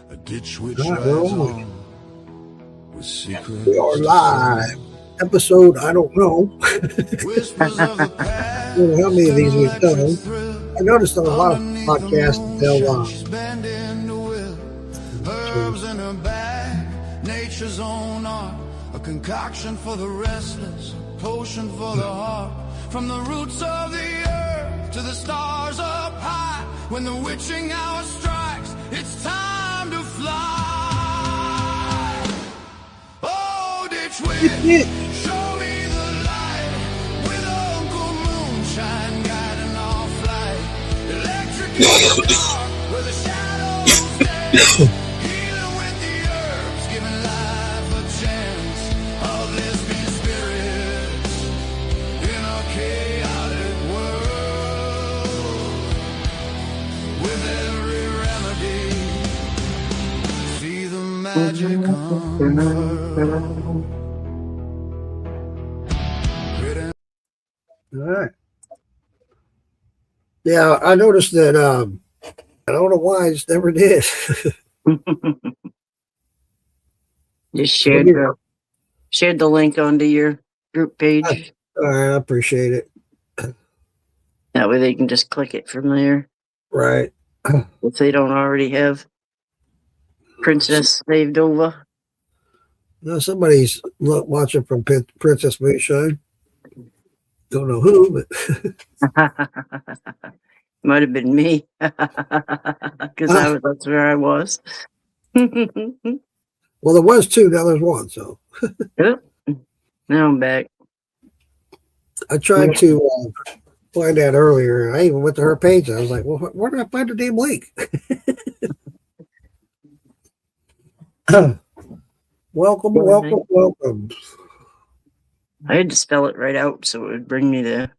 A ditch which rides on with secrets. We are live. Episode, I don't know. Whispers of the past. I don't know how many of these we've done. I noticed on a lot of podcasts they'll herbs in her bag, nature's own art, a concoction for the restless, a potion for the heart. From the roots of the earth to the stars up high, when the witching hour strikes, it's time to fly. Oh, ditch witch, show me the light, with Uncle Moonshine guiding our flight. Electric in the dark, where the shadows dance. Magic All right. Yeah, I noticed that. I don't know why, I just never did. Just shared the link onto your group page. All right, I appreciate it. That way they can just click it from there. Right. If they don't already have Princess saved over. No, somebody's watching from Princess Moonshine. Don't know who, but might have been me, because that's where I was. Well, there was two. Now there's one. So Yep. Now I'm back. I tried to find that earlier. I even went to her page. I was like, "Well, where did I find the damn link?" Welcome. I had to spell it right out so it would bring me there.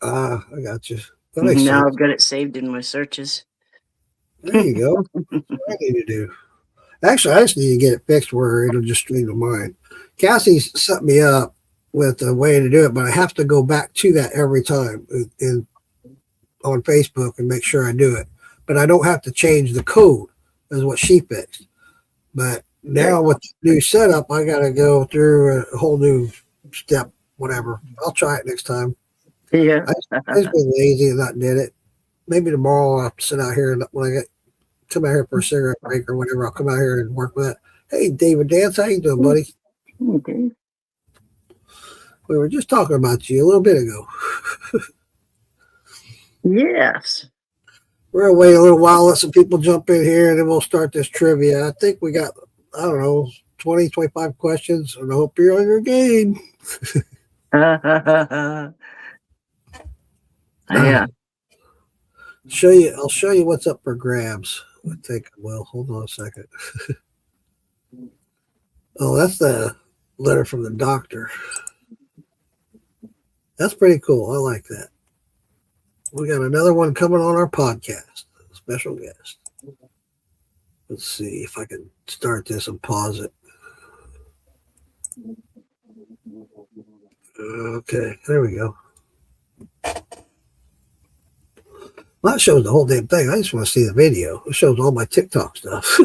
I got you. Now I've got it saved in my searches. There you go. That's what I need to do. Actually, I just need to get it fixed where it'll just stream to mine. Cassie's set me up with a way to do it, but I have to go back to that every time on Facebook and make sure I do it. But I don't have to change the code, is what she fixed. But now with the new setup, I got to go through a whole new step, whatever. I'll try it next time. Yeah. I just been lazy and not did it. Maybe tomorrow I'll have to sit out here and when I come out here for a cigarette break or whatever, I'll come out here and work with it. Hey, David Dance, how you doing, buddy? Okay. We were just talking about you a little bit ago. Yes. We're going to wait a little while, let some people jump in here, and then we'll start this trivia. I think we got, 20, 25 questions, and I hope you're on your game. Yeah. I'll show you what's up for grabs. I think I will. Hold on a second. Oh, that's the letter from the doctor. That's pretty cool. I like that. We got another one coming on our podcast. A special guest. Let's see if I can start this and pause it. Okay, there we go. Well, that shows the whole damn thing. I just want to see the video. It shows all my TikTok stuff.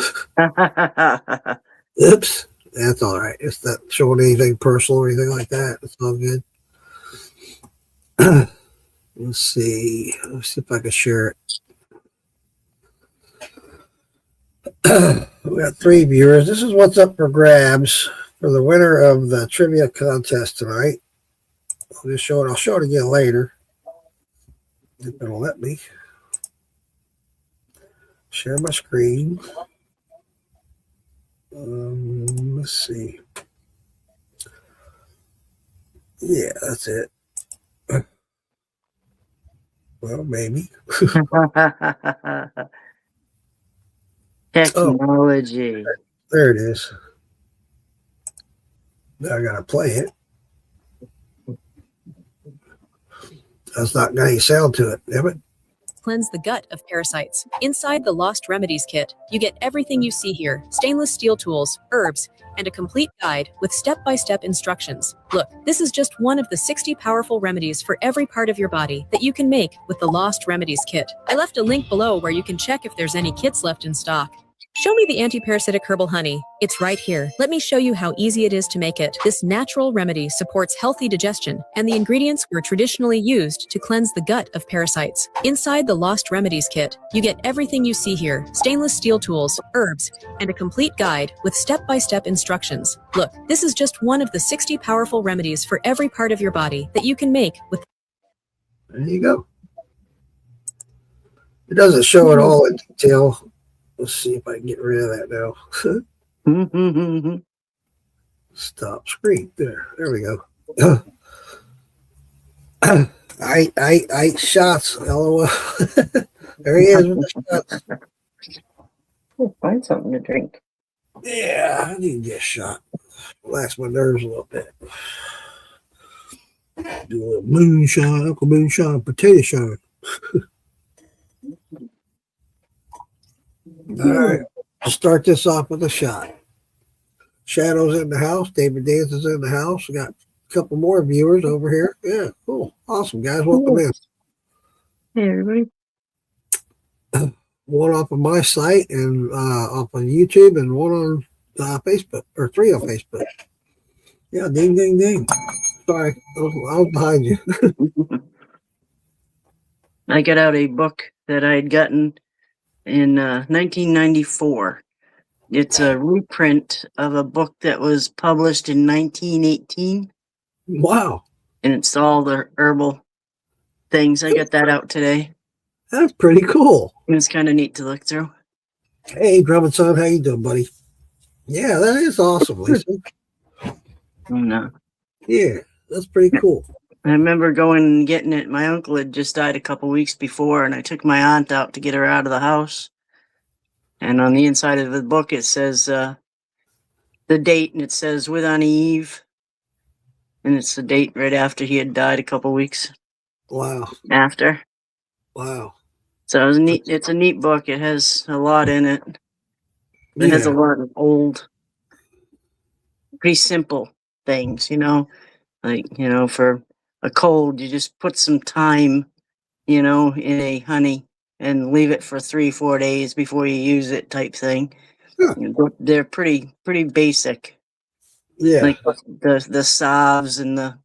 Oops. That's all right. It's not showing anything personal or anything like that. It's all good. Let's see. Let's see if I can share it. We got 3 viewers. This is what's up for grabs for the winner of the trivia contest tonight. I'll just show it. I'll show it again later. If it'll let me. Share my screen. Let's see. Yeah, that's it. Well, maybe. Technology. Oh, there it is. Now I gotta play it. That's not got any sound to it, damn it. Cleanse the gut of parasites. Inside the Lost Remedies kit, you get everything you see here: stainless steel tools, herbs, and a complete guide with step-by-step instructions. Look, this is just one of the 60 powerful remedies for every part of your body that you can make with the Lost Remedies kit. I left a link below where you can check if there's any kits left in stock. Show me the anti-parasitic herbal honey. It's right here. Let me show you how easy it is to make it. This natural remedy supports healthy digestion, and the ingredients were traditionally used to cleanse the gut of parasites. Inside the Lost Remedies kit, you get everything you see here: stainless steel tools, herbs, and a complete guide with step-by-step instructions. Look, this is just one of the 60 powerful remedies for every part of your body that you can make with. There you go. It doesn't show it all in detail. Let's see if I can get rid of that now. Stop screen. There we go. I 8 shots. LOL. There he is with the shots. We'll find something to drink. Yeah, I need to get a shot. Relax my nerves a little bit. Do a little moonshine, Uncle Moonshine, potato shine. All right, start this off with a shot. Shadow's in the house. David Dance is in the house. We got a couple more viewers over here. Yeah, cool. Awesome, guys. Welcome in. Hey, everybody. One off of my site and off on YouTube, and one on Facebook, or 3 on Facebook. Yeah, ding, ding, ding. Sorry, I was behind you. I got out a book that I had gotten in 1994. It's a reprint of a book that was published in 1918, Wow, and it's all the herbal things. I got that out today. that's pretty cool. It was kind of neat to look through. Hey, Drummond son, how you doing, buddy? Yeah, that is awesome, Lisa. No. Yeah, that's pretty cool. I remember going and getting it. My uncle had just died a couple weeks before, and I took my aunt out to get her out of the house. And on the inside of the book, it says the date, and it says "with on Eve," and it's the date right after he had died a couple weeks Wow, after. wow. So it was neat. It's a neat book. It has a lot in it. It has a Yeah, lot of old, pretty simple things, like, for a cold, you just put some thyme, in a honey and leave it for 3-4 days before you use it, type thing. Huh. They're pretty basic, yeah, like the salves and the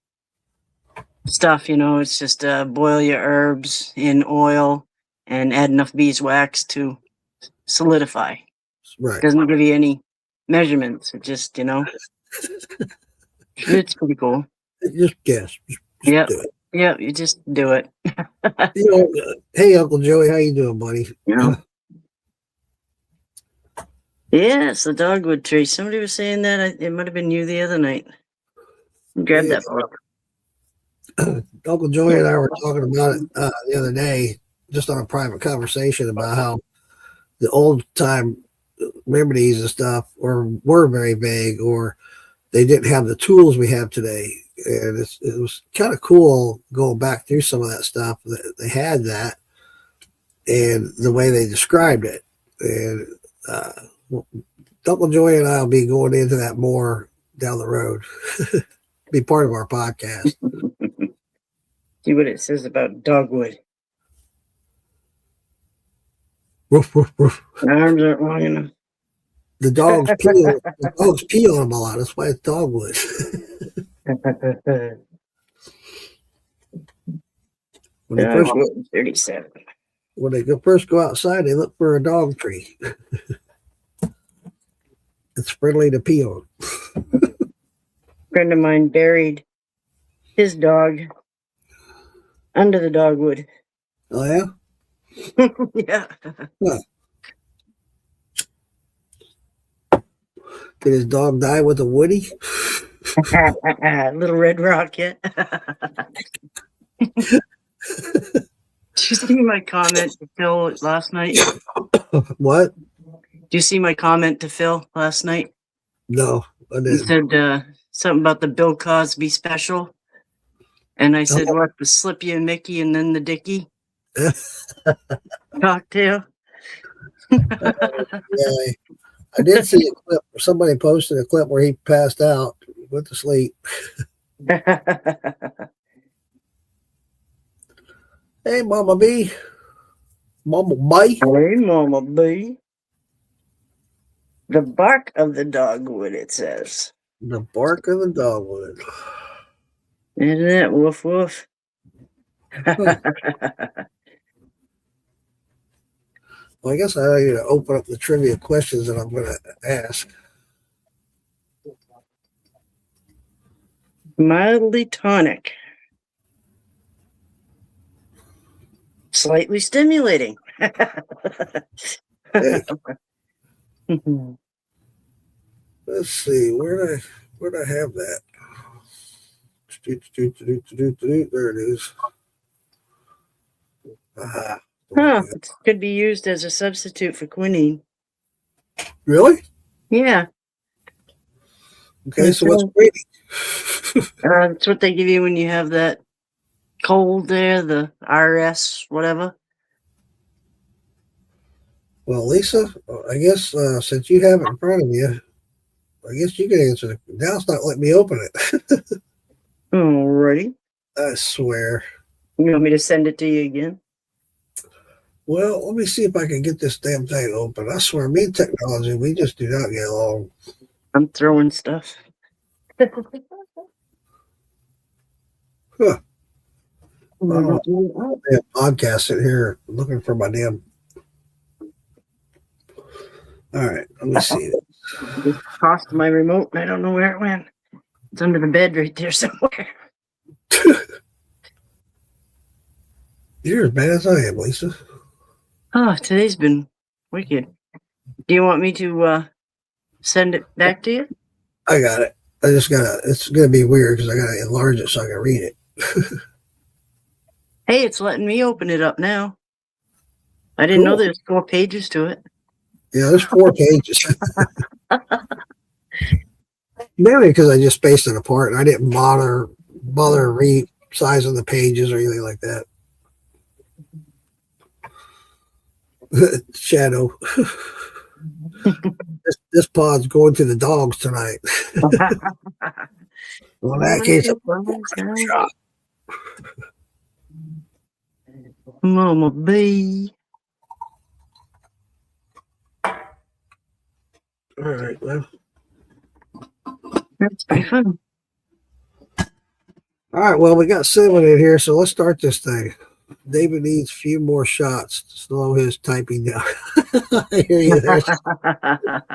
stuff, it's just boil your herbs in oil and add enough beeswax to solidify. right. Doesn't give you any measurements. It just, it's pretty cool. Just guess. Just Yep. do it. Yeah, you just do it. Hey, Uncle Joey, how you doing, buddy? Yeah, it's the dogwood tree. Somebody was saying that. It might have been you the other night. Grab Yeah. that book. Uncle Joey and I were talking about it the other day, just on a private conversation about how the old time remedies and stuff were very vague, or they didn't have the tools we have today. And it was kind of cool going back through some of that stuff. They had that, and the way they described it. And Uncle Joey and I will be going into that more down the road. Be part of our podcast. See what it says about dogwood. Woof, woof, woof. My arms aren't long enough. The dogs pee on them a lot. That's why it's dogwood. When Dogwood 37. when they first go outside, they look for a dog tree. It's friendly to pee on. A friend of mine buried his dog under the dogwood. Oh yeah. Yeah. Did his dog die with a Woody? Little Red Rocket. Did you see my comment to Phil last night? What? Did you see my comment to Phil last night? No, I He didn't. said something about the Bill Cosby special. And I said, what, the Slippy and Mickey and then the Dickie cocktail? Yeah, I did see a clip. Somebody posted a clip where he passed out, went to sleep. Hey, Mama B. Mama B. Hey, Mama B. The bark of the dogwood, it says. The bark of the dogwood. Isn't it? Woof woof. Well, I guess I need to open up the trivia questions that I'm going to ask. Mildly tonic. Slightly stimulating. Hey, let's see. Where did I have that? There it is. Aha. Huh. It could be used as a substitute for quinine. Really? Yeah. Okay, so what's waiting? That's what they give you when you have that cold there, the RS, whatever. Well, Lisa, I guess since you have it in front of you, I guess you can answer it. Now it's not letting me open it. Alrighty. I swear. You want me to send it to you again? Well, let me see if I can get this damn thing open. I swear, me and technology, we just do not get along. I'm throwing stuff. Huh. Mm-hmm. Damn podcast sitting here looking for my damn. All right, let me see. Just tossed my remote and I don't know where it went. It's under the bed right there somewhere. You're as bad as I am, Lisa. Oh, today's been wicked. Do you want me to send it back to you? I got it. I just gotta. It's gonna be weird because I gotta enlarge it so I can read it. Hey, it's letting me open it up now. I didn't know Cool. there's 4 pages to it. Yeah, there's 4 pages. Maybe because I just spaced it apart and I didn't bother resizing the pages or anything like that. Shadow. this pod's going to the dogs tonight. Well, in that case, shot. Mama B. All right, well. That's pretty fun. All right, well, we got 7 in here, so let's start this thing. David needs a few more shots to slow his typing down. I hear you there.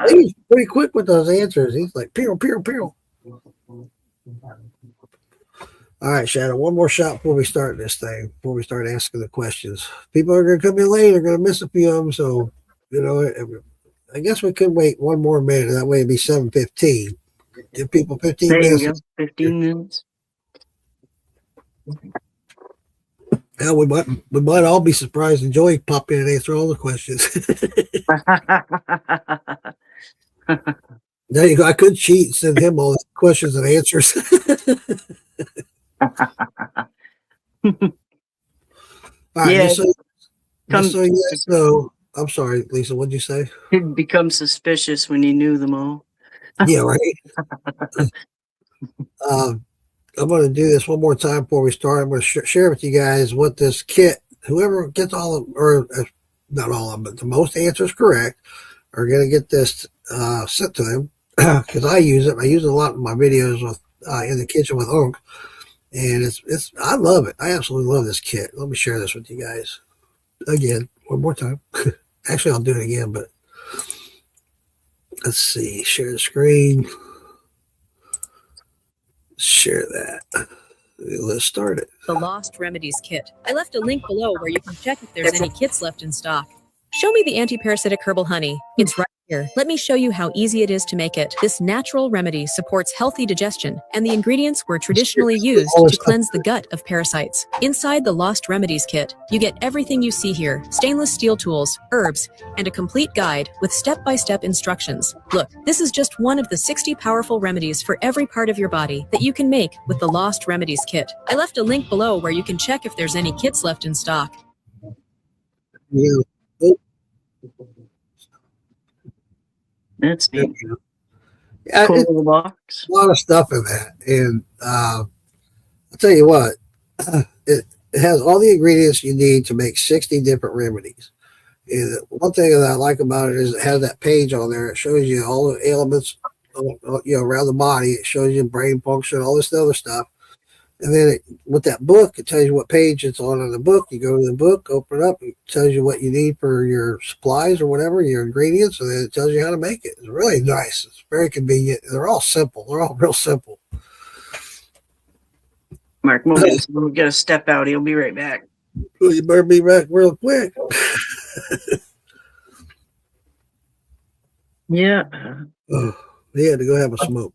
He's pretty quick with those answers. He's like, pew, pew, pew. All right, Shadow, one more shot before we start this thing, before we start asking the questions. People are going to come in late. They're going to miss a few of them. So, I guess we could wait one more minute. That way it'd be 7:15. Give people 15 There minutes. you go. 15 minutes. Hell, we might all be surprised and Joey pop in and answer all the questions. There you go. I could cheat and send him all the questions and answers. All right, Yeah, just so you guys know, I'm sorry, Lisa, what'd you say? He'd become suspicious when he knew them all. Yeah, right. I'm going to do this one more time before we start. I'm going to share with you guys what this kit, whoever gets all of, or not all of them, but the most answers correct, are going to get this sent to them because I use it. I use it a lot in my videos with in the kitchen with Unc, and I love it. I absolutely love this kit. Let me share this with you guys again one more time. Actually, I'll do it again, but let's see. Share the screen. Share that. Let's start it. The Lost Remedies Kit. I left a link below where you can check if there's any kits left in stock. Show me the anti-parasitic herbal honey. It's right here. Let me show you how easy it is to make it. This natural remedy supports healthy digestion, and the ingredients were traditionally used to cleanse the gut of parasites. Inside the Lost Remedies Kit, you get everything you see here: stainless steel tools, herbs, and a complete guide with step-by-step instructions. Look, this is just one of the 60 powerful remedies for every part of your body that you can make with the Lost Remedies Kit. I left a link below where you can check if there's any kits left in stock. Yeah. That's neat. Yeah, Cool it's little box. a lot of stuff in that, and I'll tell you what, it has all the ingredients you need to make 60 different remedies. And one thing that I like about it is it has that page on there. It shows you all the ailments, around the body. It shows you brain function, all this other stuff. And then with that book, it tells you what page it's on in the book. You go to the book, open it up, it tells you what you need for your supplies or whatever, your ingredients, and then it tells you how to make it. It's really nice. It's very convenient. They're all simple. They're all real simple. Mark Morgan's will get a step out. He'll be right back. Well, you better be back real quick. Yeah. Oh, he had to go have a smoke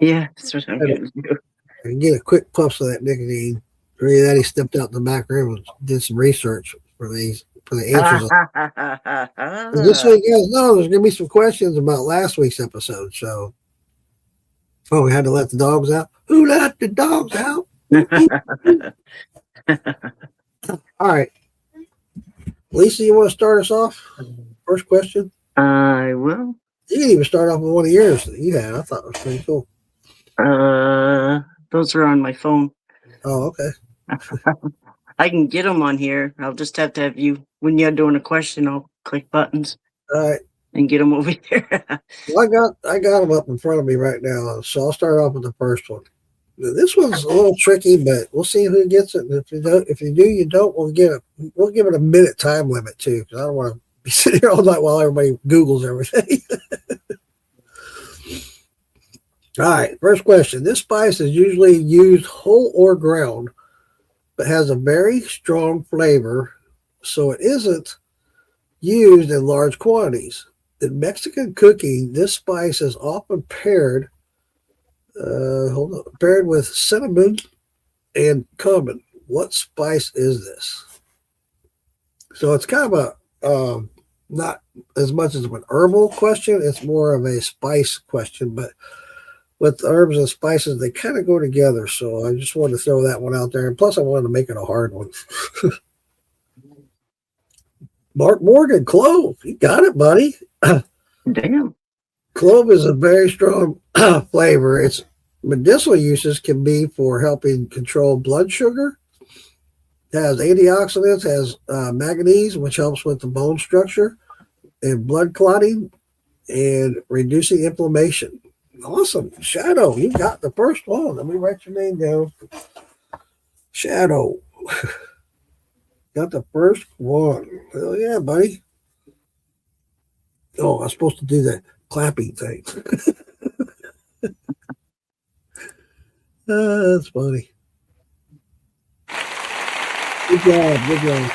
Yeah, that's what I'm going to do. and get a quick puff of that nicotine. Or either that he stepped out in the back room and did some research for the answers. And just so you guys know, there's going to be some questions about last week's episode. So, we had to let the dogs out. Who let the dogs out? All right. Lisa, you want to start us off? First question. I will. You can even start off with one of yours that you had. I thought it was pretty cool. Those are on my phone. Oh, okay. I can get them on here. I'll just have to have you, when you're doing a question, I'll click buttons All right. and get them over here. Well, I got them up in front of me right now, so I'll start off with the first one. Now, this one's a little tricky, but we'll see who gets it. And if you do, you don't. We'll give it a minute time limit too, because I don't want to be sitting here all night while everybody Googles everything. All right, first question. This spice is usually used whole or ground, but has a very strong flavor, so it isn't used in large quantities. In Mexican cooking, this spice is often paired with cinnamon and cumin. What spice is this? So it's kind of a not as much as an herbal question. It's more of a spice question, but with herbs and spices, they kind of go together. So I just wanted to throw that one out there. And plus, I wanted to make it a hard one. Mark Morgan, clove. You got it, buddy. Damn. Clove is a very strong flavor. Its medicinal uses can be for helping control blood sugar. It has antioxidants, has manganese, which helps with the bone structure and blood clotting and reducing inflammation. Awesome. Shadow, you got the first one. Let me write your name down. Shadow. Got the first one. Hell yeah, buddy. Oh, I was supposed to do that clapping thing. That's funny. Good job. Good job.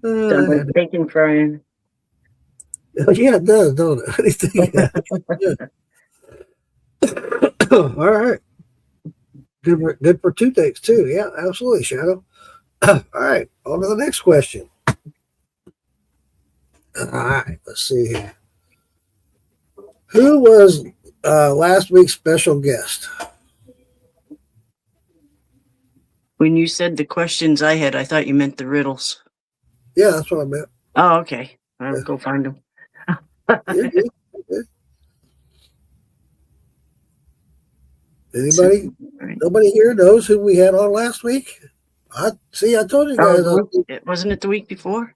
Sounds like bacon frying. Yeah, it does, don't it? All right. Good for toothaches, too. Yeah, absolutely, Shadow. All right, on to the next question. All right, let's see here. Who was last week's special guest? When you said the questions I had, I thought you meant the riddles. Yeah, that's what I meant. Oh, okay. I'll go find them. You're good. You're good. Anybody? Right. Nobody here knows who we had on last week? I told you guys. Wasn't it the week before?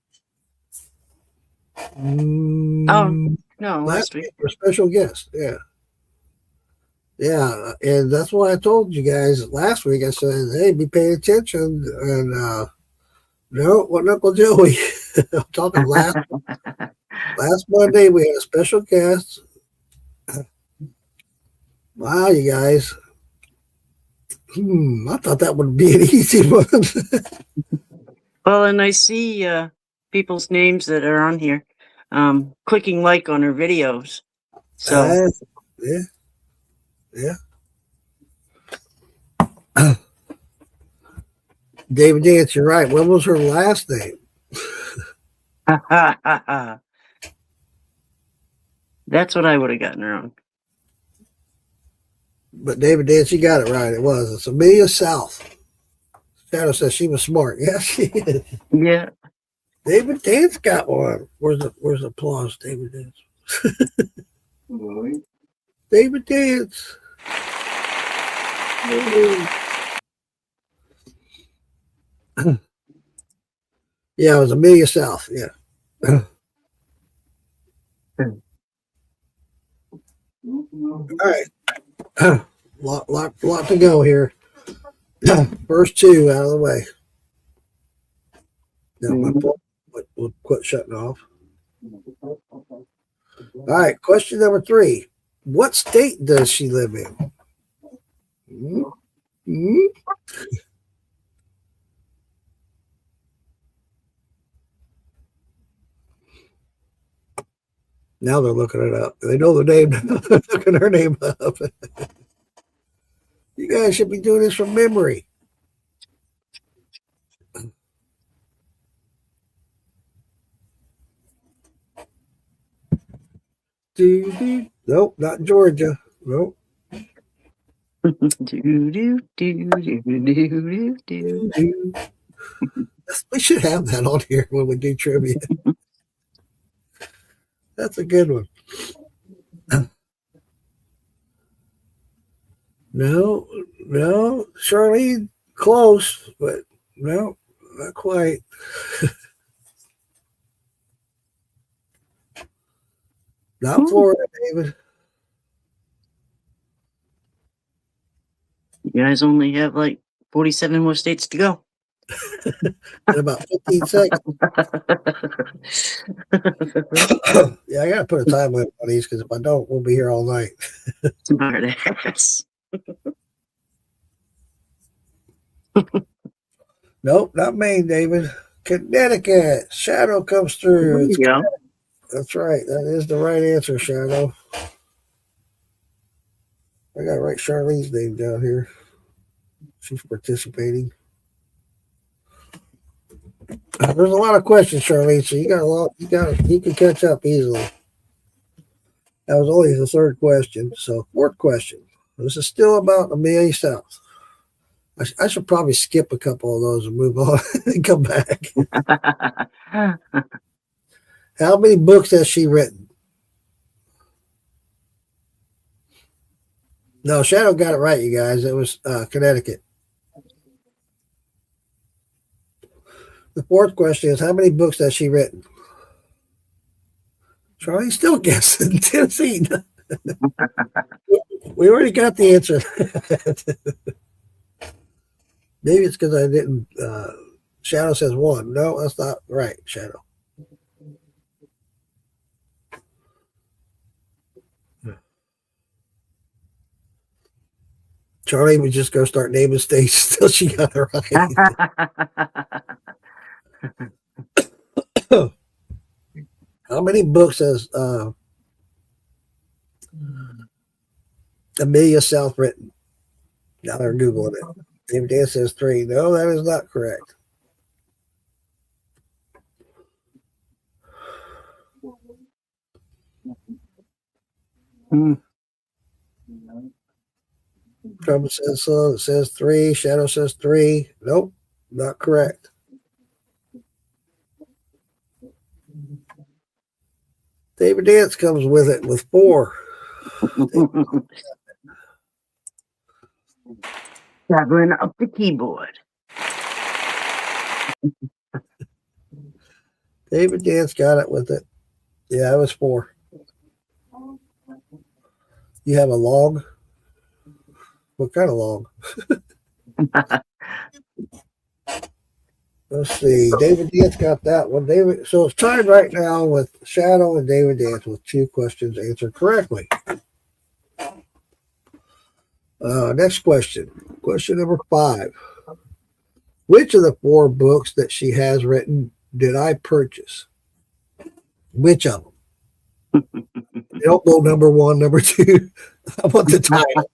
Mm, Oh, no, last week. for special guest. Yeah. Yeah. And that's why I told you guys last week. I said, hey, be paying attention. And no, what Uncle Joey? I'm talking last Monday, we had a special guest. Wow, you guys. I thought that would be an easy one. Well, and I see people's names that are on here clicking like on her videos. So yeah. David Dance, you're right. What was her last name? That's what I would have gotten wrong. But David Dance, you got it right. It was. It's Amelia South. Shadow says she was smart. Yeah, she is. Yeah. David Dance got one. Where's the applause, David Dance? David Dance. Yeah, it was Amelia South. Yeah. All right. lot to go here. First two out of the way. Now my phone will quit shutting off. All right. Question number 3. What state does she live in? Hmm? Now they're looking it up. They know the name. They're looking her name up. You guys should be doing this from memory. Nope, not Georgia. Nope. We should have that on here when we do trivia. That's a good one. No, Charlene, close, but no, not quite. Not Florida, David. You guys only have like 47 more states to go. In about 15 seconds. Yeah, I got to put a time limit on these because if I don't, we'll be here all night. Smart ass. Nope, not Maine, David. Connecticut. Shadow comes through. There you go. That's right. That is the right answer, Shadow. I got to write Charlene's name down here. She's participating. There's a lot of questions, Charlene. So you got a lot. You can catch up easily. That was only the third question. So 4th question. This is still about Amelia South. I should probably skip a couple of those and move on and come back. How many books has she written? No, Shadow got it right, you guys. It was Connecticut. The 4th question is, how many books has she written? Charlie's still guessing. Tennessee. We already got the answer. Maybe it's because I didn't. Shadow says 1. No, that's not right, Shadow. Charlie would just go start naming states until she got it right. How many books has Amelia South written? Now they're Googling it. David Dan says 3. No, that is not correct. Trump says so. It says 3. Shadow says 3. Nope, not correct. David Dance comes with it with 4. Traveling up the keyboard. David Dance got it with it. Yeah, it was 4. You have a log? What kind of log? Let's see. David Dance got that one. So it's tied right now with Shadow and David Dance with 2 questions answered correctly. Next question. Question number 5. Which of the 4 books that she has written did I purchase? Which of them? You don't know number 1, number 2. I want the title.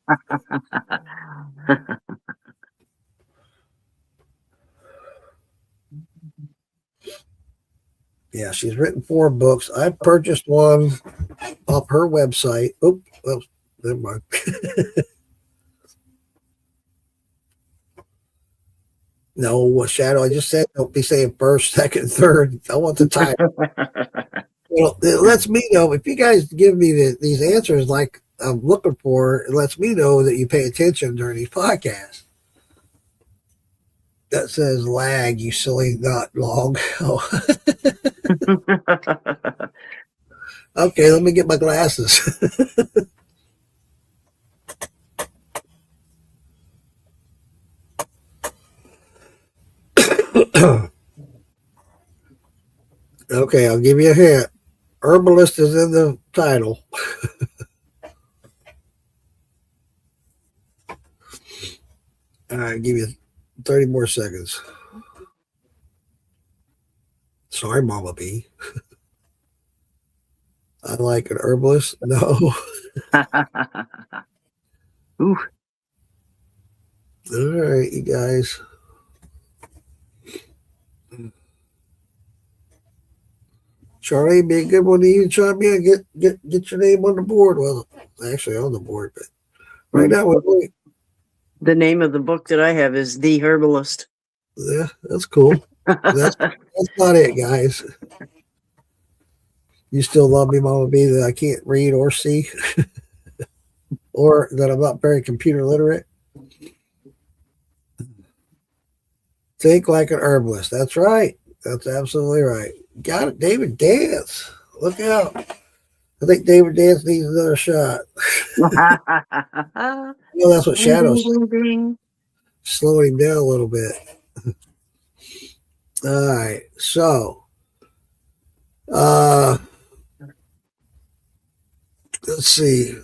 Yeah, she's written 4 books. I purchased one off her website. Oh, never mind. No, Shadow, I just said don't be saying 1st, 2nd, 3rd. I want the title. Well, it lets me know if you guys give me these answers like I'm looking for. It lets me know that you pay attention during these podcasts. That says lag, you silly not log. Oh, okay, let me get my glasses. Okay, I'll give you a hint. Herbalist is in the title. All right, give you 30 more seconds. Sorry, Mama B. I like an herbalist. No. Ooh, All right, you guys. Charlie, be a good one to you. Chime in. Get your name on the board. Well, actually on the board, but right now we're the name of the book that I have is The Herbalist. yeah, that's cool. That's not it, guys. You still love me, Mama B, that I can't read or see, or that I'm not very computer literate. Think like an herbalist. That's right. That's absolutely right. Got it, David Dance. Look out. I think David Dance needs another shot. You know, that's what Shadow's slowing him down a little bit. All right. So, let's see.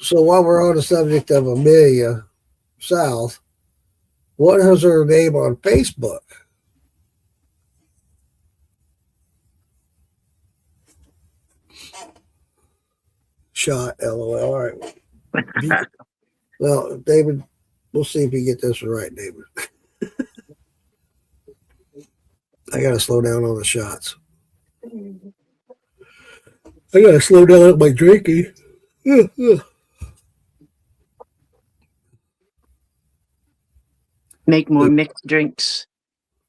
So while we're on the subject of Amelia South, what is her name on Facebook? Shot, LOL. All right. Well, David, we'll see if you get this right, David. I got to slow down on the shots. I got to slow down on my drinking. Make more mixed drinks.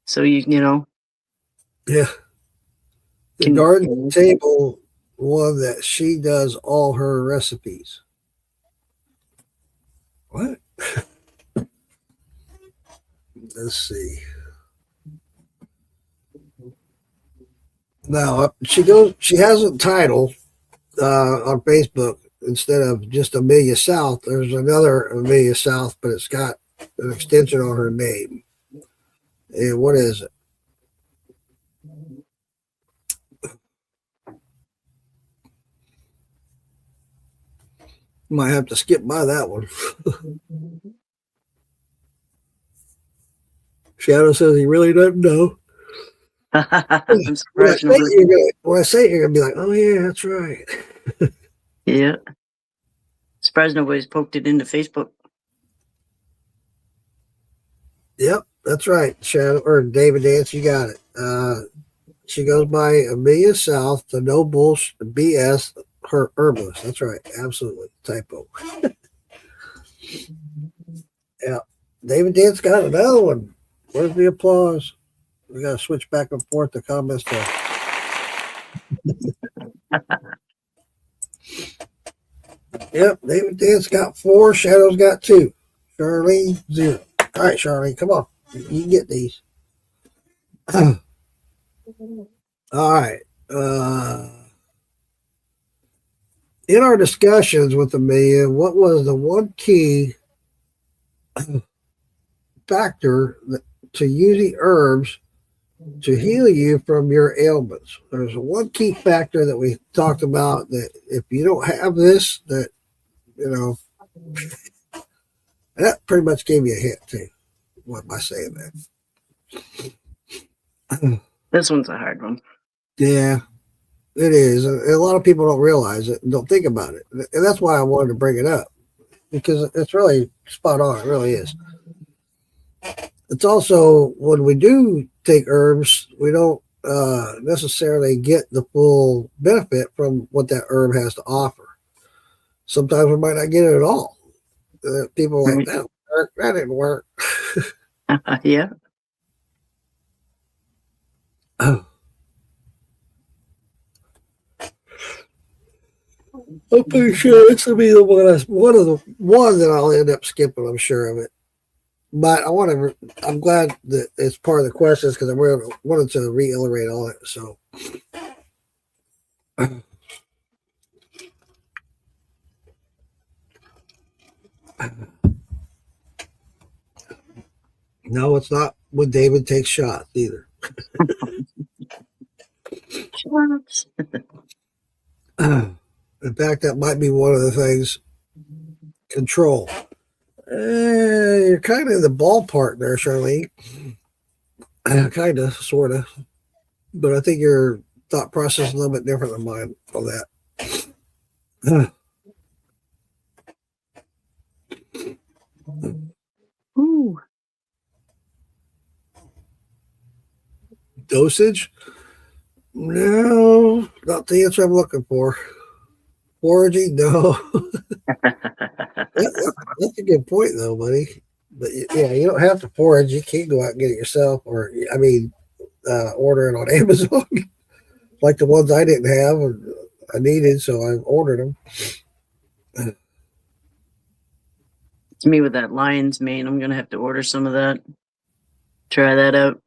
So you know. Yeah. The garden table one that she does all her recipes. What? Let's see. Now she has a title on Facebook instead of just Amelia South. There's another Amelia South, but it's got an extension on her name. And what is it? Might have to skip by that one. Shadow says he really doesn't know. When I say it, you're gonna be like, "Oh yeah, that's right." Yeah. Surprised nobody's poked it into Facebook. Yep, that's right. Shadow or David Dance, you got it. She goes by Amelia South, the no bullshit BS her herbalist. That's right. Absolutely. Typo. Yeah. David Dance got another one. Where's the applause? We got to switch back and forth the comments stuff. Yep. David Dance got 4. Shadow's got 2. Charlene, 0. All right, Charlene, come on. You can get these. All right. In our discussions with Amelia, what was the one key factor to using herbs to heal you from your ailments? There's one key factor that we talked about that if you don't have this, that, you know, that pretty much gave you a hint too. What by saying that? This one's a hard one. Yeah, it is. A lot of people don't realize it and don't think about it. And that's why I wanted to bring it up, because it's really spot on. It really is. It's also when we do take herbs, we don't necessarily get the full benefit from what that herb has to offer. Sometimes we might not get it at all. People are like, that didn't work. That didn't work. Yeah. I'm pretty sure this will be the one that I'll end up skipping. I'm sure of it. but I want to. I'm glad that it's part of the questions because I wanted to reiterate all it. So. No, it's not when David takes shots either. Shots. In fact, that might be one of the things. Control. You're kind of in the ballpark there, Charlene. Kind of, sort of. But I think your thought process is a little bit different than mine on that. Ooh. Dosage? No, not the answer I'm looking for. Foraging? No. That's a good point, though, buddy. But yeah, you don't have to forage. You can go out and get it yourself, or order it on Amazon, like the ones I didn't have or I needed, so I ordered them. It's me with that lion's mane. I'm gonna have to order some of that. Try that out.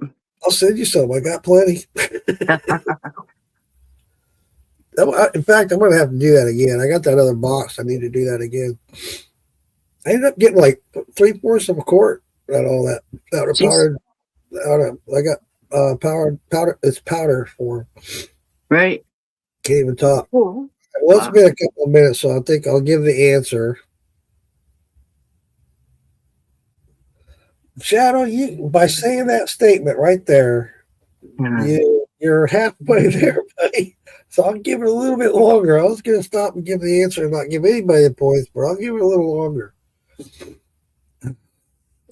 I'll send you some. I got plenty. In fact, I'm going to have to do that again. I got that other box. I need to do that again. I ended up getting like 3/4 of a quart out of all that. I got powder. It's powder form. Right. Can't even talk. Cool. Well, it's been a couple of minutes, so I think I'll give the answer. Shadow, you by saying that statement right there, you're halfway there, buddy. So I'll give it a little bit longer. I was going to stop and give the answer and not give anybody the points, but I'll give it a little longer.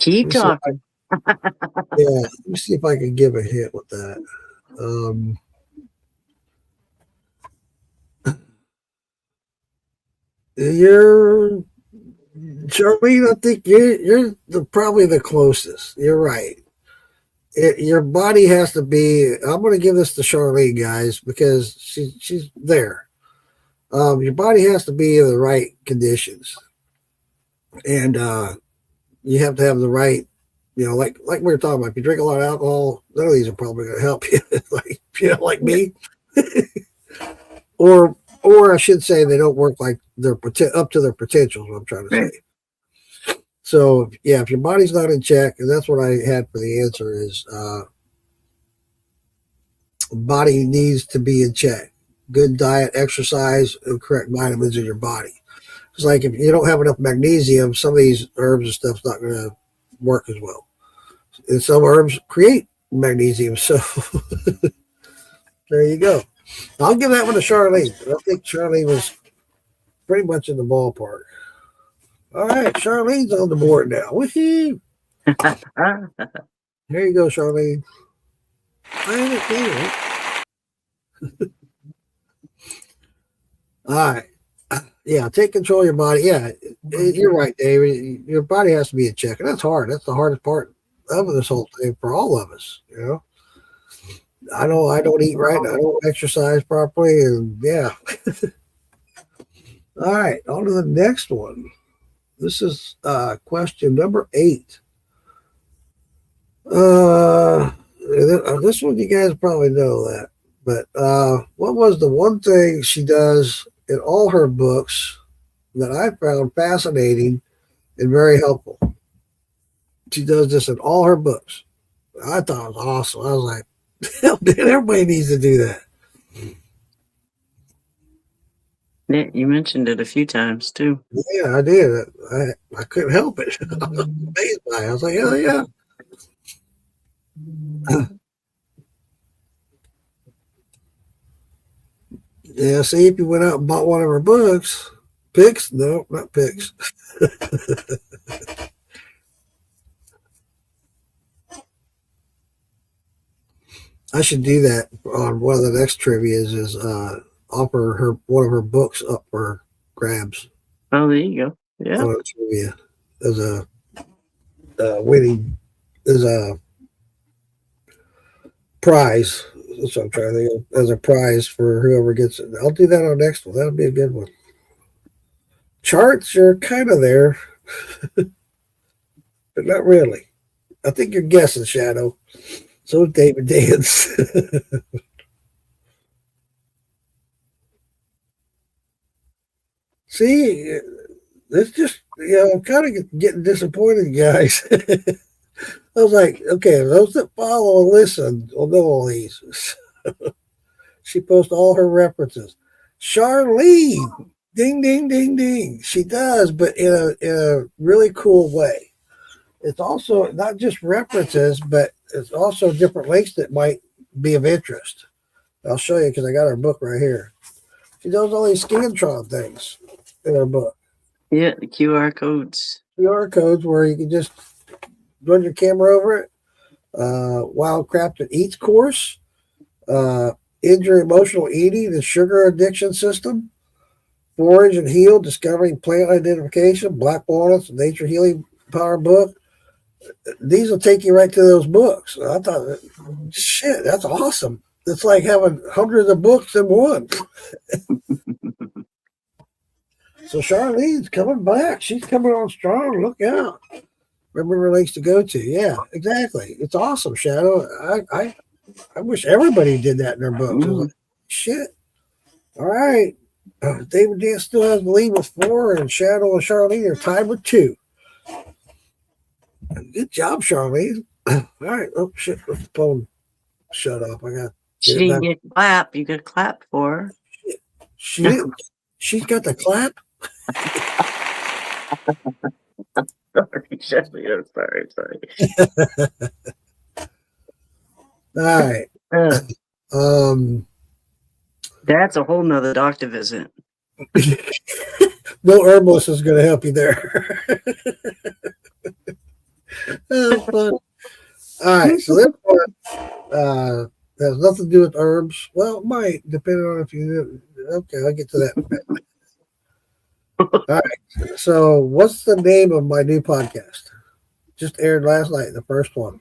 Keep talking. Yeah, let me see if I can give a hint with that. You're Charlene, I think you're probably the closest. You're right. Your body has to be. I'm going to give this to Charlene, guys, because she's there. Your body has to be in the right conditions, and you have to have the right. Like we were talking about. If you drink a lot of alcohol, none of these are probably going to help you. like me, or I should say, they don't work like they're up to their potential. Is what I'm trying to say. So yeah, if your body's not in check, and that's what I had for the answer is, body needs to be in check. Good diet, exercise, and correct vitamins in your body. It's like if you don't have enough magnesium, some of these herbs and stuff's not going to work as well. And some herbs create magnesium, so there you go. I'll give that one to Charlene. I think Charlene was pretty much in the ballpark. All right, Charlene's on the board now. Woohoo! Here you go, Charlene. I understand it. All right. Yeah, take control of your body. Yeah, you're right, David. Your body has to be in check, and that's hard. That's the hardest part of this whole thing for all of us. I know I don't eat right. I don't exercise properly, and yeah. All right, on to the next one. This is question number 8. This one you guys probably know that, but what was the one thing she does in all her books that I found fascinating and very helpful? She does this in all her books. I thought it was awesome. I was like, hell, dude, everybody needs to do that. Yeah, you mentioned it a few times too. Yeah, I did. I couldn't help it. I was amazed by it. I was like, hell yeah. Yeah, see, if you went out and bought one of her books, picks? No, not picks. I should do that on one of the next trivias is offer her one of her books up for grabs. Oh, there you go. Yeah. On a trivia as a winning, as a prize. That's what I'm trying to think of, as a prize for whoever gets it. I'll do that on next one. That'll be a good one. Charts are kind of there. but not really. I think you're guessing, Shadow. So is David Dance. See, it's just, I'm kind of getting disappointed, guys. I was like, okay, those that follow and listen will know all these. She posts all her references. Charlene, ding, ding, ding, ding. She does, but in a really cool way. It's also not just references, but it's also different links that might be of interest. I'll show you because I got her book right here. She does all these Scantron things in her book. Yeah, the QR codes. QR codes where you can just run your camera over it. Wildcrafted Eats course. Injury Emotional Eating, the Sugar Addiction System. Forage and Heal, Discovering Plant Identification. Black Walnuts, Nature Healing Power book. These will take you right to those books. I thought, shit, that's awesome. It's like having hundreds of books in one. So Charlene's coming back. She's coming on strong. Look out. Remember links to go to. Yeah, exactly. It's awesome, Shadow. I wish everybody did that in their books. Like, shit. All right. David Dance still has the lead with 4, and Shadow and Charlene are tied with 2. Good job, Charlene. All right. Oh, shit. Let the phone shut off. I got She didn't get clap. You could clap for her. She didn't. She's got the clap. Sorry. All right. That's a whole nother doctor visit. No herbalist is going to help you there. Fun. All right, so this one has nothing to do with herbs. Well, it might, depending on if you. Okay, I'll get to that in a minute. All right, so what's the name of my new podcast? Just aired last night, the first one.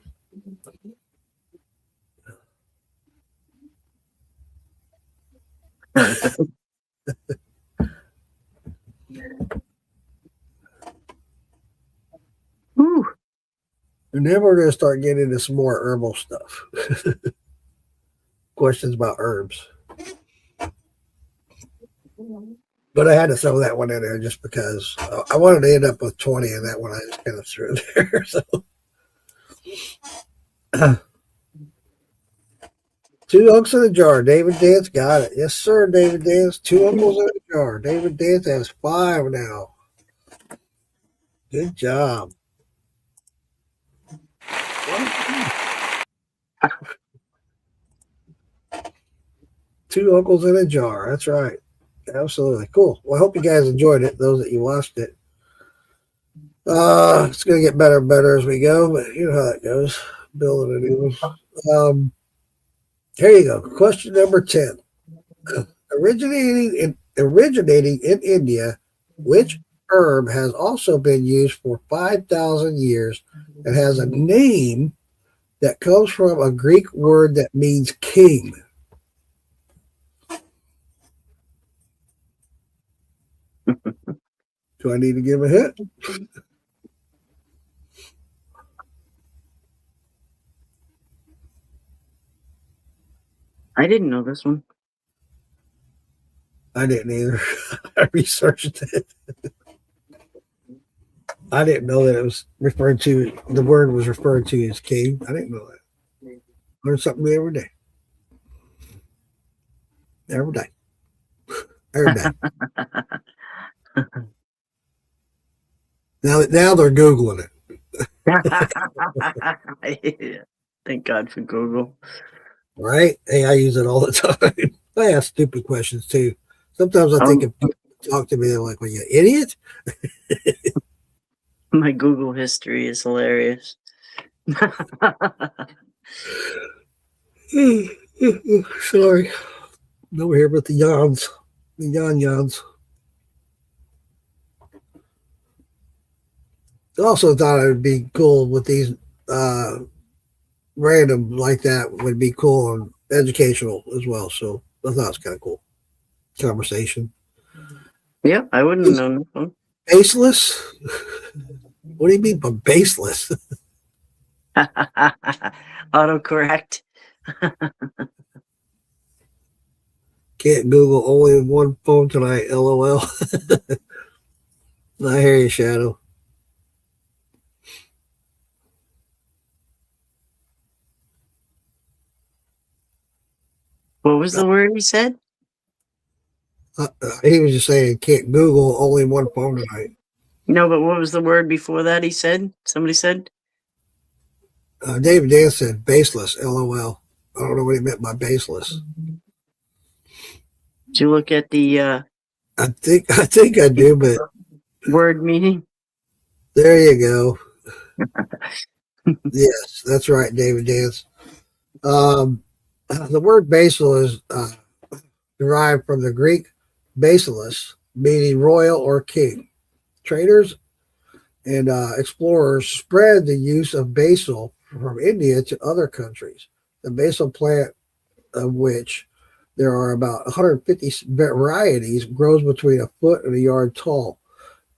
Whew. And then we're going to start getting into some more herbal stuff. Questions about herbs. But I had to throw that one in there just because I wanted to end up with 20, and that one I just kind of threw in there. So, 2 Uncles in a Jar. David Dance got it. Yes, sir, David Dance. 2 Uncles in a Jar. David Dance has 5 now. Good job. Two Uncles in a Jar. That's right. Absolutely. Cool. Well, I hope you guys enjoyed it, those that you watched it. It's going to get better and better as we go, but you know how that goes. Building a new one. Here you go. Question number 10. Originating in India, which herb has also been used for 5,000 years and has a name that comes from a Greek word that means king? Do I need to give a hint? I didn't know this one. I didn't either. I researched it. I didn't know that it was referred to, the word was referred to as king. I didn't know that. Learn something new every day. Every day. Every day. Now they're Googling it. Thank God for Google. Right? Hey, I use it all the time. I ask stupid questions too. Sometimes I think if people talk to me, they're like, well, you idiot? My Google history is hilarious. Sorry. Over here with the yawns. The yawns. I also thought it would be cool with these random like that would be cool and educational as well. So I thought it was kind of cool. Conversation. Yeah, I wouldn't have known this one. Faceless. What do you mean by baseless? Autocorrect. Can't Google only one phone tonight. LOL. I hear you, Shadow. What was the word he said? He was just saying can't Google only one phone tonight. No, but what was the word before that he said? Somebody said? David Dan said baseless. LOL. I don't know what he meant by baseless. Did you look at the I think I do, but word meaning? there you go. Yes, that's right, David Dance. The word basal is derived from the Greek basileus, meaning royal or king. Traders and explorers spread the use of basil from India to other countries. The basil plant, of which there are about 150 varieties, grows between a foot and a yard tall.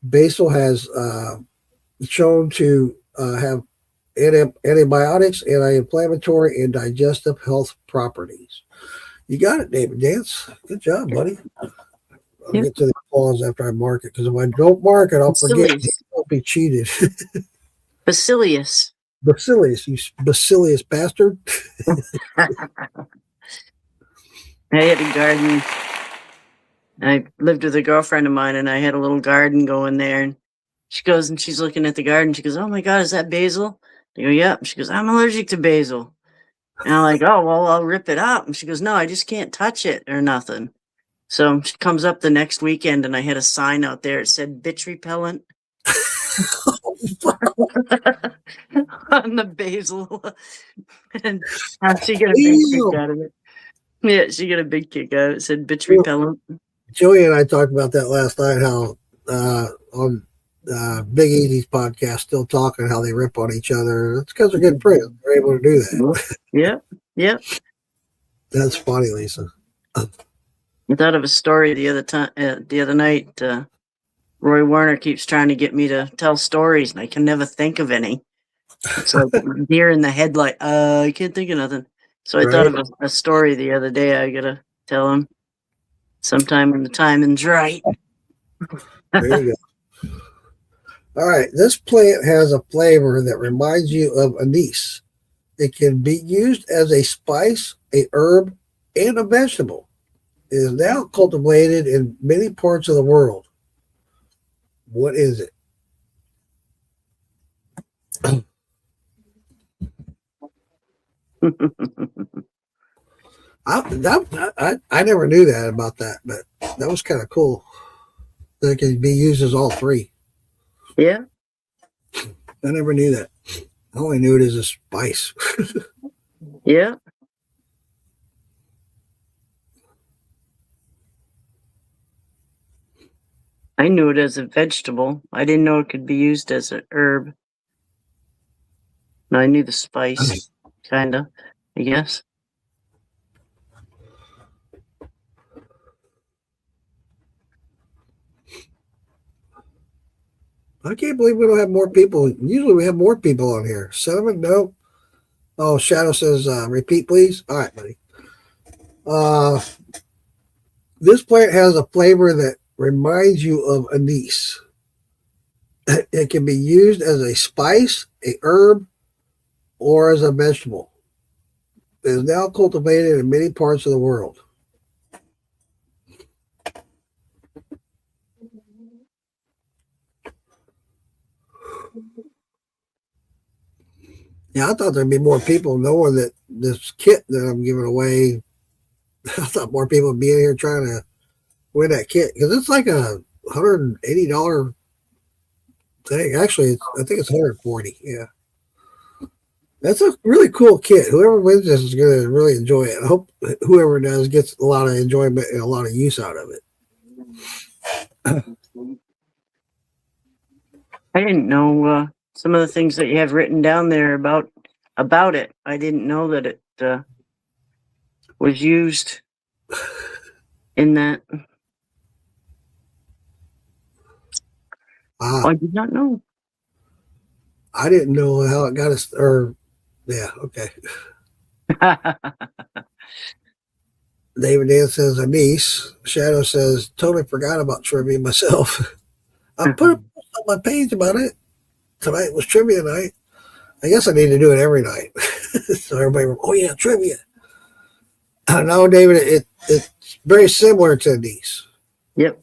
Basil has shown to have antibiotics, anti-inflammatory, and digestive health properties. You got it, David Dance. Good job, buddy. I'll get to the applause after I mark it, because if I don't mark it, I'll forget. I'll be cheated. Basilius. Basilius, you Basilius bastard. I had a garden. I lived with a girlfriend of mine, and I had a little garden going there. And she goes and she's looking at the garden. She goes, "Oh my God, is that basil?" I go, "Yep." She goes, "I'm allergic to basil." And I'm like, "Oh, well, I'll rip it up." And she goes, "No, I just can't touch it or nothing." So she comes up the next weekend, and I had a sign out there. It said "bitch repellent" on the basil. And she got a big kick out of it. Yeah, she got a big kick out of it. It said "bitch repellent." Joey and I talked about that last night, how on Big Easy's podcast, Still Talking, how they rip on each other. It's because they're good friends. They're able to do that. Yeah. That's funny, Lisa. I thought of a story the other night. Roy Warner keeps trying to get me to tell stories, and I can never think of any. It's like deer in the headlight. I can't think of nothing. So I thought of a story the other day. I gotta tell him sometime when the timing's right. There you go. All right. This plant has a flavor that reminds you of anise. It can be used as a spice, a herb, and a vegetable. It is now cultivated in many parts of the world. What is it? I never knew that about that, but that was kind of cool. That it can be used as all three. Yeah. I never knew that. I only knew it as a spice. Yeah. I knew it as a vegetable. I didn't know it could be used as an herb. I knew the spice, kind of, I guess. I can't believe we don't have more people. Usually we have more people on here. Cinnamon, no. Oh, Shadow says, repeat, please. All right, buddy. This plant has a flavor that reminds you of anise. It can be used as a spice, a herb, or as a vegetable. It is now cultivated in many parts of the world. Yeah, I thought there'd be more people knowing that this kit that I'm giving away. I thought more people would be in here trying to win that kit, because it's like a $180 thing. Actually, I think it's $140. Yeah, that's a really cool kit. Whoever wins this is going to really enjoy it. I hope whoever does gets a lot of enjoyment and a lot of use out of it. I didn't know some of the things that you have written down there about it. I didn't know that it was used in that. I did not know. I didn't know how it got us. Or yeah, okay. David Dan says anise. Shadow says totally forgot about trivia myself. I put a post on my page about it. Tonight was trivia night. I guess I need to do it every night. So everybody, oh yeah, trivia. No, David, it's very similar to anise. Yep.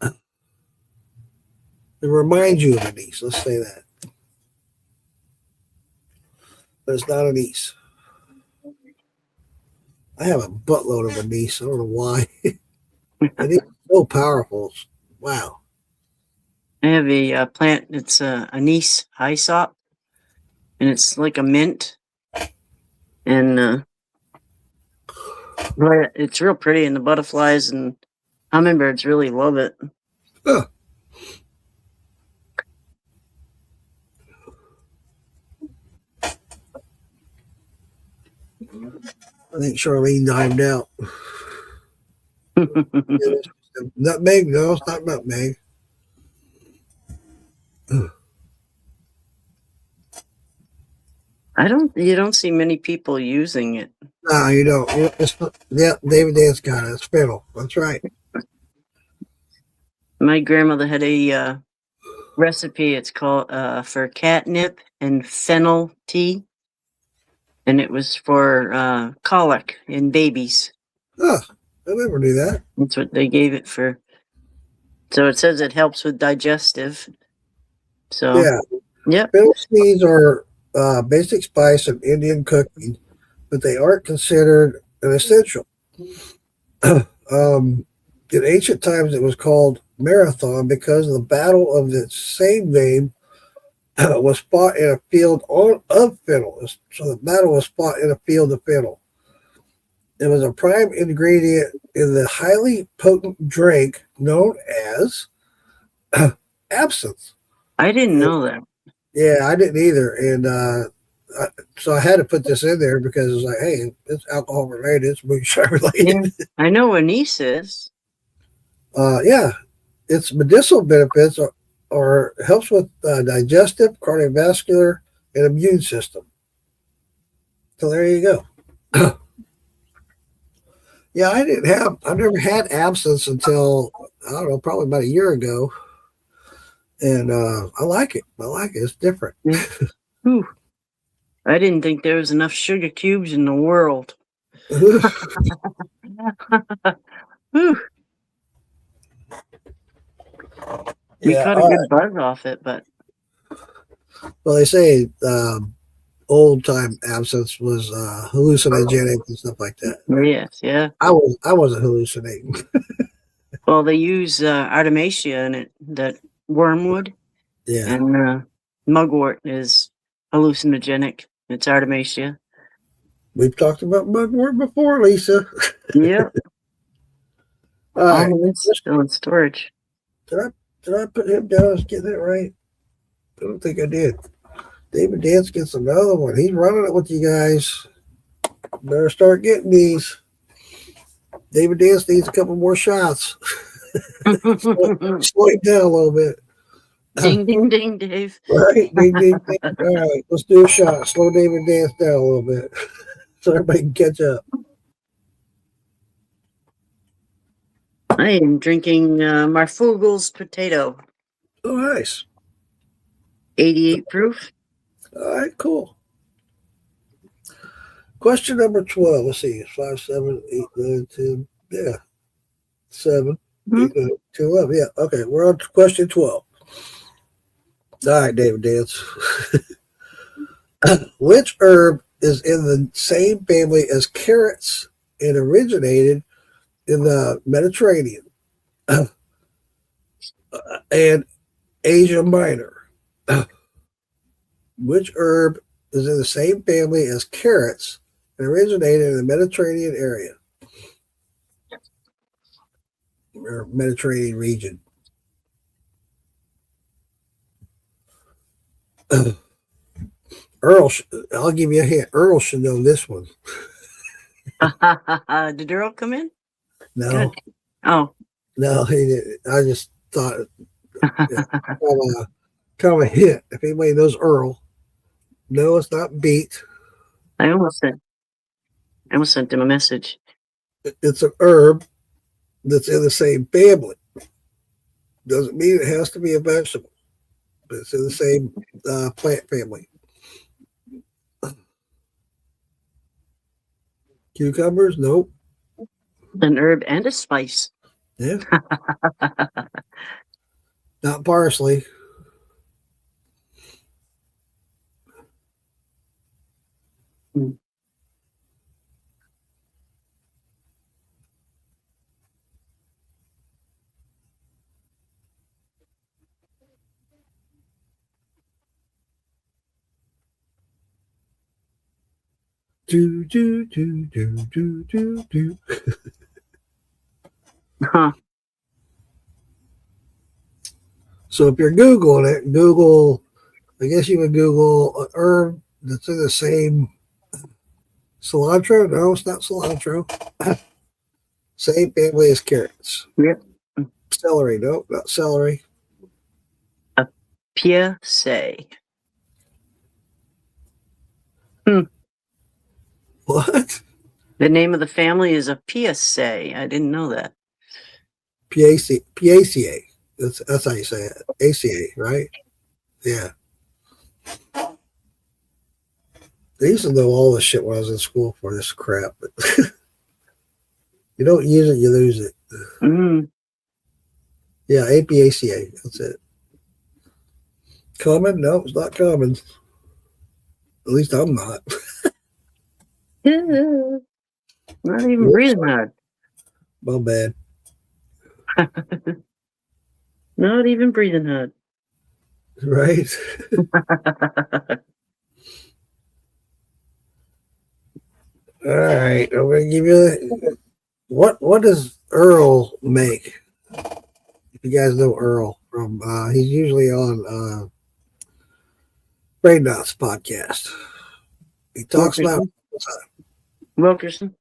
It reminds you of anise. Let's say that, but it's not anise. I have a buttload of anise. I don't know why. Anise is so powerful. Wow. I have a plant. It's anise hyssop, and it's like a mint, and but it's real pretty, and the butterflies and hummingbirds really love it. Huh. I think Charlene dimed out. Nutmeg? No, it's not nutmeg. You don't see many people using it. No, you don't. Yeah, David Dan's got it. It's fennel. That's right. My grandmother had a recipe. It's called for catnip and fennel tea, and it was for colic in babies. Huh. I never knew that. That's what they gave it for. So it says it helps with digestive. So Yeah. yep. Fennel seeds are basic spice of Indian cooking, but they aren't considered an essential. In ancient times, it was called Marathon because the battle of the same name was fought in a field of fennel. So the battle was fought in a field of fennel. It was a prime ingredient in the highly potent drink known as absinthe. I didn't know that. Yeah, I didn't either. And so I had to put this in there because it's like, hey, it's alcohol related, it's moonshine related. Yeah, I know what anise is. Yeah, its medicinal benefits are helps with digestive, cardiovascular, and immune system. So there you go. Yeah, I never had absinthe until, I don't know, probably about a year ago. And I like it. It's different. Whew. I didn't think there was enough sugar cubes in the world. Whew. We Yeah, got a good buzz off it, but well, they say old time absinthe was hallucinogenic and stuff like that. yes, yeah. I wasn't hallucinating. Well, they use artemisia in it, that wormwood, Yeah, and mugwort is hallucinogenic. It's artemisia. we've talked about mugwort before, Lisa. Yep. All right, It's still in storage. did I put him down as getting it right? I don't think I did. David Dance gets another one. He's running it with you guys. Better start getting these. David Dance needs a couple more shots. Slow him down a little bit. Ding, ding, ding, Dave. Right? Ding, ding, ding. All right, let's do a shot. Slow David Dance down a little bit so everybody can catch up. I am drinking Marfugel's potato, Oh, nice. 88 proof. All right, cool. Question number 12. Let's see. 5, 7, 8, 9, 10. Yeah. 7, 8, 9, 10, 11. Yeah. Okay. We're on to question 12. All right, David Dance. Which herb is in the same family as carrots and originated in the Mediterranean and Asia Minor? Which herb is in the same family as carrots and originated in the Mediterranean area or Mediterranean region? Earl, I'll give you a hint. Earl should know this one. Did Earl come in? No, Good. Oh, no, he didn't. I just thought, yeah, kind kind of a hint. If anybody knows Earl, no, it's not beet. I almost sent him a message. It's an herb that's in the same family. Doesn't mean it has to be a vegetable, but it's in the same plant family. Cucumbers? Nope. An herb and a spice. Yeah. Not parsley. Mm. Do do do do do do do. Huh. So if you're Googling it, Google, I guess you would Google an herb that's in the same cilantro. No, it's not cilantro. Same family as carrots. Yep. Celery. Nope, not celery. Piaceae. What? The name of the family is a Piaceae. I didn't know that. Piaceae. That's how you say it. ACA, right? Yeah. I used to know all this shit when I was in school for this crap, but you don't use it, you lose it. Mm. Yeah, APACA. That's it. Common? No, it's not common. At least I'm not. Not even breathing hard. My bad. Not even breathing hard. Right? All right. I'm going to give you what does Earl make? If you guys know Earl from he's usually on Brain Knots podcast. He talks about Wilkerson.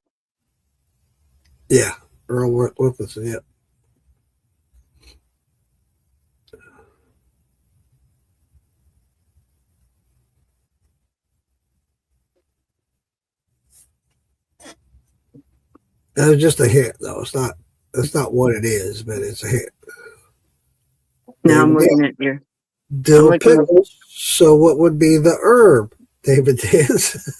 yeah, Earl Wilkinson, yeah. That was just a hint, though. That's not what it is, but it's a hint. Now I'm looking at your. Dill I'm looking at- pickles. So what would be the herb, David is?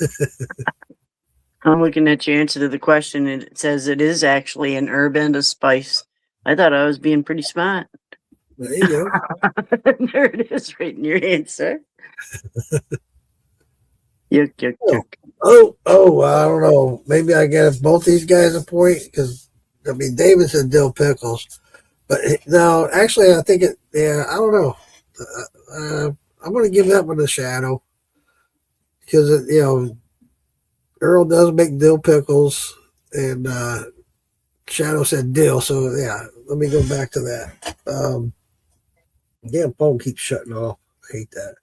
I'm looking at your answer to the question, and it says it is actually an herb and a spice. I thought I was being pretty smart. There you go. There it is, right in your answer. Yuck, yuck, yuck. Oh, I don't know. Maybe I get both these guys a point because I mean David said dill pickles, but no, actually I think it. Yeah, I don't know. I'm going to give that one a shadow because Earl does make dill pickles, and Shadow said dill. So yeah, let me go back to that. Damn phone keeps shutting off. I hate that.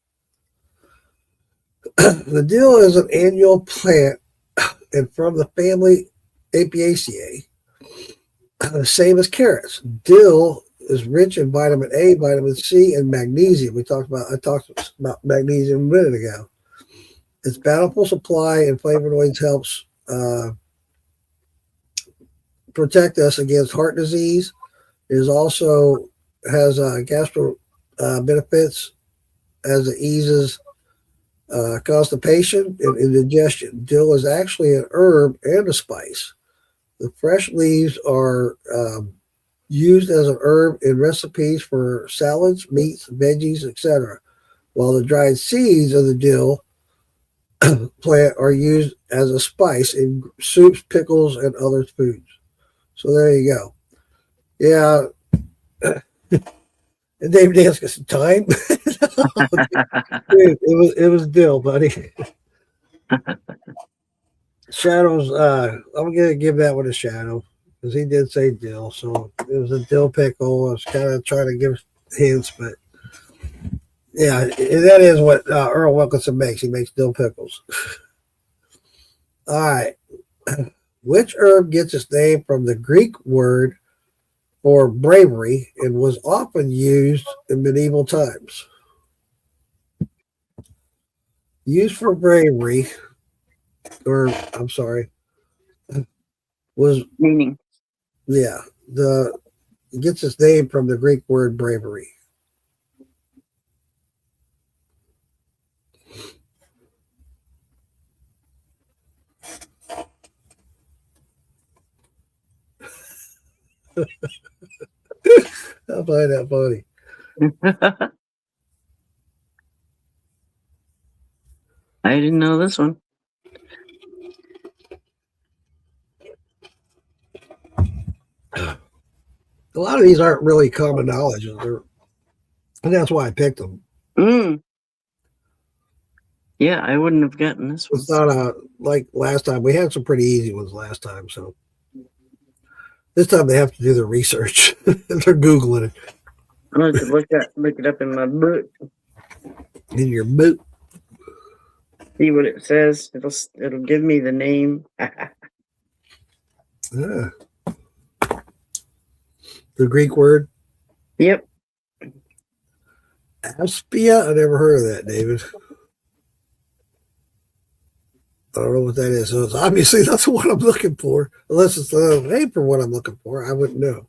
The dill is an annual plant and from the family Apiaceae, same as carrots. Dill is rich in vitamin A, vitamin C, and magnesium. I talked about magnesium a minute ago. Its bountiful supply in flavonoids helps protect us against heart disease. It is also has gastro benefits as it eases constipation and indigestion. Dill is actually an herb and a spice. The fresh leaves are used as an herb in recipes for salads, meats, veggies, etc., while the dried seeds of the dill plant are used as a spice in soups, pickles, and other foods. So there you go. Yeah. And David asked us time. Dude, it was dill, buddy. Shadows, I'm gonna give that one a shadow because he did say dill, so it was a dill pickle. I was kind of trying to give hints, but yeah, that is what Earl Wilkinson makes. He makes dill pickles. All right, which herb gets its name from the Greek word for bravery and was often used in medieval times? used for bravery, or I'm sorry, was Meaning. yeah, it gets its name from the Greek word bravery. I find that funny. I didn't know this one. A lot of these aren't really common knowledge, and that's why I picked them. Mm. Yeah, I wouldn't have gotten this one. It's not like last time. We had some pretty easy ones last time, so this time they have to do their research. They're Googling it I'm going to look it up in my book, in your boot. see what it says. It'll give me the name. Yeah. The Greek word Yep. aspia. I never heard of that, David. I don't know what that is. So it's obviously not the one I'm looking for. Unless it's the name for what I'm looking for. I wouldn't know.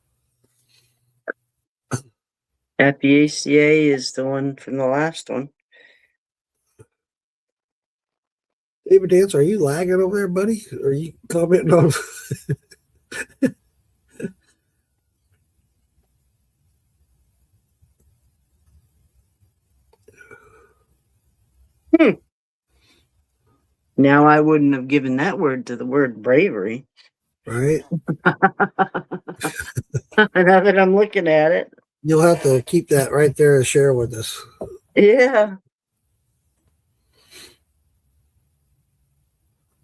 Apiaceae is the one from the last one. David Dance, are you lagging over there, buddy? Are you commenting on? Now I wouldn't have given that word to the word bravery. Right? Now that I'm looking at it. You'll have to keep that right there and share with us. Yeah.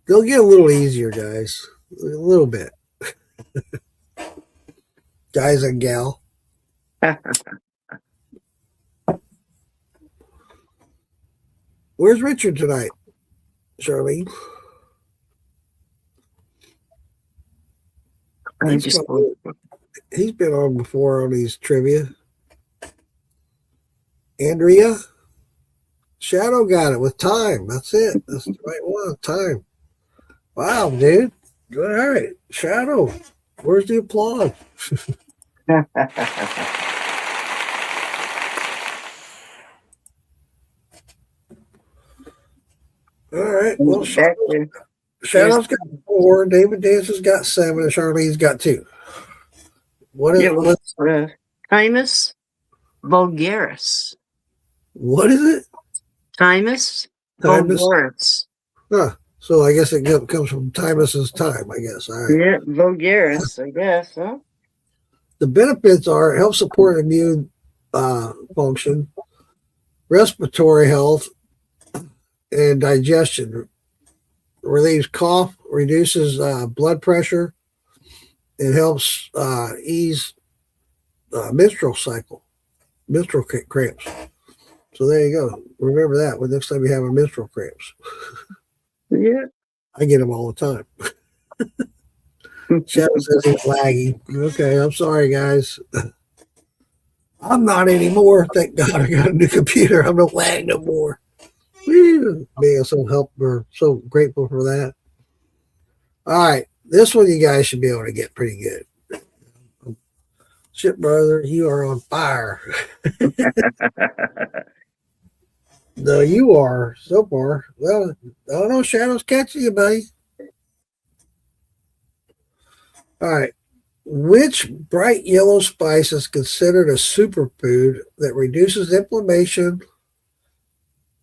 They'll get a little easier, guys. A little bit. Guys and gal. Where's Richard tonight, Charlene? He's been on before on these trivia. Andrea? Shadow got it with time. That's it. That's the right one. Time. Wow, dude. All right. Shadow. Where's the applause? All right. Well, Shadow's got 4. David Dance has got 7. And Charlene's got 2. What is Thymus vulgaris. What is it? Thymus Thymus? vulgaris. Huh. So I guess it comes from Thymus's time, I guess. All right. Yeah, vulgaris, I guess, huh? The benefits are it helps support immune function, respiratory health, and digestion. Relieves cough, reduces blood pressure, and helps ease menstrual cramps. So there you go. Remember that when next time you have a menstrual cramps. Yeah. I get them all the time. Shadow says he's laggy. Okay, I'm sorry, guys. I'm not anymore. Thank God I got a new computer. I'm not lag no more. Woo. Being so grateful for that. All right, this one you guys should be able to get pretty good. Shit, brother, you are on fire. No, you are so far. Well, I don't know. Shadow's catching you, buddy. All right. Which bright yellow spice is considered a superfood that reduces inflammation,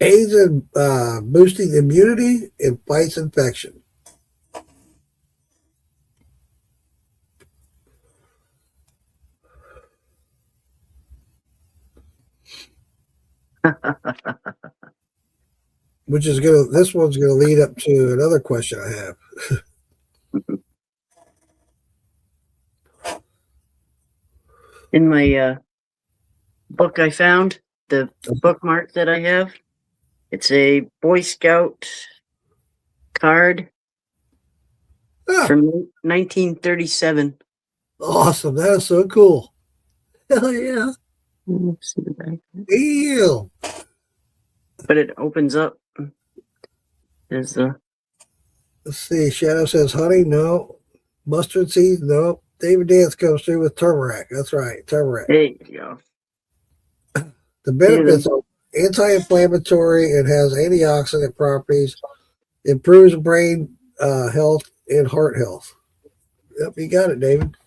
aids in boosting immunity, and fights infection? This one's gonna lead up to another question I have. In my book I found, the bookmark that I have, it's a Boy Scout card from 1937. Awesome. That is so cool. Hell yeah. Let's see the back. Ew. But it opens up. Is Let's see. Shadow says honey. No. Mustard seeds. No. David Dance comes through with turmeric. That's right. Turmeric. there you go. The benefits are anti-inflammatory. It has antioxidant properties. Improves brain health and heart health. Yep, you got it, David.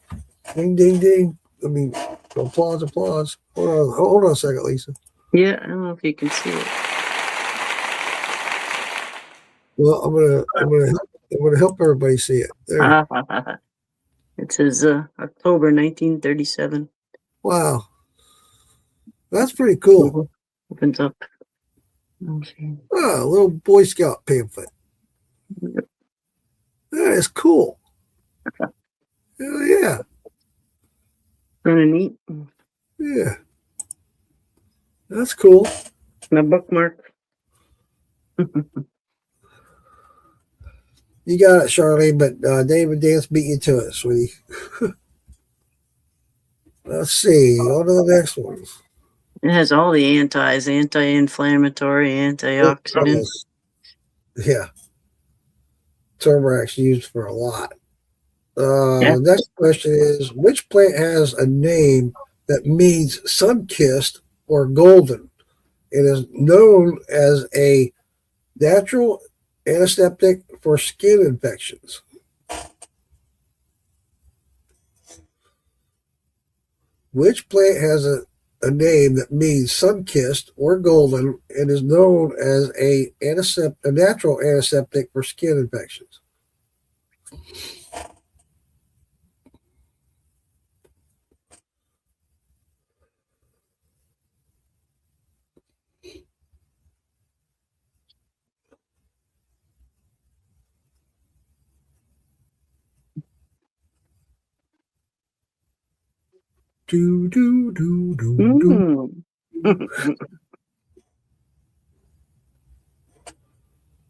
Ding, ding, ding. I mean, applause, applause. Hold on a second, Lisa. Yeah, I don't know if you can see it. Well, I'm gonna help everybody see it. There. It says October 1937. Wow, that's pretty cool. Opens up. Okay. Oh, a little Boy Scout pamphlet. Yep. That is cool. Hell yeah, Kind of neat. yeah. That's cool. My bookmark. You got it, Charlene, but David Dance beat you to it, sweetie. Let's see. On to the next one. It has all the anti-inflammatory, antioxidant. Yeah. Turmeric's used for a lot. Yeah. Next question is, which plant has a name that means sun-kissed or golden? It is known as a natural antiseptic for skin infections. Which plant has a name that means sun-kissed or golden and is known as a natural antiseptic for skin infections? Do, do, do, do, do.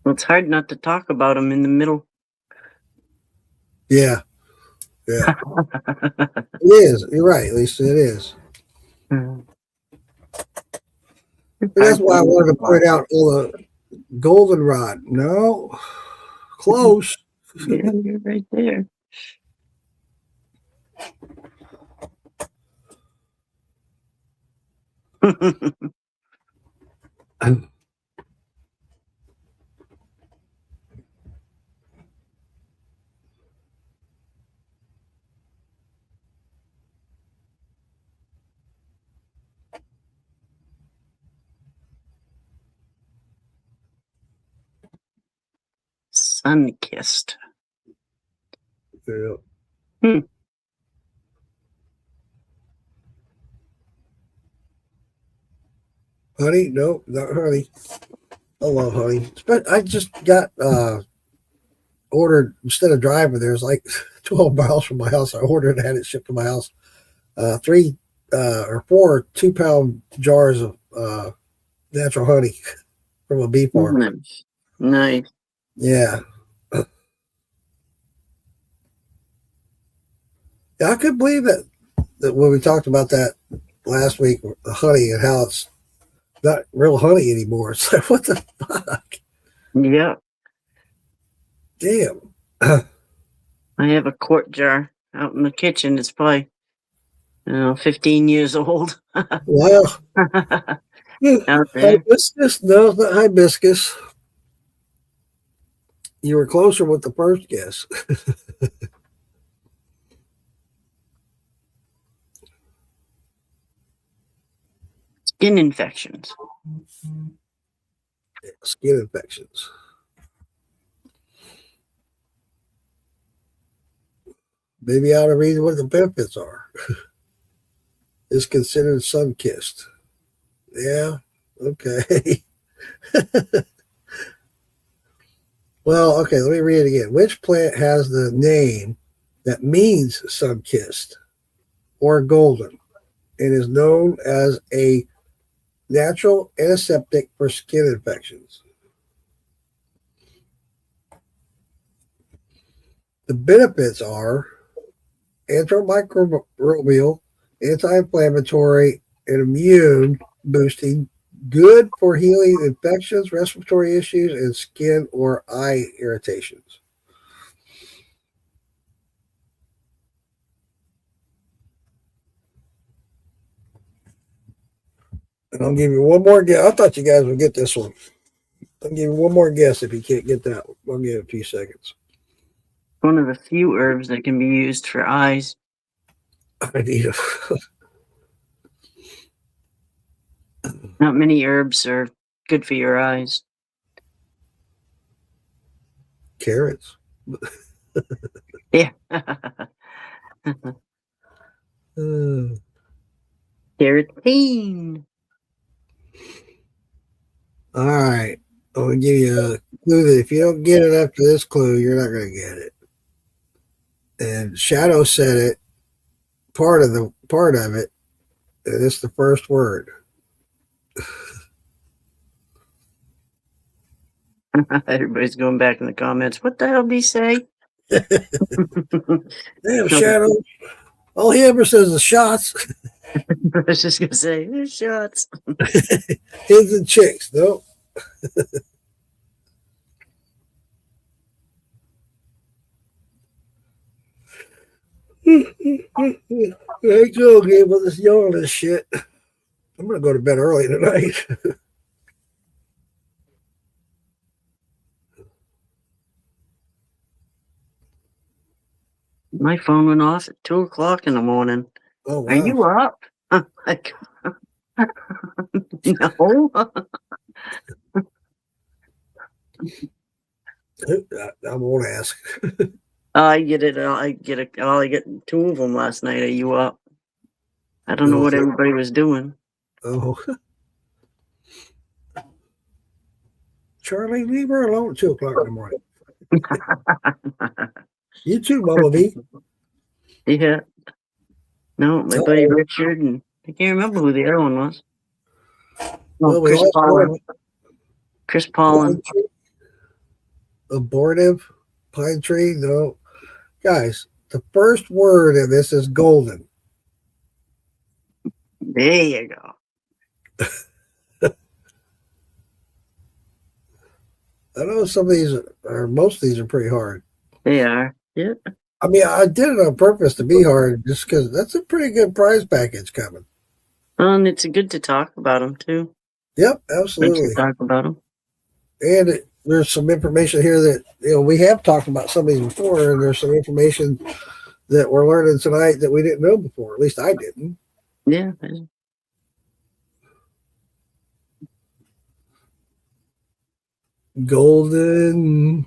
Well, it's hard not to talk about them in the middle. Yeah. Yeah. It is. You're right, Lisa. It is. And that's why I wanted to point out all the goldenrod. No. Close. Yeah, you're right there. Sun-kissed. Yeah. Honey? No, not honey. I love honey. But I just got ordered, instead of driving there, it's like 12 miles from my house. I ordered and had it shipped to my house. 3 or 4 2-pound jars of natural honey from a bee farm. Nice. Yeah. Yeah, I couldn't believe that when we talked about that last week, the honey and how it's not real honey anymore. It's like, what the fuck? Yeah. Damn. I have a quart jar out in the kitchen. It's probably 15 years old. Wow. Out there. Hibiscus? No, it's not hibiscus. You were closer with the first guess. Skin infections. Skin infections. Maybe I ought to read what the benefits are. Is considered sun-kissed. Yeah, okay. Well, okay, let me read it again. Which plant has the name that means sun-kissed or golden and is known as a natural antiseptic for skin infections? The benefits are antimicrobial, anti-inflammatory, and immune boosting good for healing infections, respiratory issues, and skin or eye irritations. And I'll give you one more guess. I thought you guys would get this one. I'll give you one more guess if you can't get that one. I'll give it a few seconds. One of the few herbs that can be used for eyes. I need a Not many herbs are good for your eyes. carrots. Yeah. Carotene. All right. I'm going to give you a clue that if you don't get it after this clue, you're not going to get it. And Shadow said it, part of it, and it's the first word. Everybody's going back in the comments. What the hell did he say? Damn, Shadow. All he ever says is shots. I was just going to say, there's shots. Kids and chicks. Nope. Hey, Joe gave us this yawn and shit. I'm going to go to bed early tonight. My phone went off at 2 o'clock in the morning. Oh, wow. Are you up? I'm like, no. I won't ask. I get it. I get 2 of them last night. Are you up? I don't know what everybody was doing. Oh. Charlie, leave her alone at 2 o'clock in the morning. You too, Mama B. Yeah. No, my buddy Richard, and I can't remember who the other one was. No, Chris Paulin. Chris Paulin. Abortive pine tree. No, guys. The first word in this is golden. There you go. I know some of these or most of these are pretty hard. They are. Yeah. I mean, I did it on purpose to be hard, just because that's a pretty good prize package coming. And it's good to talk about them too. Yep, Good absolutely. to talk about them. And there's some information here that we have talked about some of these before, and there's some information that we're learning tonight that we didn't know before. At least I didn't. Yeah. Golden.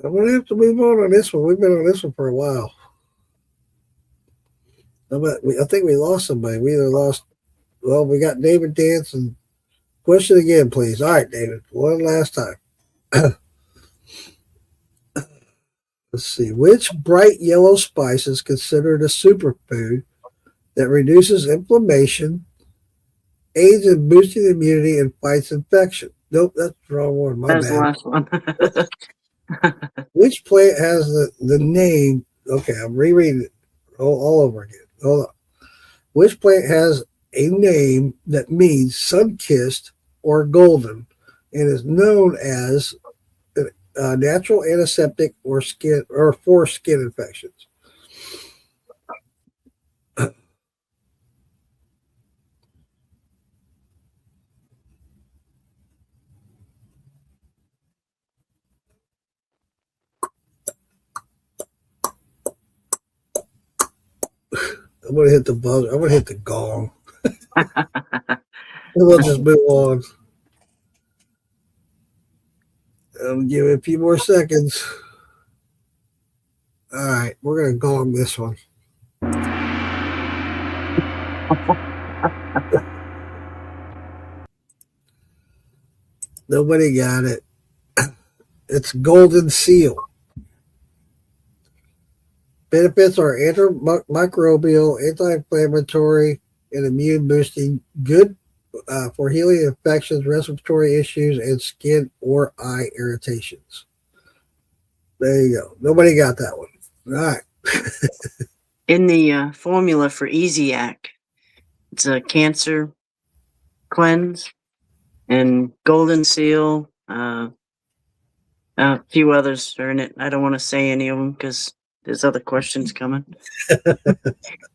I'm gonna have to move on this one. We've been on this one for a while. I think we lost somebody. We either lost. Well, we got David Danson. Question again, please. All right, David. One last time. Let's see. Which bright yellow spice is considered a superfood that reduces inflammation, aids in boosting immunity, and fights infection? Nope, that's the wrong one. My That's the bad. last one. Which plant has the name? Okay, I'm rereading it all over again. Hold on. Which plant has a name that means sun-kissed or golden and is known as a natural antiseptic or for skin infections? I'm going to hit the buzzer. I'm going to hit the gong. We'll just move on. I'll give it a few more seconds. All right, we're going to gong this one. Nobody got it. It's golden seal. Benefits are antimicrobial, anti-inflammatory, and immune boosting, good for healing infections, respiratory issues, and skin or eye irritations. There you go. Nobody got that one. All right. In the formula for Easyac, it's a cancer cleanse and golden seal. A few others are in it. I don't want to say any of them because there's other questions coming.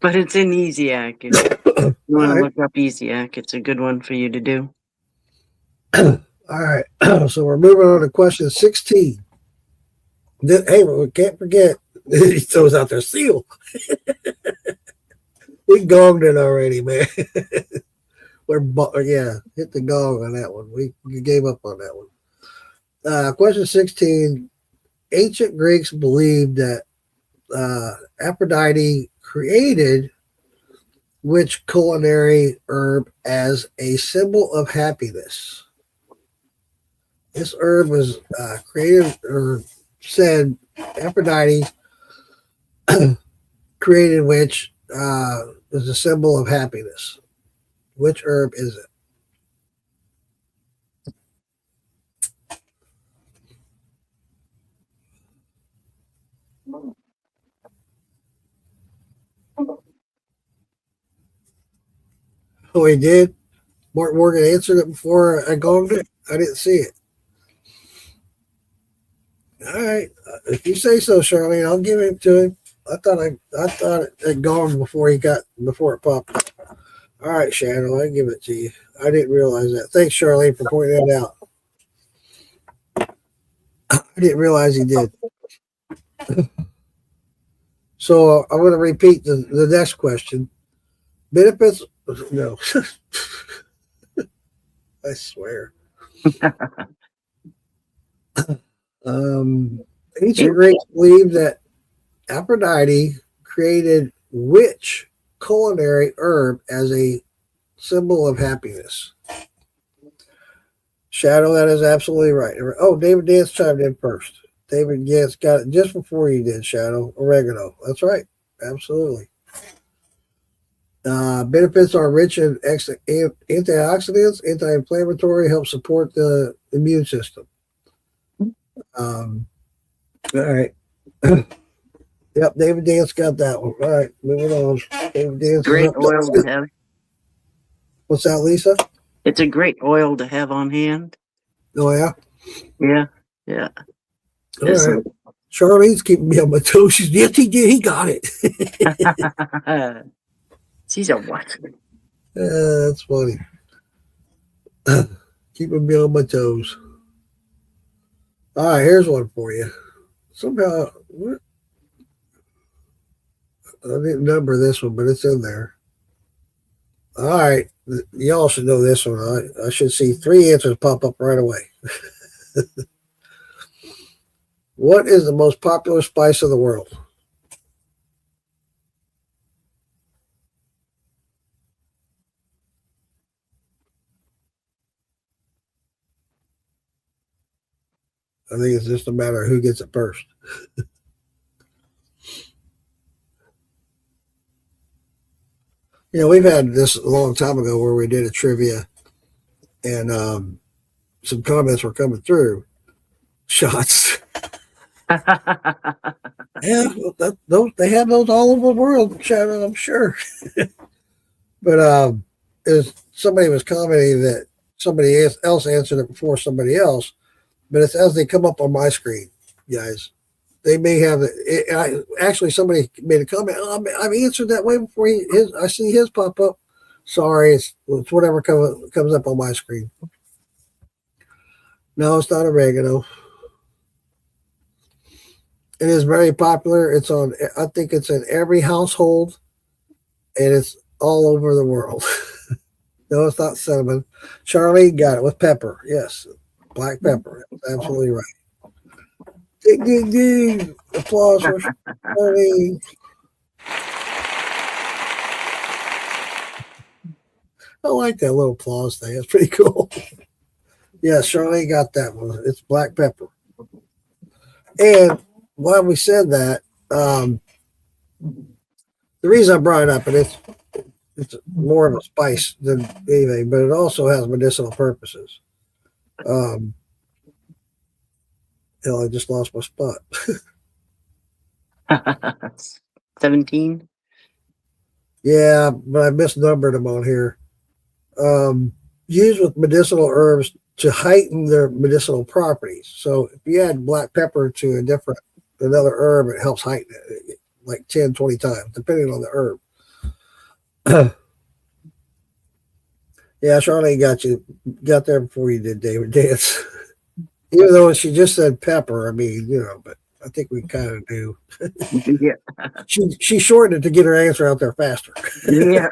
But it's in Easyac. If you want to All right. look up Easyac, it's a good one for you to do. All right. So we're moving on to question 16. Hey, we can't forget. He throws out their seal. We gonged it already, man. Hit the gong on that one. We gave up on that one. Question 16. Ancient Greeks believed that Aphrodite created which culinary herb as a symbol of happiness? This herb was created, or said Aphrodite created which is a symbol of happiness. Which herb is it? Oh, he did? Martin Morgan answered it before I gonged it? I didn't see it. All right. If you say so, Charlene, I'll give it to him. I thought it had gone before it popped up. All right, Shadow, I give it to you. I didn't realize that. Thanks, Charlene, for pointing that out. I didn't realize he did. So I'm going to repeat the next question. Benefits? No. I swear. Ancient Greeks believed that Aphrodite created which culinary herb as a symbol of happiness? Shadow, that is absolutely right. Oh, David Dance chimed in first. David Dance got it just before you did, Shadow. Oregano. That's right. Absolutely. Benefits are rich in antioxidants, anti-inflammatory, help support the immune system. All right. Yep, David Dance got that one. All right, moving on. David Dance. Great oil to have. What's that, Lisa? It's a great oil to have on hand. Oh, yeah? Yeah. All right. Charlene's keeping me on my toes. She's, yes, he did. He got it. She's a what? That's funny. Keeping me on my toes. All right, here's one for you. Somehow, I didn't number this one, but it's in there. All right, y'all should know this one. I should see 3 answers pop up right away. What is the most popular spice of the world? I think it's just a matter of who gets it first. We've had this a long time ago where we did a trivia and some comments were coming through. Shots. Yeah, they have those all over the world, Shannon, I'm sure. But somebody was commenting that somebody else answered it before somebody else, but it's as they come up on my screen, guys. They may have it. Actually, somebody made a comment. Oh, I've answered that way before I see his pop up. Sorry, it's whatever comes up on my screen. No, it's not oregano. It is very popular. I think it's in every household, and it's all over the world. No, it's not cinnamon. Charlie got it with pepper. Yes, black pepper. Absolutely right. Ding, ding, ding. Applause for Charlie. I like that little applause thing. It's pretty cool. Yeah, Charlie got that one. It's black pepper. And while we said that, the reason I brought it up, and it's more of a spice than anything, but it also has medicinal purposes. I just lost my spot. 17. Yeah, but I misnumbered them on here. Used with medicinal herbs to heighten their medicinal properties. So if you add black pepper to another herb, it helps heighten it like 10, 20 times, depending on the herb. Yeah, Charlene got there before you did, David Dance. Even though she just said pepper, I mean, but I think we kind of knew. Yeah. She shortened it to get her answer out there faster. Yeah.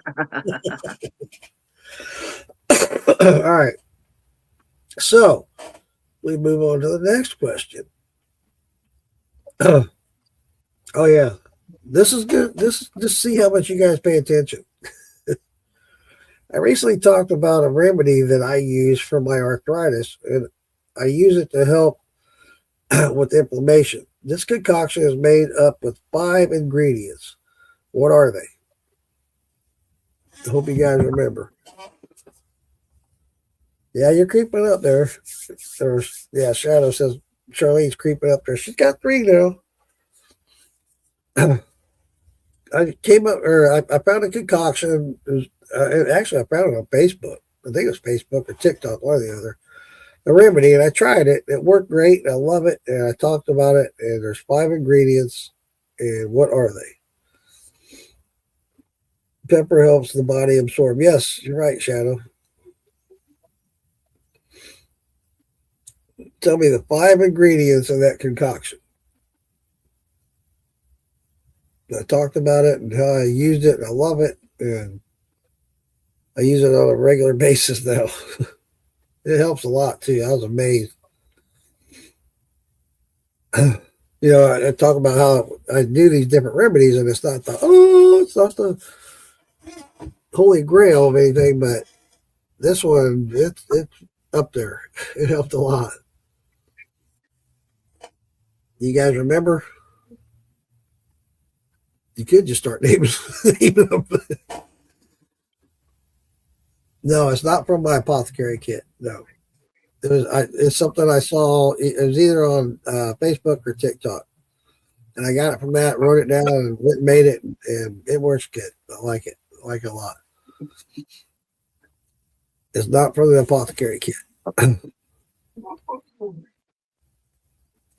All right. So we move on to the next question. Oh yeah. This is good. Just see how much you guys pay attention. I recently talked about a remedy that I use for my arthritis, and I use it to help with inflammation. This concoction is made up with 5 ingredients. What are they? I hope you guys remember. Yeah, you're creeping up there. Shadow says Charlene's creeping up there. She's got 3 now. I found a concoction. Actually, I found it on Facebook. I think it was Facebook or TikTok, one or the other. A remedy, and I tried it. It worked great. I love it, and I talked about it. And there's 5 ingredients, and what are they? Pepper helps the body absorb. Yes, you're right, Shadow. Tell me the 5 ingredients of that concoction. I talked about it and how I used it, and I love it, and I use it on a regular basis now. It helps a lot too. I was amazed. I talk about how I do these different remedies, and it's not the holy grail of anything, but this one, it's up there. It helped a lot. You guys remember? You could just start naming them. No, it's not from my apothecary kit. No, it's something I saw. It was either on Facebook or TikTok, and I got it from that. Wrote it down and went and made it, and it works good. I like it. I like it a lot. It's not from the apothecary kit, and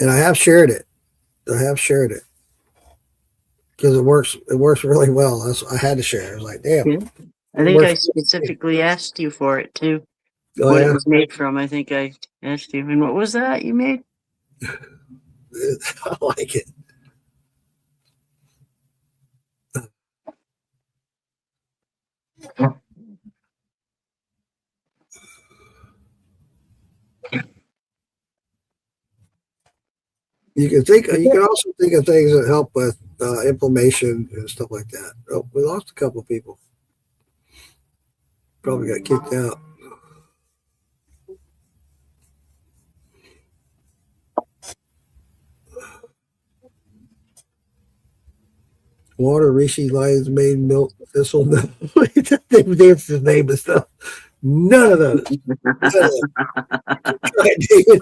I have shared it. Because it works. It works really well. I had to share. I was like, damn. Yeah. I think I specifically asked you for it too. Oh, what yeah? it was made from. I think I asked you. And what was that you made? I like it. You can also think of things that help with inflammation and stuff like that. Oh, we lost a couple of people. Probably got kicked out. Water, reishi, lion's mane, milk, thistle. No. David Dance's name and stuff. None of those. Right, David.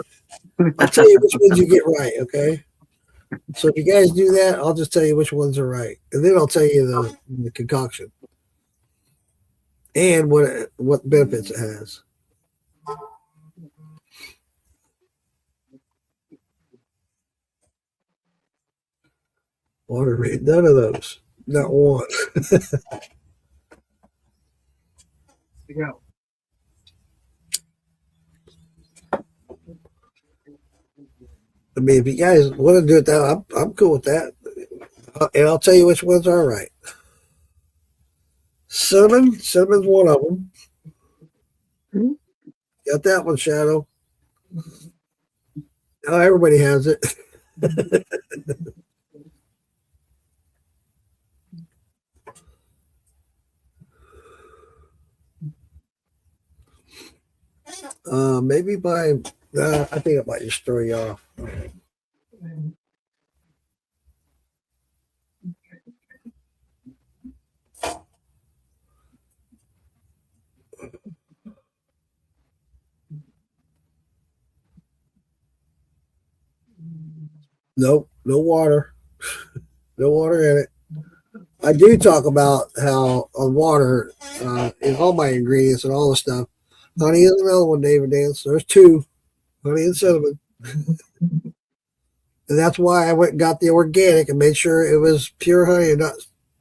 I'll tell you which ones you get right, okay? So if you guys do that, I'll just tell you which ones are right. And then I'll tell you the concoction. And what benefits it has. Water, none of those. Not one. Yeah. I mean, if you guys want to do it that, I'm cool with that. And I'll tell you which ones are right. Cinnamon's one of them. Got that one, Shadow. Oh, everybody has it. Maybe I think I might just throw you off. Nope, no water. No water in it. I do talk about how on water, in all my ingredients and all the stuff. Honey is another one, David Dance. There's two, honey and cinnamon. And that's why I went and got the organic and made sure it was pure honey and not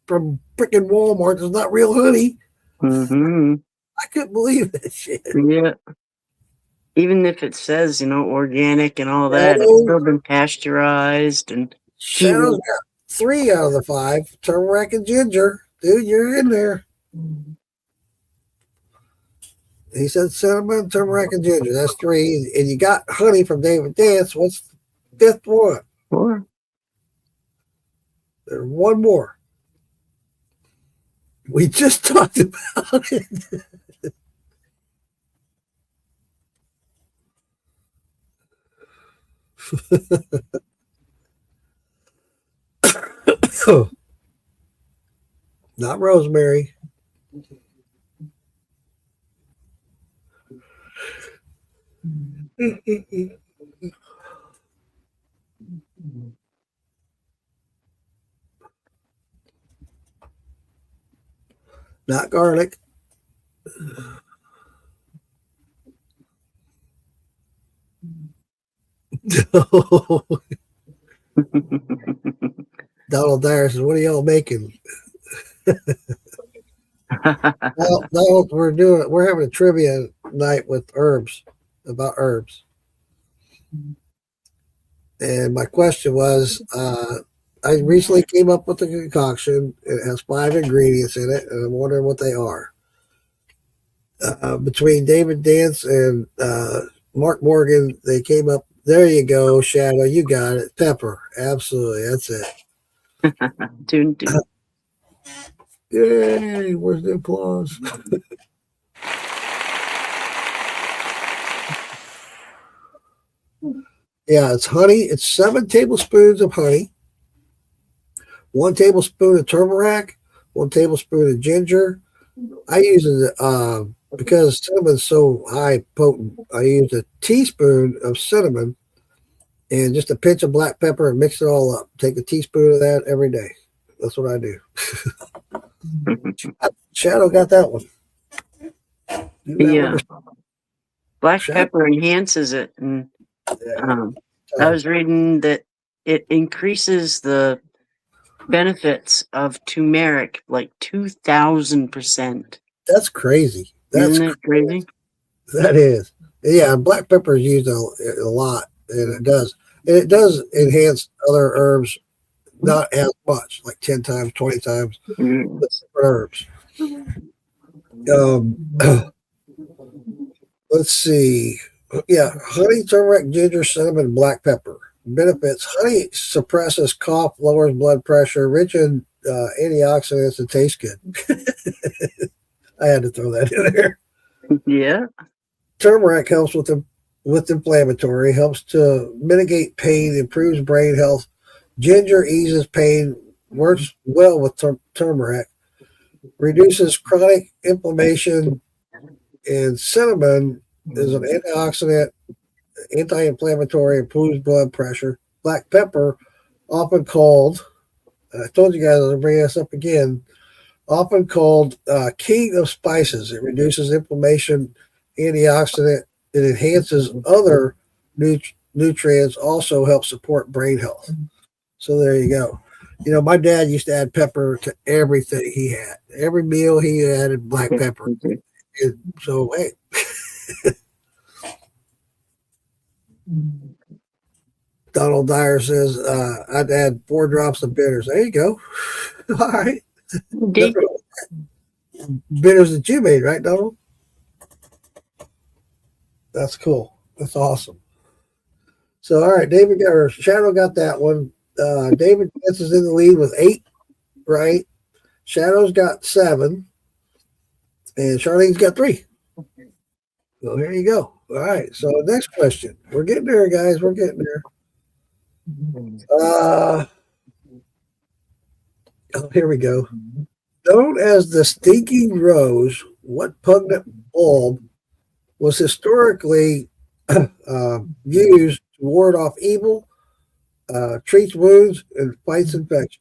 from freaking Walmart. It's not real honey. Mm-hmm. I couldn't believe that shit. Yeah. Even if it says, organic and all that, it's Oh. still been pasteurized and Shadow's got 3 out of the 5. Turmeric and ginger. Dude, you're in there. He said cinnamon, turmeric, and ginger. That's 3. And you got honey from David Dance. What's the 5th one? 4. There's one more. We just talked about it. Not rosemary. Not garlic. Donald Dyer says, "What are y'all making?" Well, no, we're having a trivia night with herbs, about herbs. And my question was, I recently came up with a concoction. It has 5 ingredients in it, and I'm wondering what they are. Between David Dance and Mark Morgan, they came up. There you go, Shadow. You got it. Pepper. Absolutely. That's it. Dun, dun. Yay. Where's the applause? Yeah, it's honey. It's 7 tablespoons of honey, 1 tablespoon of turmeric, 1 tablespoon of ginger. I use it because cinnamon's so high potent. I use a teaspoon of cinnamon and just a pinch of black pepper and mix it all up. Take a teaspoon of that every day. That's what I do. Shadow got that one. Yeah. Black Shadow. pepper enhances it. And Yeah. I was reading that it increases the benefits of turmeric like 2,000%. That's crazy. That's Isn't it crazy? That is. Yeah, black pepper is used a lot, and it does. And it does enhance other herbs, not as much, like 10 times, 20 times, Mm. but different herbs. Let's see. Yeah, honey, turmeric, ginger, cinnamon, black pepper. Benefits. Honey suppresses cough, lowers blood pressure, rich in antioxidants, and tastes good. I had to throw that in there. Yeah. Turmeric helps with inflammatory, helps to mitigate pain, improves brain health. Ginger eases pain, works well with turmeric, reduces chronic inflammation, and cinnamon is an antioxidant, anti-inflammatory, improves blood pressure. Black pepper, often called, I told you guys I'll bring this up again, often called king of spices. It reduces inflammation, antioxidant. It enhances other nutrients, also helps support brain health. So there you go. My dad used to add pepper to everything he had. Every meal he added black pepper. And so, hey. Donald Dyer says, I'd add 4 drops of bitters. There you go. All right. Deep. Bitters that you made, right, Donald? That's cool. That's awesome. So, all right, Shadow got that one. David Pitts is in the lead with 8, right? Shadow's got 7, and Charlene's got 3. So here you go. All right. So next question. We're getting there, guys. We're getting there. Here we go. Known as the stinking rose, what pungent bulb was historically used to ward off evil, treats wounds, and fights infection?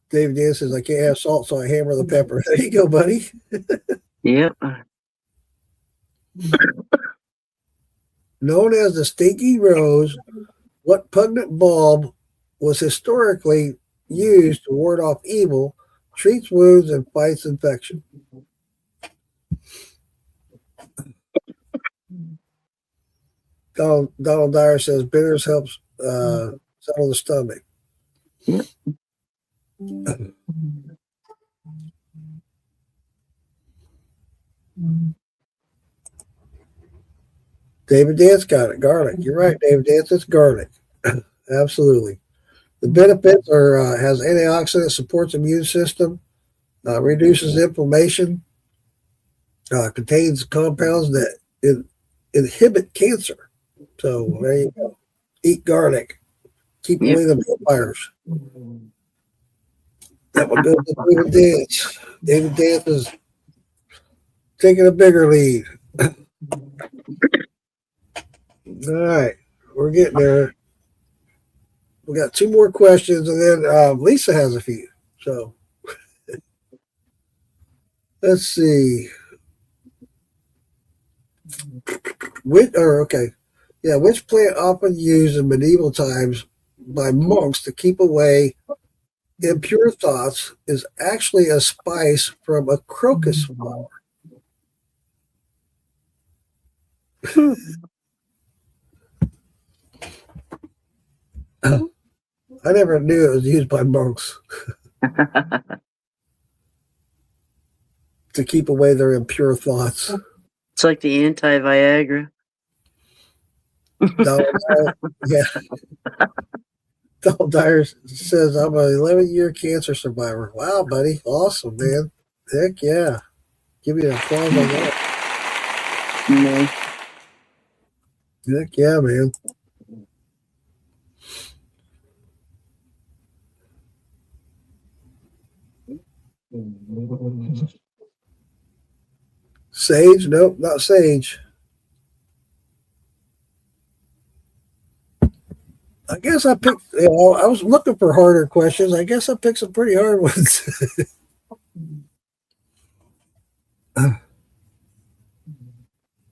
David Dan says, I can't have salt, so I hammer the pepper. There you go, buddy. Yep. Known as the Stinky Rose, what pungent bulb was historically used to ward off evil, treats wounds, and fights infection? Donald Dyer says bitters helps settle the stomach. Yep. David Dance got it. Garlic. You're right, David Dance. It's garlic. Absolutely. The benefits are has antioxidants, supports immune system, reduces inflammation, contains compounds that inhibit cancer. So there you go. Eat garlic. Keep away the vampires. That one goes to David Dance. David Dance is taking a bigger lead. All right, we're getting there. We got two more questions, and then Lisa has a few. So let's see. Which plant often used in medieval times by monks to keep away impure thoughts is actually a spice from a crocus flower. I never knew it was used by monks to keep away their impure thoughts. It's like the anti-Viagra. Donald Dyer says, I'm an 11-year cancer survivor. Wow, buddy. Awesome, man. Heck yeah. Give me an applause on that. Heck yeah, man. Sage? Nope, not sage. I guess I picked, I was looking for harder questions. I guess I picked some pretty hard ones.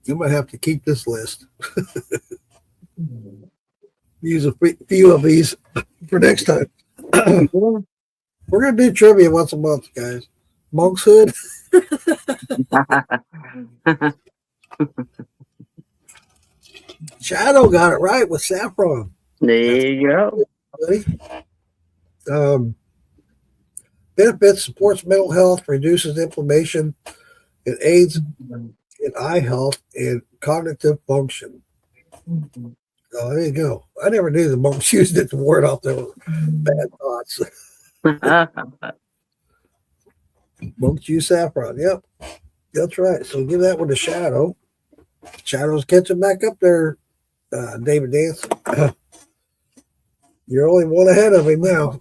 You might have to keep this list. Use a few of these for next time. We're going to do trivia once a month, guys. Monkshood. Shadow got it right with saffron. There you go. Benefits, supports mental health, reduces inflammation, it aids in eye health and cognitive function. Oh, there you go. I never knew the monks used it to ward off their bad thoughts. Monks use saffron. Yep, that's right. So give that one to Shadow. Shadow's catching back up there, David Dance. You're only one ahead of him now.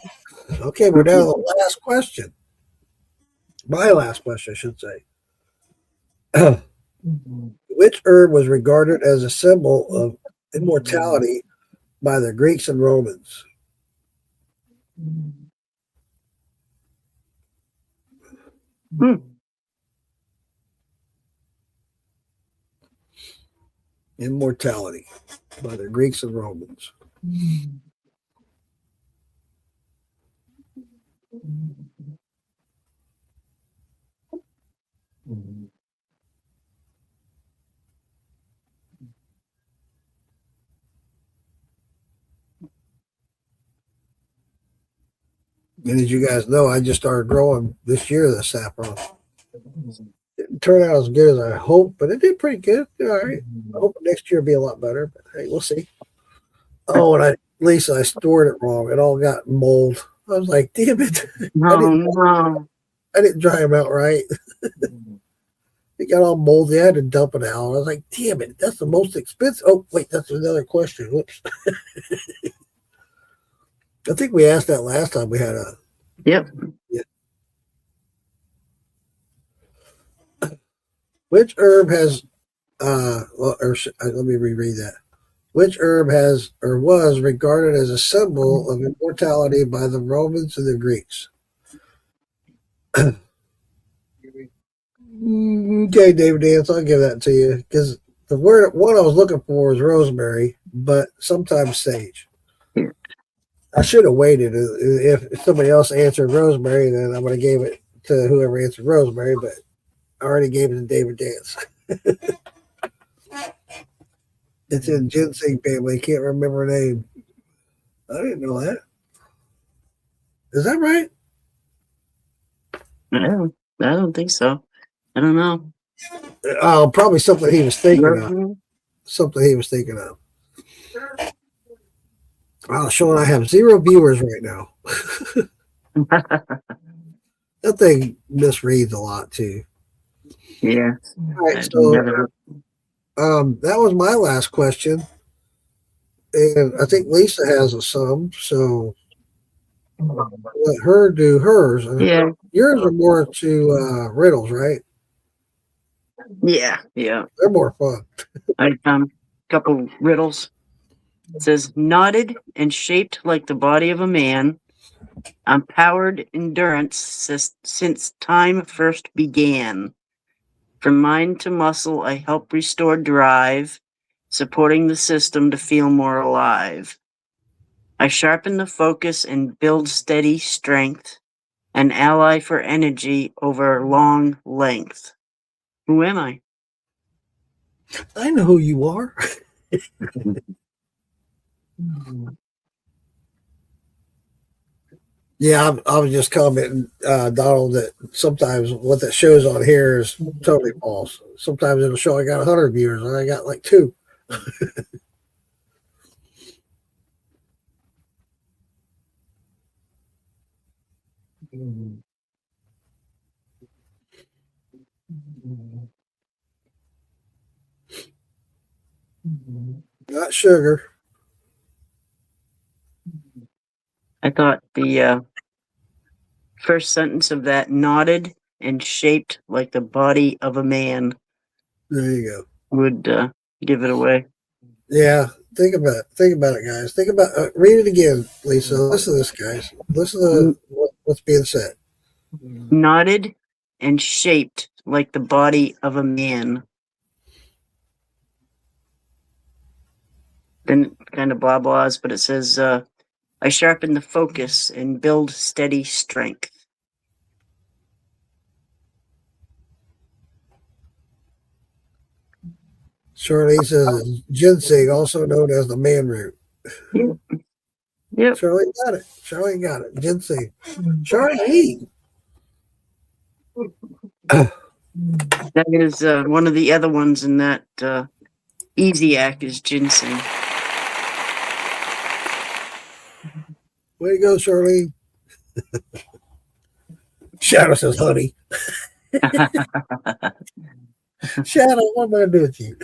Okay, we're down to the last question. My last question, I should say. Which herb was regarded as a symbol of immortality by the Greeks and Romans? Immortality by the Greeks and Romans. And as you guys know, I just started growing this year the saffron. Didn't turn out as good as I hoped, but it did pretty good. All right. I hope next year will be a lot better, but hey, we'll see. Oh, and Lisa, I stored it wrong. It all got mold. I was like, damn it. I didn't dry them out right. It got all moldy. I had to dump it out. I was like, damn it. That's the most expensive. Oh, wait, that's another question. Whoops. I think we asked that last time we had a. Yep. Yeah. Which herb has, let me reread that. Which herb has or was regarded as a symbol of immortality by the Romans and the Greeks? Okay, David Dance, I'll give that to you because the word one I was looking for was rosemary, but sometimes sage. Yeah. I should have waited. If somebody else answered rosemary, then I would have gave it to whoever answered rosemary, but I already gave it to David Dance. It's in ginseng family. Can't remember her name. I didn't know that. Is that right? I don't think so. I don't know. Oh, probably something he was thinking of. Rosemary? Something he was thinking of. Wow, Sean, I have 0 viewers right now. That thing misreads a lot too. Yeah. All right, I've so never- that was my last question, and I think Lisa has a some, so let her do hers. And Yeah. yours are more to riddles, right? Yeah. They're more fun. I found a couple riddles. It says, knotted and shaped like the body of a man, empowered endurance since time first began. From mind to muscle, I help restore drive, supporting the system to feel more alive. I sharpen the focus and build steady strength, an ally for energy over long length. Who am I? I know who you are. Yeah, I was just commenting, Donald, that sometimes what that shows on here is totally false. Sometimes it'll show I got 100 viewers and I got like 2. Not sugar. I thought the first sentence of that, knotted and shaped like the body of a man, There you go. would give it away. Yeah, think about it. Think about it, guys. Think about read it again, Lisa. Listen to this, guys. Listen to what's being said. Knotted and shaped like the body of a man. Then kind of blah blahs, but it says, I sharpen the focus and build steady strength. Shirley says ginseng, also known as the man root. Yep. Shirley got it. Shirley got it. Ginseng. Shirley. That is one of the other ones in that Easy Act is ginseng. Way to go, Shirley. Shadow says honey. Shadow, what am I going to do with you?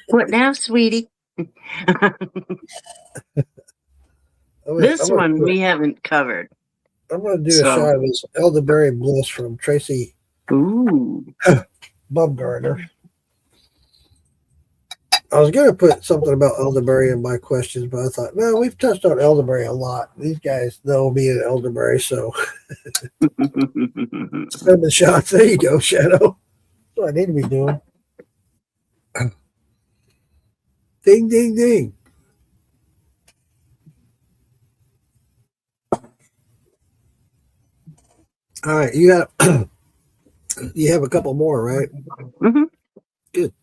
What now, sweetie? This one we haven't covered. I'm going to do a shot of this elderberry bliss from Tracy Ooh. Bumgardner. I was going to put something about elderberry in my questions, but I thought, no, we've touched on elderberry a lot. These guys know me and elderberry, so spend the shots. There you go, Shadow. That's what I need to be doing. Ding, ding, ding. All right, you have you have a couple more, right? Mm-hmm. Good.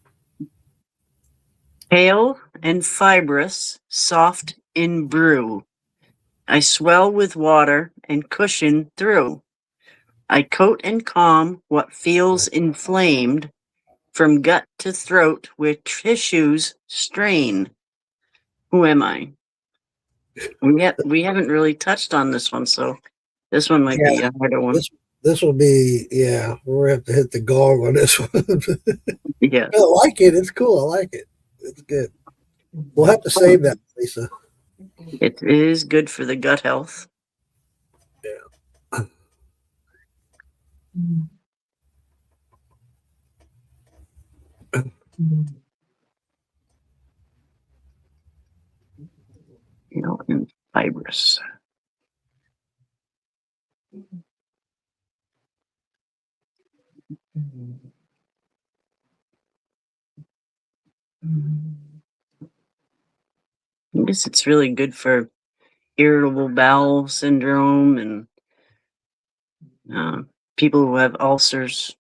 Pale and fibrous, soft in brew. I swell with water and cushion through. I coat and calm what feels inflamed from gut to throat where tissues strain. Who am I? We haven't really touched on this one, so this one might be a harder one. This will be, yeah, we're going to have to hit the gong on this one. Yeah. I like it. It's cool. I like it. It's good. We'll have to save that, Lisa. It is good for the gut health. Yeah. fibrous. I guess it's really good for irritable bowel syndrome and people who have ulcers.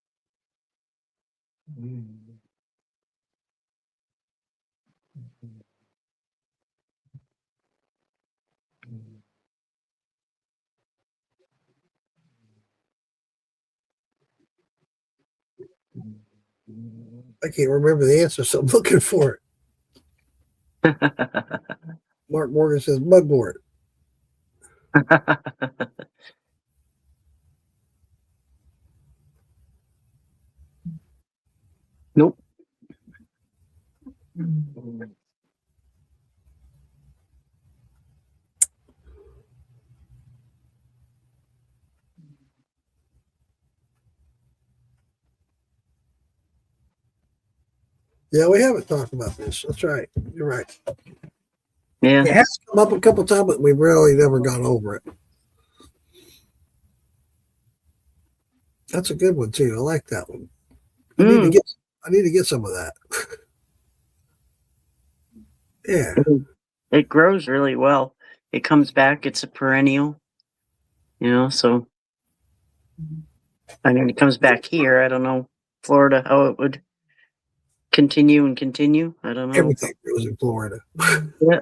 I can't remember the answer, so I'm looking for it. Mark Morgan says mugwort. Nope. Yeah, we haven't talked about this. That's right. You're right. Yeah. It has come up a couple times, but we really never got over it. That's a good one too. I like that one. I need to get some of that. Yeah. It grows really well. It comes back. It's a perennial, so I mean, it comes back here. I don't know, Florida, how it would continue. I don't know. Everything grows in Florida. Yeah.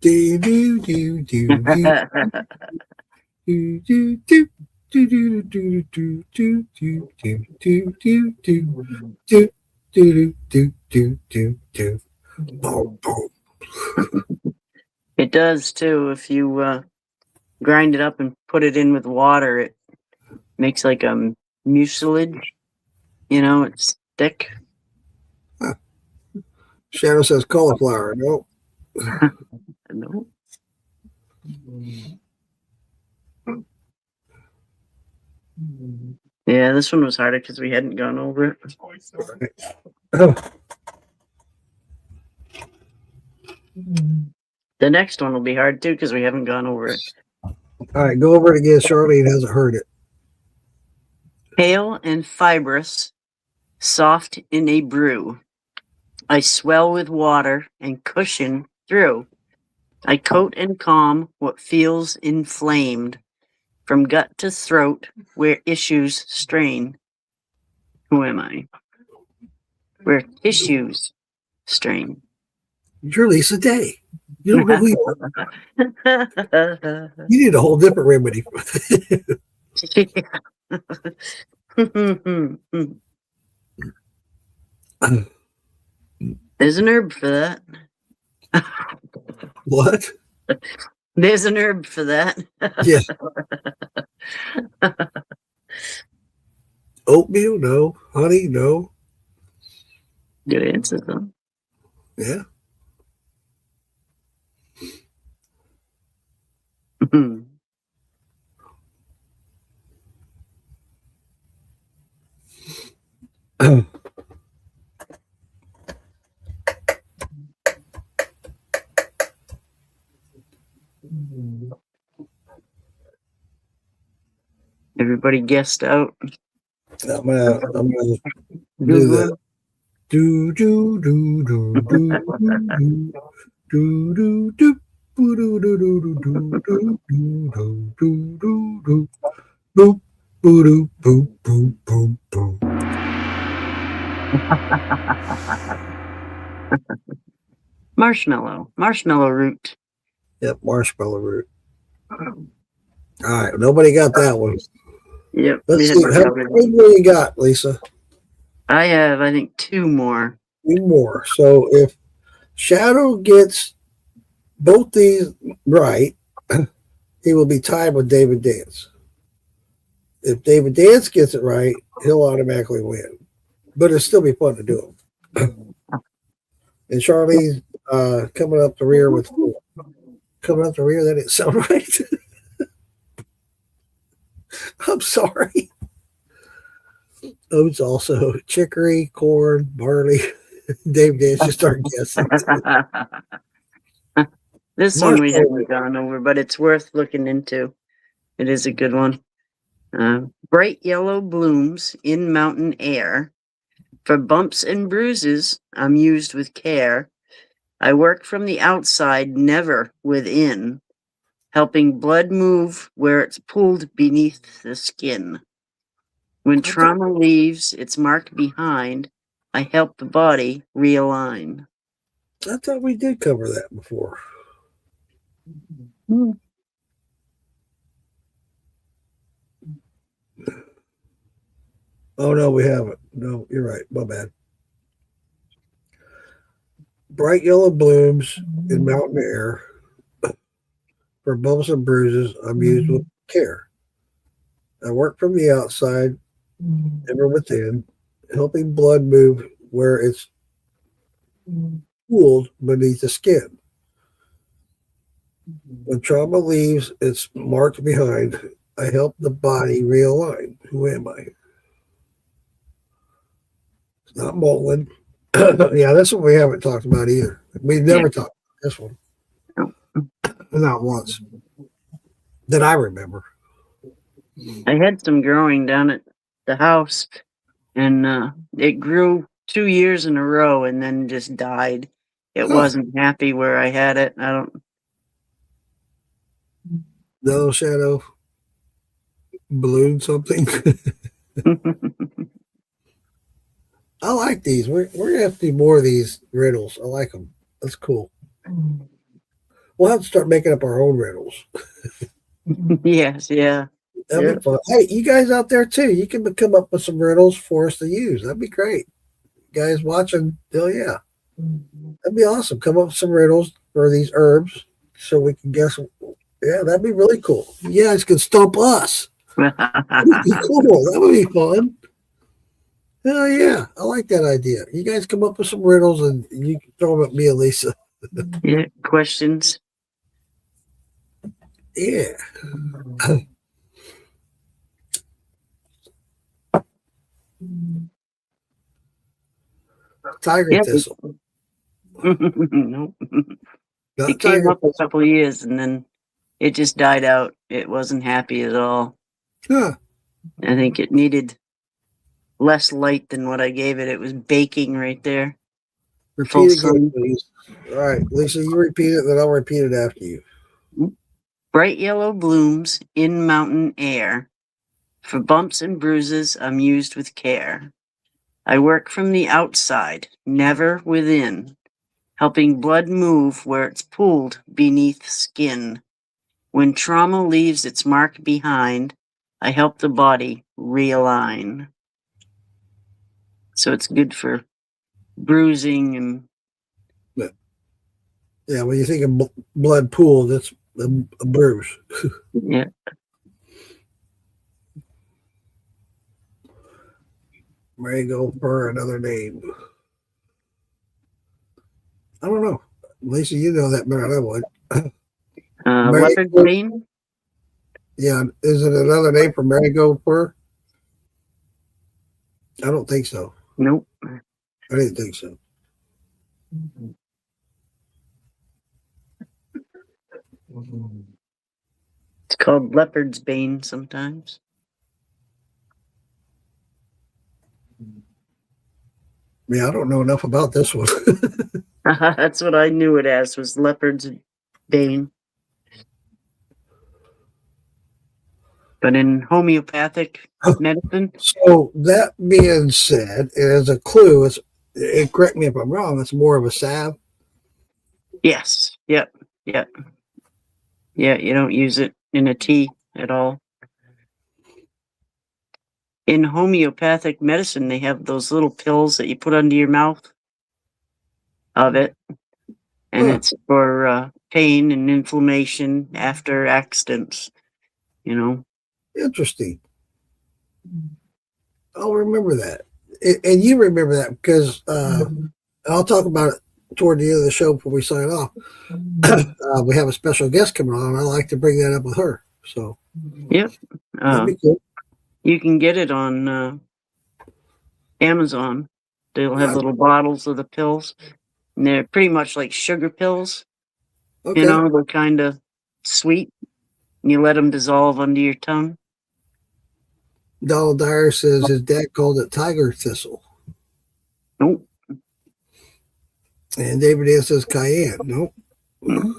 Do do do do do do do do. Do do do do do do do do do do do do do do do. Boom boom. It does too. If you grind it up and put it in with water, it makes like a mucilage. It's thick. Shadow says cauliflower. No. No. Yeah, this one was harder because we hadn't gone over it. The next one will be hard too because we haven't gone over it. All right, go over it again. Charlene hasn't heard it. Pale and fibrous, soft in a brew. I swell with water and cushion through. I coat and calm what feels inflamed. From gut to throat, where issues strain. Who am I? Where tissues strain. You're Lisa Day. You don't know who you are. You need a whole different remedy. There's an herb for that. What? There's an herb for that. Yeah. Oatmeal, no. Honey, no. Good answer, though. Yeah. Everybody guessed out. I'm gonna do that. Do do do do do do do do. Do do do do do do do do do do do. Boop boop boop boop boop boop. Marshmallow root. Yep, marshmallow root. All right, nobody got that one. Yep. Let's see. How many you got, Lisa? I have, I think, 2 more. 2 more. So if Shadow gets both these right, he will be tied with David Dance. if David Dance gets it right, he'll automatically win. But it'll still be fun to do them. And Charlie's coming up the rear with 4. Coming up the rear, that didn't sound right. I'm sorry. Oats also chicory, corn, barley. Dave Dance just started guessing. This one we haven't gone over, but it's worth looking into. It is a good one. Bright yellow blooms in mountain air. For bumps and bruises, I'm used with care. I work from the outside, never within, helping blood move where it's pulled beneath the skin. When trauma leaves its mark behind, I help the body realign. I thought we did cover that before. Oh, no, we haven't. No, you're right. My bad. Bright yellow blooms in mountain air. For bumps and bruises, I'm used with care. I work from the outside, never within, helping blood move where it's cooled beneath the skin. When trauma leaves its mark behind, I help the body realign. Who am I? It's not Molin. Yeah, that's what we haven't talked about either. We've never talked about this one. Not once. That I remember. I had some growing down at the house, and it grew 2 years in a row and then just died. It wasn't happy where I had it. I don't. No shadow. Balloon something. I like these. We're gonna have to do more of these riddles. I like them. That's cool. We'll have to start making up our own riddles. Yes, yeah. That'd be fun. Hey, you guys out there too, you can come up with some riddles for us to use. That'd be great. You guys watching, hell yeah. That'd be awesome. Come up with some riddles for these herbs so we can guess. Yeah, that'd be really cool. You guys can stump us. That'd be cool. That would be fun. Hell yeah. I like that idea. You guys come up with some riddles and you can throw them at me and Lisa. Yeah, questions. Yeah. Tiger thistle. Nope. Not It came tiger up a couple of years and then it just died out. It wasn't happy at all. Huh. I think it needed less light than what I gave it. It was baking right there. Repeat again, sun. please. All right, Lisa, you repeat it, then I'll repeat it after you. Bright yellow blooms in mountain air. For bumps and bruises, I'm used with care. I work from the outside, never within, helping blood move where it's pulled beneath skin. When trauma leaves its mark behind, I help the body realign. So it's good for bruising and Yeah, when you think of blood pool, that's a bruise. yeah. Marigold fur, another name. I don't know. Lisa, you know that better than I would. Leopard green? Yeah, is it another name for marigold fur? I don't think so. Nope. I didn't think so. It's called leopard's bane sometimes. Yeah, I don't know enough about this one. That's what I knew it as, was leopard's bane. But in homeopathic medicine, So that being said, as a clue, correct me if I'm wrong, it's more of a salve. yes, yep. Yeah, you don't use it in a tea at all. In homeopathic medicine, they have those little pills that you put under your mouth of it. And Huh. it's for pain and inflammation after accidents, you know. Interesting. I'll remember that. And you remember that because I'll talk about it toward the end of the show before we sign off. We have a special guest coming on. I like to bring that up with her. So Yep. that'd be cool. You can get it on Amazon. They'll have Right. little bottles of the pills, and they're pretty much like sugar pills. Okay. You know, they're kind of sweet. And you let them dissolve under your tongue. Donald Dyer says his dad called it tiger thistle. Nope. And David Ann says cayenne. Nope. Mhm.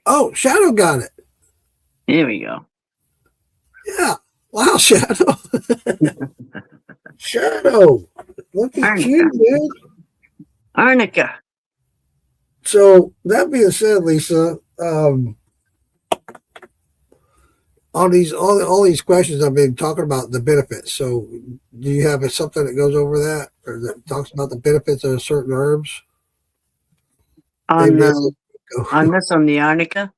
Oh, Shadow got it. There we go. Yeah. Wow, Shadow. Shadow. Look at you, man. Arnica. So that being said, Lisa, all these questions I've been talking about the benefits. So do you have something that goes over that or that talks about the benefits of certain herbs? On David, on this, on the arnica,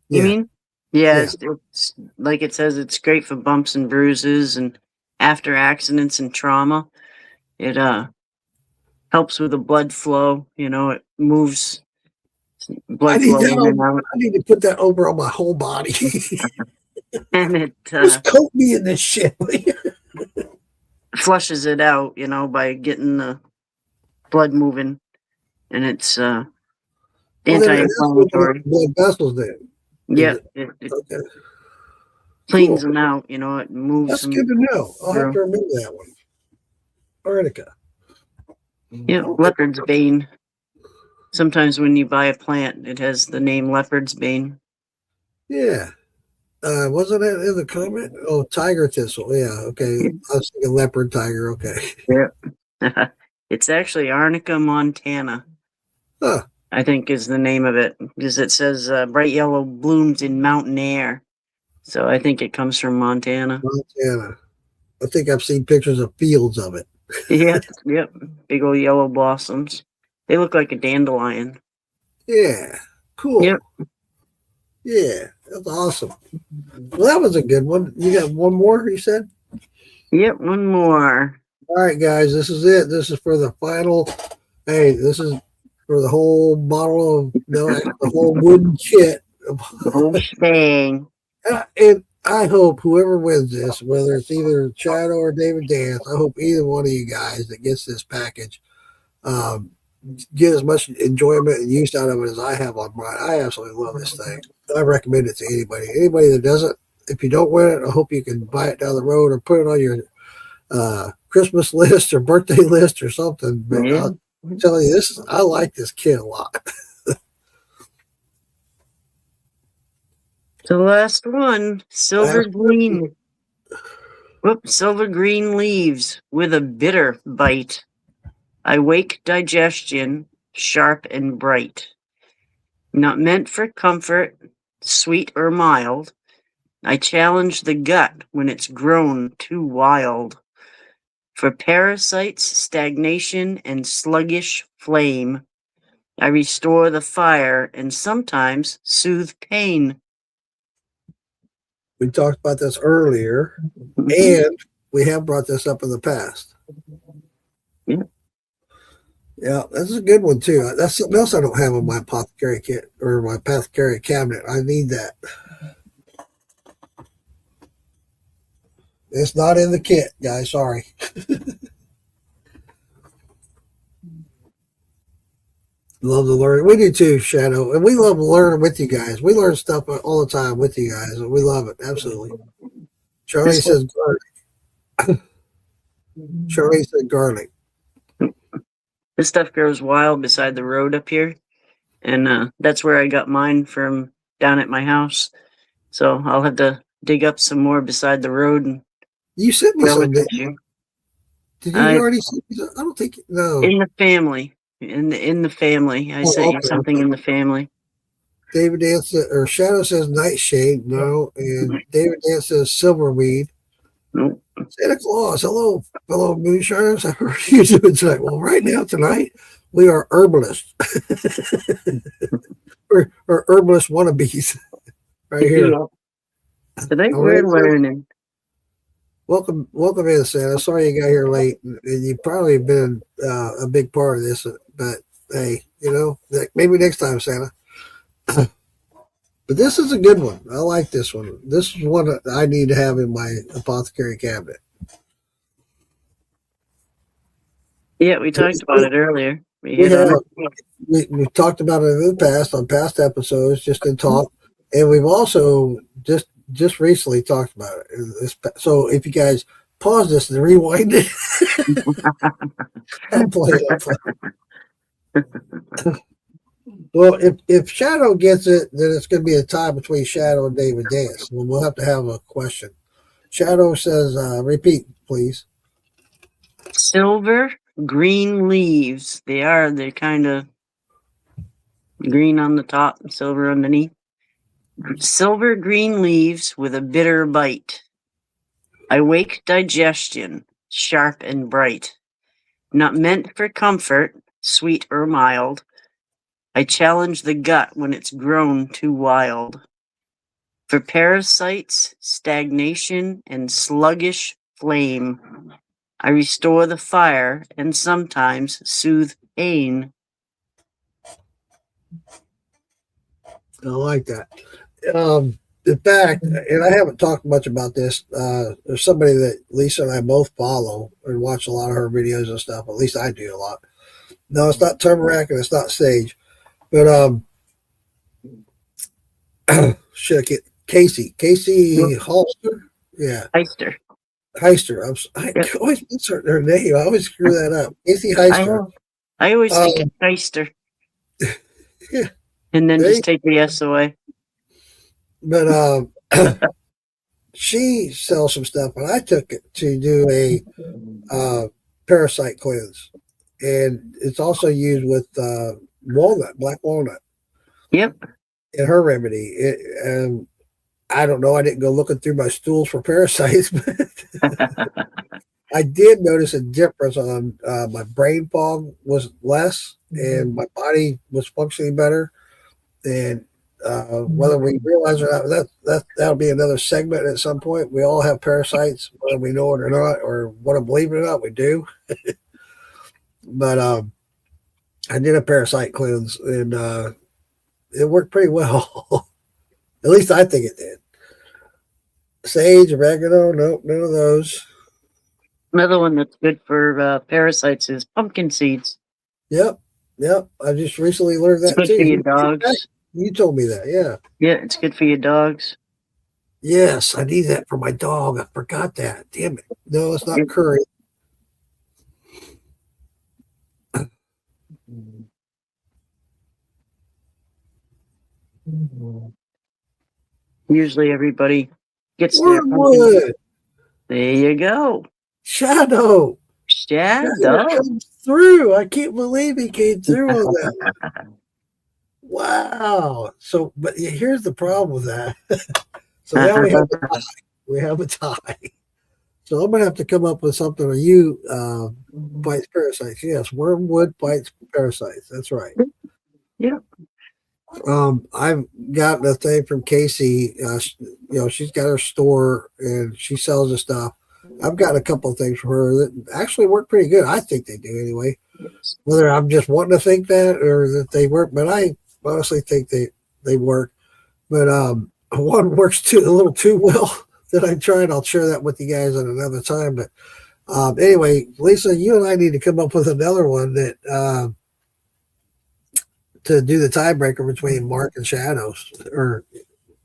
you Yeah. mean? Yeah, it's like it says, it's great for bumps and bruises and after accidents and trauma. It helps with the blood flow. You know, it moves blood flow in and out, I need to put that over on my whole body. and it Just coat me in this shit. flushes it out. You know, by getting the blood moving, and it's Well, then that's what the anti-inflammatory. blood vessels then. Yeah, it Okay. cleans Cool. them out. You know, it moves That's them. good to know. I'll have Yeah. to remember that one. Arnica. Yeah, Okay. leopard's bane. Sometimes when you buy a plant, it has the name leopard's bane. Yeah. Wasn't it in the comment? Oh, tiger thistle. Yeah. Okay. I was thinking leopard tiger. Okay. Yeah. It's actually Arnica montana, Huh. I think is the name of it, because it says bright yellow blooms in mountain air. So I think it comes from Montana. Montana. I think I've seen pictures of fields of it. Yep, yep. Big old yellow blossoms. They look like a dandelion. Yeah. Cool. Yep. Yeah. That's awesome. Well, that was a good one. You got one more, you said? Yep, one more. All right, guys. This is it. This is for the final. Hey, this is for the whole bottle of the whole wooden kit. The whole shebang. And I hope whoever wins this, whether it's either Shadow or David Dance, I hope either one of you guys that gets this package get as much enjoyment and use out of it as I have on mine. I absolutely love this thing. I recommend it to anybody. Anybody that doesn't, if you don't win it, I hope you can buy it down the road or put it on your Christmas list or birthday list or something. But Yeah. I'm telling you, I like this kit a lot. The last one, silver green. Silver green leaves with a bitter bite. I wake digestion, sharp and bright. Not meant for comfort, sweet or mild. I challenge the gut when it's grown too wild. For parasites, stagnation, and sluggish flame, I restore the fire and sometimes soothe pain. We talked about this earlier, and we have brought this up in the past. Yeah. Yeah, that's a good one too. That's something else I don't have in my apothecary kit or my apothecary cabinet. I need that. It's not in the kit, guys. Sorry. Love to learn. We do too, Shadow, and we love learning with you guys. We learn stuff all the time with you guys, and we love it absolutely. Charlie says garlic. Charlie said garlic. This stuff grows wild beside the road up here, and that's where I got mine from, down at my house. So I'll have to dig up some more beside the road and You sent me grow some. it this year. Did you already send me some? I don't think no. In the family. In the family. I sent you something in the family. David Dance or Shadow says nightshade, no, and David Dance says silverweed. Nope. Santa Claus, hello, fellow moonshiners. I heard you doing tonight. Well, right now tonight we are herbalists, or herbalist wannabes, right here. Today we're learning. Welcome in, Santa. Sorry you got here late, and you've probably been a big part of this. But hey, maybe next time, Santa. But this is a good one. I like this one. This is one that I need to have in my apothecary cabinet. Yeah, we talked about it earlier. We talked about it in the past on past episodes, just in talk, and we've also just recently talked about it. So if you guys pause this and rewind it, I'll play it. Well, if Shadow gets it, then it's going to be a tie between Shadow and David Dance. We'll have to have a question. Shadow says, repeat, please. Silver green leaves. They're kind of green on the top and silver underneath. Silver green leaves with a bitter bite. I wake digestion, sharp and bright. Not meant for comfort, sweet or mild. I challenge the gut when it's grown too wild. For parasites, stagnation, and sluggish flame, I restore the fire and sometimes soothe pain. I like that. In fact, and I haven't talked much about this, there's somebody that Lisa and I both follow and watch a lot of her videos and stuff. At least I do a lot. No, it's not turmeric and it's not sage. But Casey Holster, yeah, Heister. I always insert her name. I always screw that up. Casey Heister. I always think it's Heister. Yeah. And then just take the S away. But she sells some stuff, and I took it to do a parasite cleanse, and it's also used with black walnut. Yep. In her remedy, and I don't know. I didn't go looking through my stools for parasites, but I did notice a difference on my brain fog was less, and my body was functioning better. And whether we realize it or not, that'll be another segment at some point. We all have parasites, whether we know it or not, or want to believe it or not, we do. But I did a parasite cleanse, and it worked pretty well. At least I think it did. Sage, oregano, nope, none of those. Another one that's good for parasites is pumpkin seeds. Yep. I just recently learned that it's good too. for your dogs. You told me that, yeah. Yeah, it's good for your dogs. Yes, I need that for my dog. I forgot that. Damn it. No, it's not curry. Usually everybody gets Wormwood. There you go. Shadow. Comes through. I can't believe he came through on that. Wow. So, but here's the problem with that. So now we have a tie. So I'm gonna have to come up with something. Or you bites parasites? Yes, wormwood bites parasites. That's right. Yeah. I've gotten a thing from Casey. She's got her store and she sells the stuff. I've got a couple of things from her that actually work pretty good. I think they do anyway. Whether I'm just wanting to think that or that they work, but I honestly think they work. But one works a little too well that I tried. I'll share that with you guys at another time. But anyway, Lisa, you and I need to come up with another one that to do the tiebreaker between Mark and Shadows, or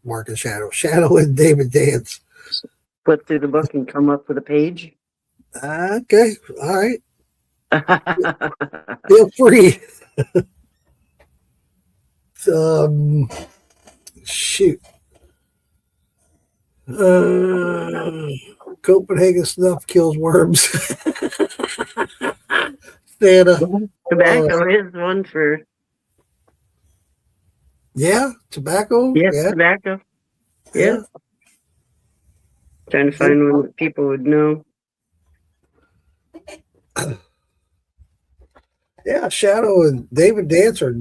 Mark and Shadow and David Dance. Flip through the book and come up with a page. Okay, all right. Feel free. Shoot. Copenhagen snuff kills worms. Santa. Tobacco is one for. Yeah, tobacco. Yes, yeah. Tobacco. Yeah. Trying to find one that people would know. Yeah, Shadow and David Dance are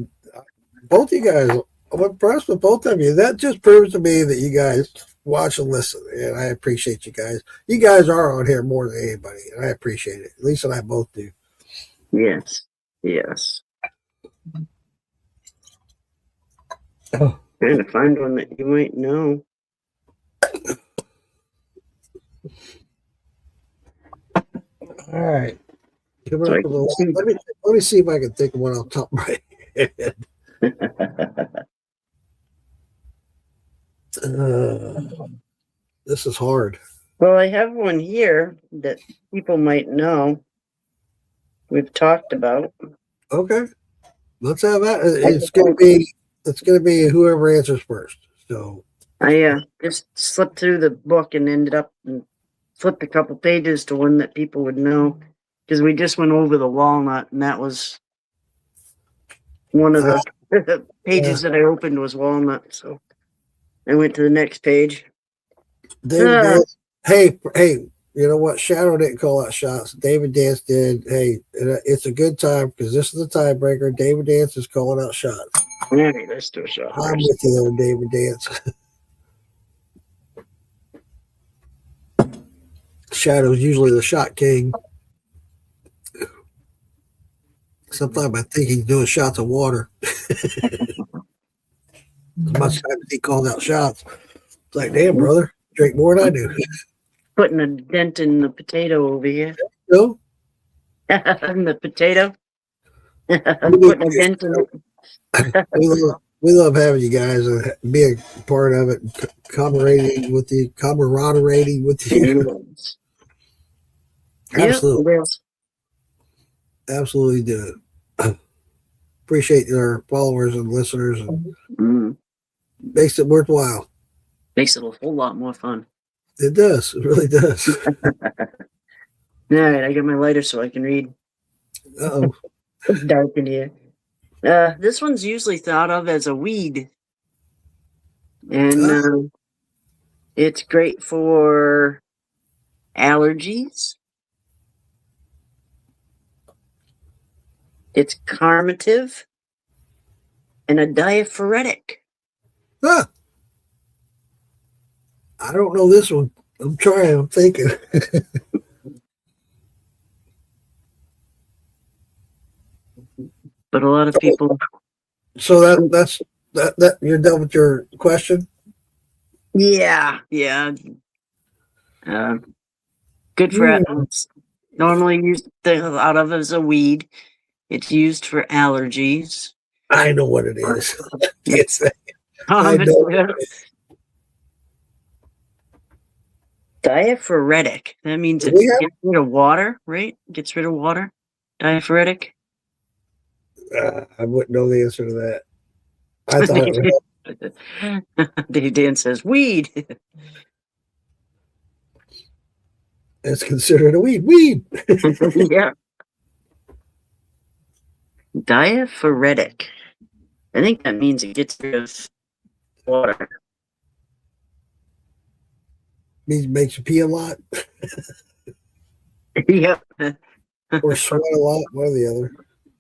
both you guys. I'm impressed with both of you. That just proves to me that you guys watch and listen, and I appreciate you guys. You guys are on here more than anybody, and I appreciate it. Lisa and I both do. Yes. Yes. Oh. Trying to find one that you might know. All right. Coming So up with let me see if I can think of one off the top of my head. This is hard. Well, I have one here that people might know. We've talked about. Okay. Let's have that. It's gonna be whoever answers first. So I just slipped through the book and ended up and flipped a couple pages to one that people would know, because we just went over the walnut, and that was one of the pages that I opened was walnut. So I went to the next page. David Dance, hey, you know what? Shadow didn't call out shots. David Dance did. Hey, it's a good time because this is the tiebreaker. David Dance is calling out shots. All right, let's do a shot. I'm with you there, David Dance. Shadow's usually the shot king. Sometimes I think he's doing shots of water. As much time as he called out shots. It's like, damn, brother, drink more than I do. Putting a dent in the potato over here. No? In the potato. Putting a dent in it. We love having you guys and being part of it, camaraderie with you. Absolutely. Yes. Absolutely do it. Appreciate our followers and listeners, and makes it worthwhile. Makes it a whole lot more fun. It does. It really does. All right, I got my lighter so I can read. Uh-oh. It's dark in here. This one's usually thought of as a weed. And it's great for allergies. It's carminative and a diaphoretic. Huh. I don't know this one. I'm trying. I'm thinking. But a lot of people. So that's you're done with your question? Yeah. Good for it's normally used out of as a weed. It's used for allergies. I know what it is. Can't say. I know what it is. Diaphoretic. That means it gets rid of water, right? Gets rid of water. Diaphoretic. I wouldn't know the answer to that. I thought Dave Dan says weed. It's considered a weed. Weed. Yeah. Diaphoretic. I think that means it gets rid of water. Means makes you pee a lot. Yep. Or sweat a lot, one or the other.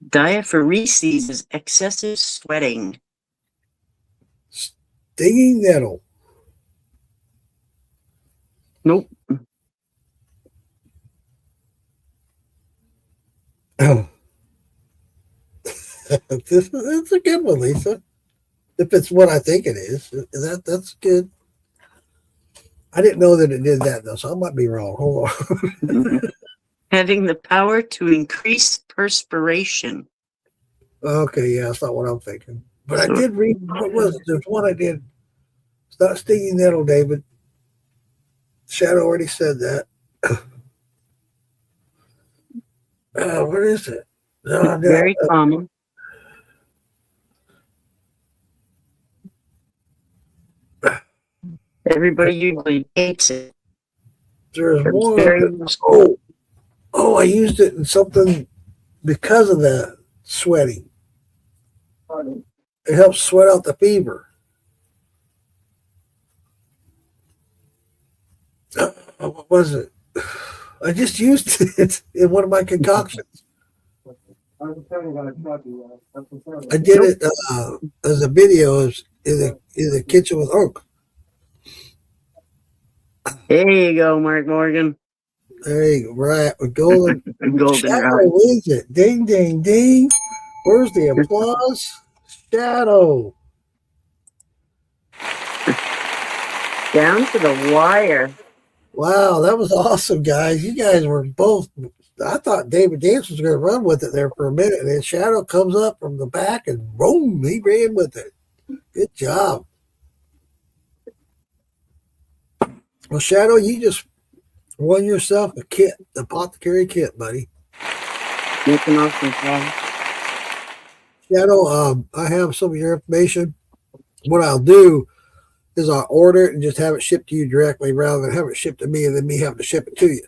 Diaphoresis is excessive sweating. Stinging nettle. Nope. Oh. That's a good one, Lisa. If it's what I think it is, that's good. I didn't know that it did that though, so I might be wrong. Hold on. Having the power to increase perspiration. Okay, yeah, that's not what I'm thinking. But I did read, what was it? There's one I did. It's not stinging nettle, David. Shadow already said that. What is it? Very common. Everybody usually hates it. There's one. Oh, I used it in something because of the sweating. It helps sweat out the fever. What was it? I just used it in one of my concoctions. I did it as a video in the kitchen with Oak. There you go, Mark Morgan. There you go. Right. With golden. Golden Shadow rod. wins it. Ding, ding, ding. Where's the applause? Shadow. Down to the wire. Wow, that was awesome, guys. You guys were both. I thought David Dance was going to run with it there for a minute, and then Shadow comes up from the back and boom, he ran with it. Good job. Well, Shadow, you just won yourself a kit, the Apothecary kit, buddy. Making off some fun. Shadow, I have some of your information. What I'll do is I'll order it and just have it shipped to you directly rather than have it shipped to me and then me having to ship it to you.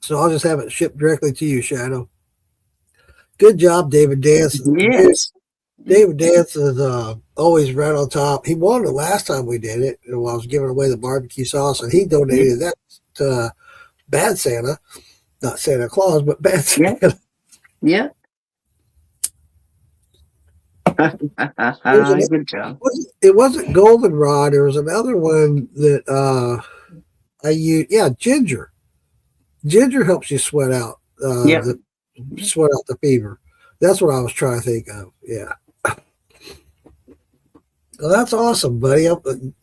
So I'll just have it shipped directly to you, Shadow. Good job, David Dance. Yes. David Dance is always right on top. He won the last time we did it. While I was giving away the barbecue sauce, and he donated that to Bad Santa. Not Santa Claus, but Bad Santa. Yeah. Good job. It wasn't goldenrod. There was another one that I used. Yeah, ginger. Ginger helps you sweat out. Sweat out the fever. That's what I was trying to think of. Yeah. Well, that's awesome, buddy. I wouldn't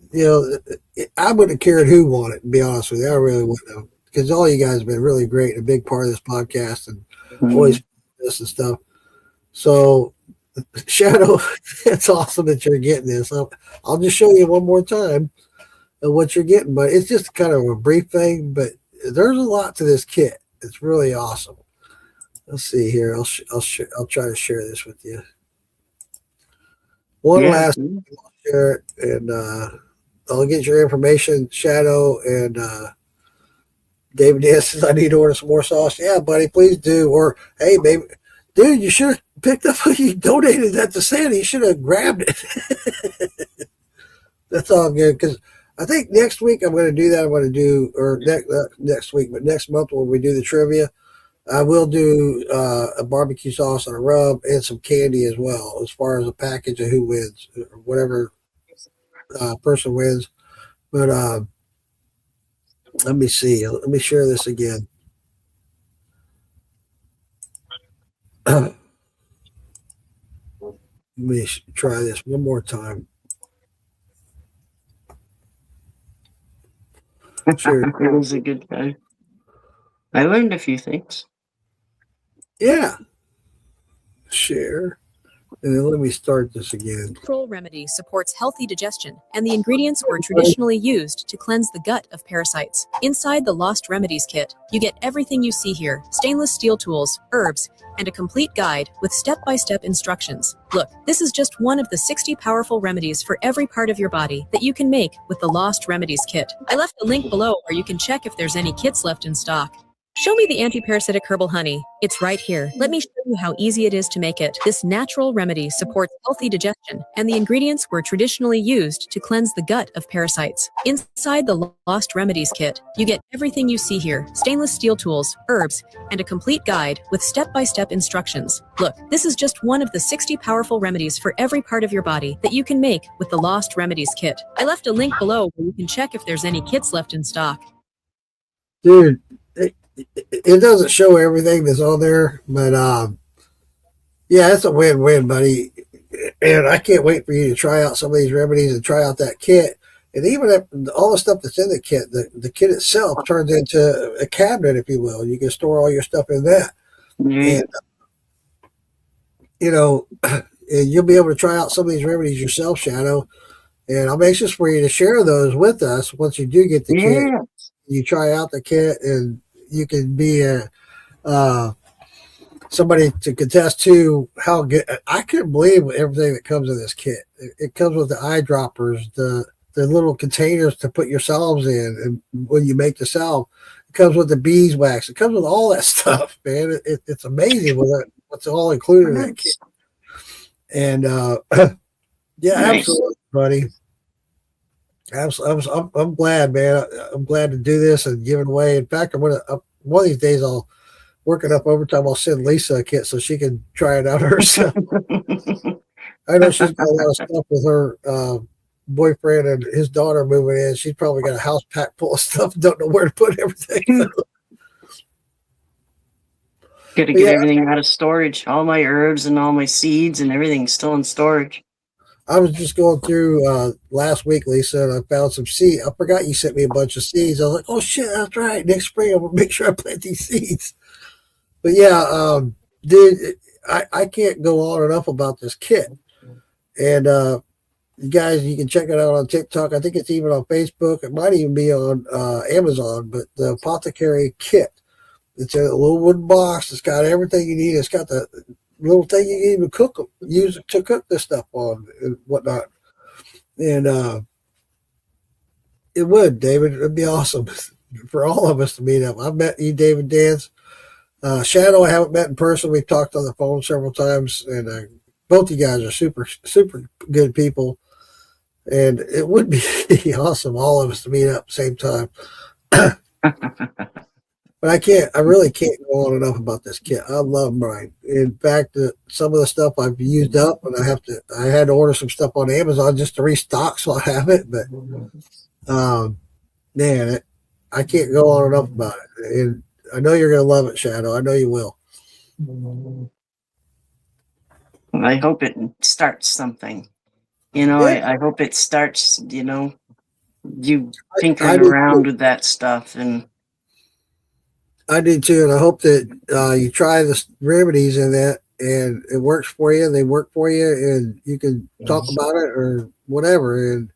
have cared who won it, to be honest with you. I really wouldn't have. Because all you guys have been really great and a big part of this podcast and always this and stuff. So, Shadow, it's awesome that you're getting this. I'll just show you one more time of what you're getting, but it's just kind of a brief thing, but there's a lot to this kit. It's really awesome. Let's see here. I'll try to share this with you. Last share it, and I'll get your information, Shadow, and David Dance says I need to order some more sauce. Yeah, buddy, please do. Or hey, maybe, dude, you should have picked up. You donated that to Santa. You should have grabbed it. That's all good because I think next week I'm going to do that. I'm going to do next week, but next month when we do the trivia, I will do a barbecue sauce and a rub and some candy as well, as far as a package of who wins, or whatever person wins. But let me see. Let me share this again. Let me try this one more time. Sure. It was a good guy. I learned a few things. Yeah. Share. And then let me start this again. Natural remedy supports healthy digestion, and the ingredients were traditionally used to cleanse the gut of parasites. Inside the Lost Remedies kit, you get everything you see here: stainless steel tools, herbs, and a complete guide with step-by-step instructions. Look, this is just one of the 60 powerful remedies for every part of your body that you can make with the Lost Remedies kit. I left a link below where you can check if there's any kits left in stock. Show me the anti-parasitic herbal honey. It's right here. Let me show you how easy it is to make it. This natural remedy supports healthy digestion, and the ingredients were traditionally used to cleanse the gut of parasites. Inside the Lost Remedies kit, you get everything you see here: stainless steel tools, herbs, and a complete guide with step-by-step instructions. Look, this is just one of the 60 powerful remedies for every part of your body that you can make with the Lost Remedies kit. I left a link below where you can check if there's any kits left in stock. Dude, it doesn't show everything that's on there, but yeah, it's a win-win, buddy. And I can't wait for you to try out some of these remedies and try out that kit. And even if all the stuff that's in the kit, the kit itself turns into a cabinet, if you will. You can store all your stuff in that. Mm-hmm. And, and you'll be able to try out some of these remedies yourself, Shadow. And I'm anxious for you to share those with us once you do get the kit. You try out the kit, and you can be somebody to contest to how good. I couldn't believe everything that comes in this kit. It comes with the eyedroppers, the little containers to put your salves in, and when you make the salve, it comes with the beeswax. It comes with all that stuff, man. It's amazing what's all included in that kit. And yeah, absolutely, buddy. I'm glad, man. I'm glad to do this and give it away. In fact, one of these days I'll work it up overtime. I'll send Lisa a kit so she can try it out herself. I know she's got a lot of stuff with her boyfriend and his daughter moving in. She's probably got a house packed full of stuff. Don't know where to put everything. Got to get everything out of storage. All my herbs and all my seeds and everything's still in storage. I was just going through last week, Lisa, and I found some seed. I forgot you sent me a bunch of seeds. I was like, oh shit, that's right. Next spring, I'm gonna make sure I plant these seeds. But yeah, dude, I can't go on enough about this kit. And you guys, you can check it out on TikTok. I think it's even on Facebook. It might even be on Amazon. But the Apothecary Kit. It's in a little wooden box. It's got everything you need. It's got the little thing you can even use to cook this stuff on and whatnot. And it would, David. It'd be awesome for all of us to meet up. I've met you, David Dance. Shadow, I haven't met in person. We've talked on the phone several times, and both you guys are super, super good people. And it would be awesome, all of us to meet up at the same time. But I really can't go on enough about this kit. I love mine. In fact, some of the stuff I've used up, and I had to order some stuff on Amazon just to restock, so I have it. But man, I can't go on enough about it. And I know you're going to love it, Shadow. I know you will. I hope it starts something. You know, Yeah. I hope it starts, you tinkering I do around too. with that stuff. And I do too, and I hope that you try the remedies in that, and it works for you. They work for you, and you can talk about it or whatever, and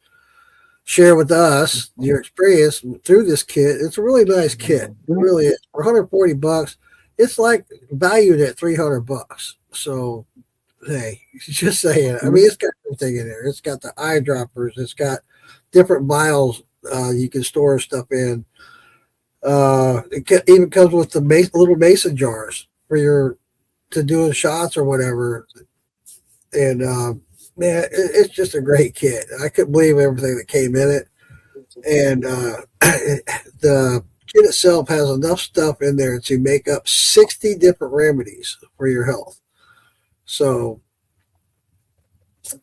share with us your experience through this kit. It's a really nice kit. It really is. For $140, it's like valued at $300. So, hey, just saying. I mean, it's got everything in there. It's got the eye droppers. It's got different vials you can store stuff in. Even comes with the little mason jars for to doing shots or whatever. And man, it's just a great kit. I couldn't believe everything that came in it. And the kit itself has enough stuff in there to make up 60 different remedies for your health. So,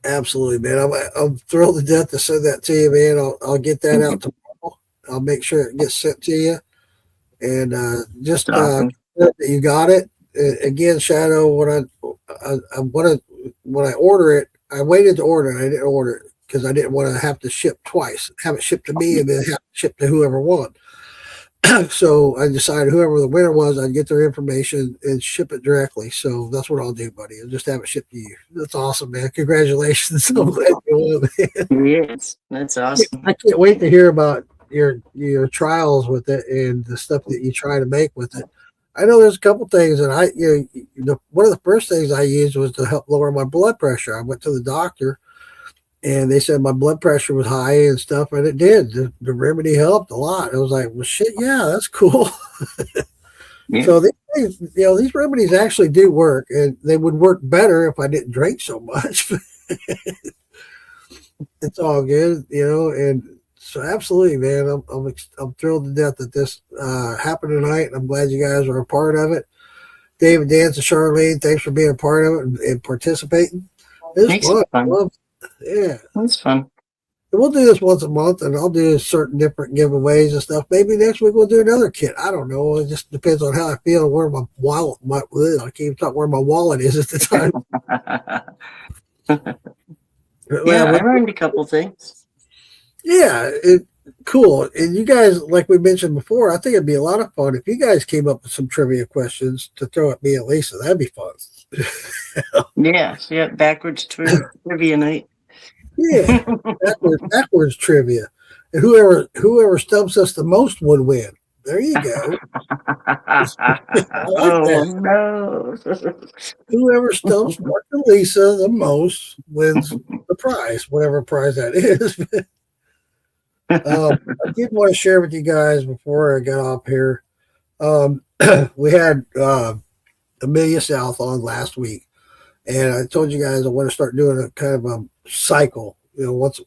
absolutely, man. I'm thrilled to death to send that to you, man. I'll get that out tomorrow. I'll make sure it gets sent to you. And just awesome. that you got it. Again, Shadow, when I order it, I waited to order it. I didn't order it because I didn't want to have to ship twice, have it shipped to me and then have it shipped to whoever won. So I decided whoever the winner was, I'd get their information and ship it directly. So that's what I'll do, buddy. I'll just have it shipped to you. That's awesome, man. Congratulations. I'm glad you won, man. Yes, that's awesome. I can't wait to hear about your trials with it and the stuff that you try to make with it. I know there's a couple things that one of the first things I used was to help lower my blood pressure. I went to the doctor and they said my blood pressure was high and stuff, and it did. The remedy helped a lot. I was like, well, shit, yeah, that's cool. Yeah. So these things, these remedies actually do work, and they would work better if I didn't drink so much. It's all good, and so absolutely, man. I'm thrilled to death that this happened tonight. I'm glad you guys are a part of it. David, Dance, and Charlene, thanks for being a part of it and participating. It's Makes fun. it fun. Yeah. That's fun. And we'll do this once a month, and I'll do certain different giveaways and stuff. Maybe next week we'll do another kit. I don't know. It just depends on how I feel and where my wallet. I can't even talk where my wallet is at the time. Yeah, I learned a couple things. Yeah, cool. And you guys, like we mentioned before, I think it'd be a lot of fun if you guys came up with some trivia questions to throw at me and Lisa. That'd be fun. Yeah, backwards trivia night. Yeah, backwards trivia, and whoever stumps us the most would win. There you go. No! Whoever stumps Mark and Lisa the most wins the prize, whatever prize that is. I did want to share with you guys before I got off here. We had Amelia South on last week, and I told you guys I want to start doing a kind of a cycle. Once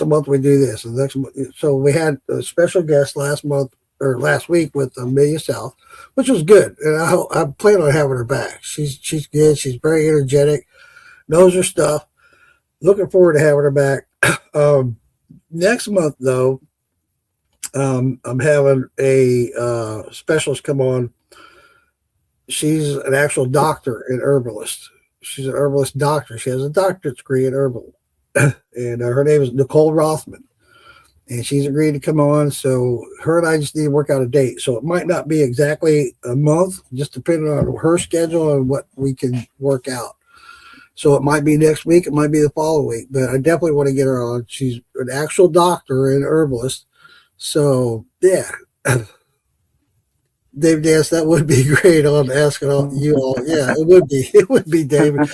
a month we do this, and next month. So we had a special guest last week with Amelia South, which was good, and I plan on having her back. She's good. She's very energetic, knows her stuff. Looking forward to having her back. Next month, though, I'm having a specialist come on. She's an actual doctor and herbalist. She's an herbalist doctor. She has a doctorate degree in herbal. And her name is Nicole Rothman. And she's agreed to come on. So her and I just need to work out a date. So it might not be exactly a month, just depending on her schedule and what we can work out. So it might be next week. It might be the following week. But I definitely want to get her on. She's an actual doctor and herbalist. So, yeah. Dave Dance, that would be great on asking all you all. Yeah, it would be. It would be, David.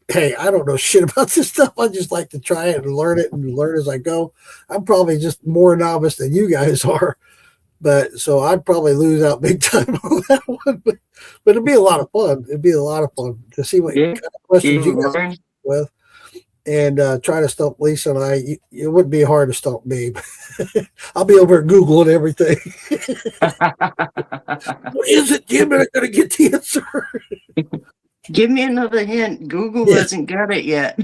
Hey, I don't know shit about this stuff. I just like to try it and learn as I go. I'm probably just more novice than you guys are, but so I'd probably lose out big time on that one. But it'd be a lot of fun. It'd be a lot of fun to see what kind of questions you guys come with, and try to stump Lisa and I. It wouldn't be hard to stump me. I'll be over at Google and everything. What is it, Jim? I'm going to get the answer. Give me another hint. Google hasn't got it yet.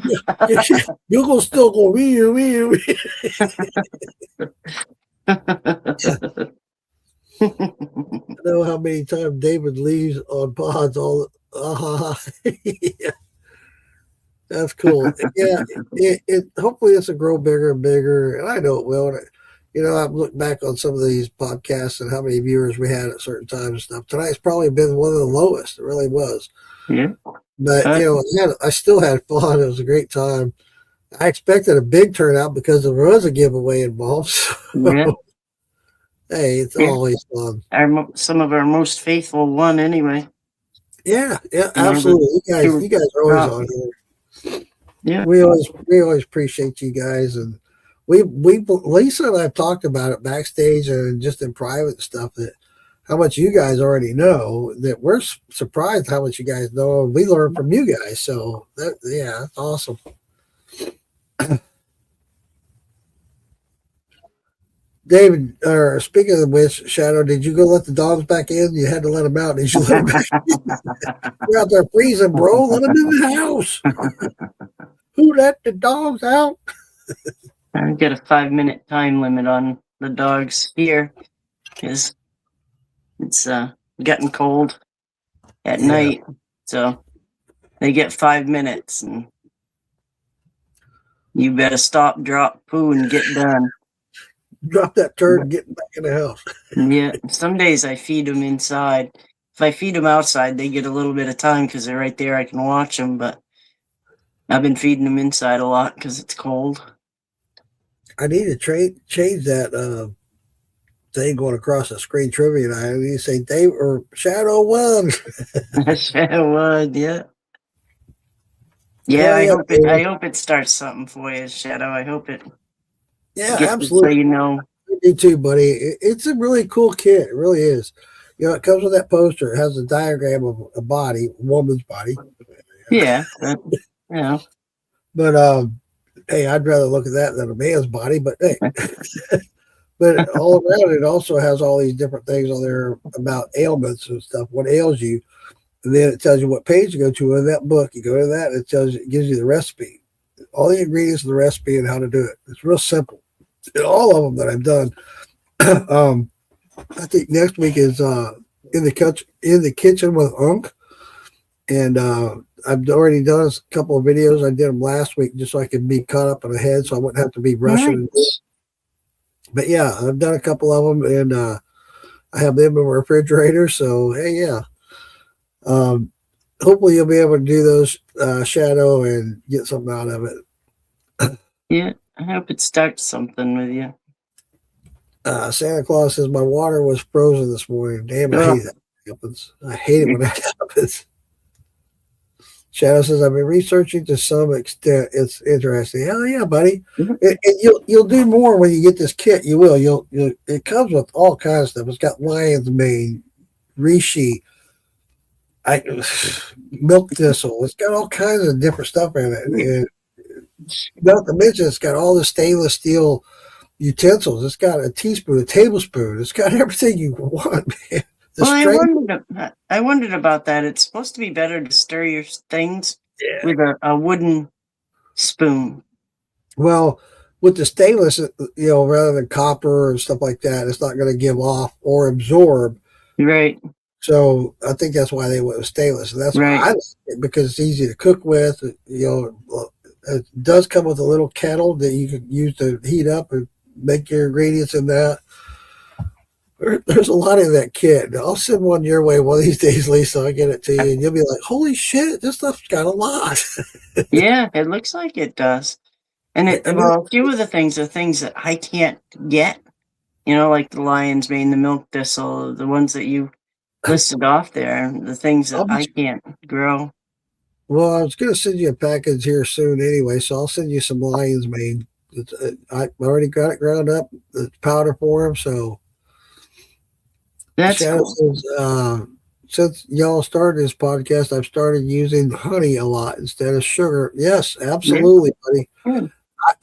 Google's still going. I know how many times David leaves on pods. Yeah. That's cool. Yeah, it hopefully it's will grow bigger and bigger, and I know it will. I've looked back on some of these podcasts and how many viewers we had at certain times and stuff. Tonight's probably been one of the lowest. It really was. Yeah. But I still had fun. It was a great time. I expected a big turnout because there was a giveaway involved. So, Yeah. Hey, it's always fun. Some of our most faithful won anyway. Yeah, absolutely. You guys are always on here. Yeah, we always appreciate you guys, and we Lisa and I've talked about it backstage and just in private stuff, that how much you guys already know, that we're surprised how much you guys know, and we learn from you guys. So that's awesome. David, speaking of which, Shadow, did you go let the dogs back in? You had to let them out. Did you let them back in? You're out there freezing, bro. Let them in the house. Who let the dogs out? I get a 5-minute time limit on the dogs here because it's getting cold at night. So they get 5 minutes, and you better stop, drop, poo, and get done. Drop that turd and get back in the house. Yeah, some days I feed them inside. If I feed them outside, they get a little bit of time because they're right there. I can watch them, but I've been feeding them inside a lot because it's cold. I need to change that thing going across the screen trivia. And I need to say Dave or Shadow won. Shadow won, yeah. Yeah, I hope it starts something for you, Shadow. I hope it. Yeah, absolutely. So you know. Me too, buddy. It's a really cool kit. It really is. It comes with that poster. It has a diagram of a body, a woman's body. Yeah. But hey, I'd rather look at that than a man's body. But hey, but all around it also has all these different things on there about ailments and stuff. What ails you, and then it tells you what page to go to in that book. You go to that, it gives you the recipe, all the ingredients of the recipe and how to do it. It's real simple. And all of them that I've done. I think next week is in the kitchen with Unc, and I've already done a couple of videos. I did them last week just so I could be caught up and ahead, so I wouldn't have to be rushing. Nice. But yeah, I've done a couple of them, and I have them in my refrigerator. So hey, yeah. Hopefully you'll be able to do those, Shadow, and get something out of it. Yeah, I hope it starts something with you. Santa Claus says my water was frozen this morning. Damn, I hate that happens. I hate it when that happens. Shadow says I've been researching to some extent. It's interesting. Hell yeah, buddy. Mm-hmm. And you'll do more when you get this kit. You will. It comes with all kinds of stuff. It's got lion's mane, reishi, milk thistle. It's got all kinds of different stuff in it. And not to mention, it's got all the stainless steel utensils. It's got a teaspoon, a tablespoon. It's got everything you want, man. I wondered about that. It's supposed to be better to stir your things with a wooden spoon. Well, with the stainless, rather than copper and stuff like that, it's not going to give off or absorb. Right. So I think that's why they went with stainless, and that's why Right. I like it, because it's easy to cook with. It does come with a little kettle that you can use to heat up and make your ingredients in that. There's a lot in that kit. I'll send one your way one of these days, Lisa. I'll get it to you, and you'll be like, "Holy shit, this stuff's got a lot." Yeah, it looks like it does. And a few of the things are things that I can't get, like the lion's mane, the milk thistle, the ones that you listed off there, the things that I can't grow. Well, I was going to send you a package here soon anyway, so I'll send you some lion's mane. I already got it ground up, the powder for them. So That's Shadow cool. says, since y'all started this podcast, I've started using honey a lot instead of sugar. Yes, absolutely, buddy. Good.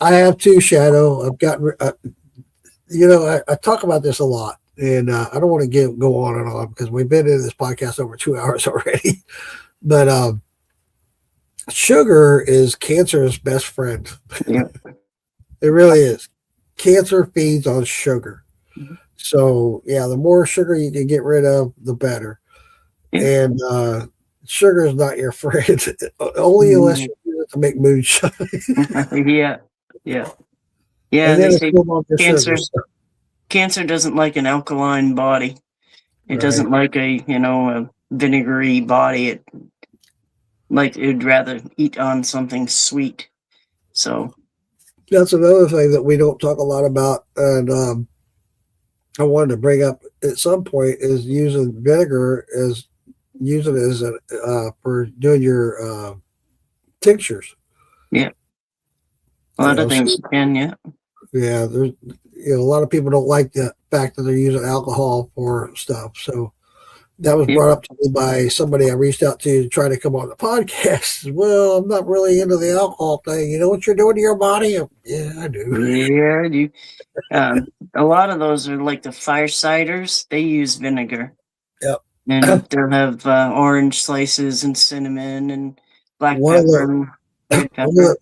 I have too, Shadow. I've got, I talk about this a lot, and I don't want to go on and on because we've been in this podcast over 2 hours already. But sugar is cancer's best friend. Yeah. It really is. Cancer feeds on sugar. Mhm. So, yeah, the more sugar you can get rid of, the better. Yeah. And sugar is not your friend, only unless you use it to make moonshine. Yeah. Yeah. Yeah. And then They it's say no longer cancer sugar. So, cancer doesn't like an alkaline body. It right. doesn't like a vinegary body. It'd rather eat on something sweet. So That's another thing that we don't talk a lot about. And I wanted to bring up at some point is using vinegar as for doing your tinctures. yeah, a lot of things you can. Yeah. Yeah, there's a lot of people don't like the fact that they're using alcohol for stuff. So that was Yeah. brought up to me by somebody I reached out to try to come on the podcast. Well, I'm not really into the alcohol thing. You know what you're doing to your body? Yeah, I do. Yeah, I do. A lot of those are like the firesiders. They use vinegar. Yep. And they'll have orange slices and cinnamon and black One of the- pepper and red pepper.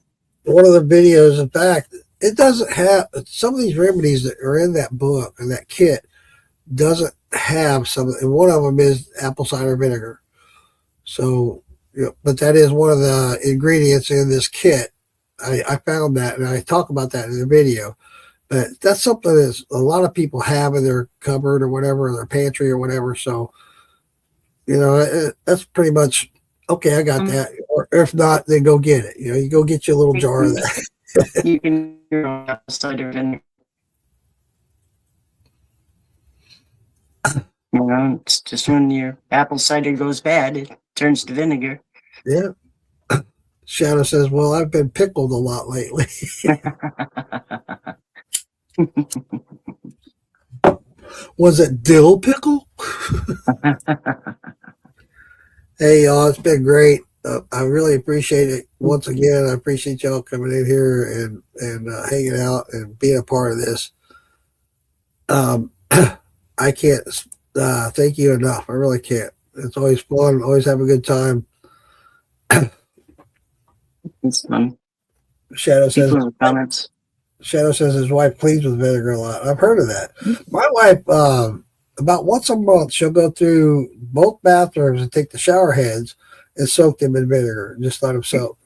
One of the videos, in fact, it doesn't have some of these remedies that are in that book and that kit doesn't have some, and one of them is apple cider vinegar. So, but that is one of the ingredients in this kit. I found that, and I talk about that in the video. But that's something that a lot of people have in their cupboard or whatever, or their pantry or whatever. So, that's pretty much okay. I got that. Or if not, then go get it. You go get you a little jar of that. You can use apple cider vinegar. It's just when your apple cider goes bad, it turns to vinegar. Yeah. Shadow says, "Well, I've been pickled a lot lately." Was it dill pickle? Hey, y'all, it's been great. I really appreciate it. Once again, I appreciate y'all coming in here and hanging out and being a part of this. I can't thank you enough. I really can't. It's always fun. Always have a good time. It's fun. Shadow says, People in the comments. Shadow says his wife cleans with vinegar a lot. I've heard of that. My wife, about once a month, she'll go through both bathrooms and take the shower heads and soak them in vinegar and just let them soak.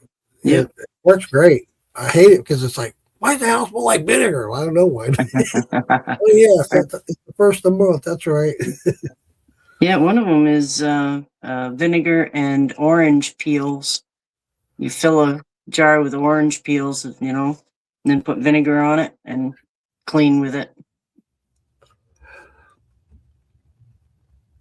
Yeah. It works great. I hate it because it's like, why does the house smell like vinegar? Well, I don't know why. Oh, yeah, it's the first of the month. That's right. Yeah, one of them is vinegar and orange peels. You fill a jar with orange peels, and then put vinegar on it and clean with it.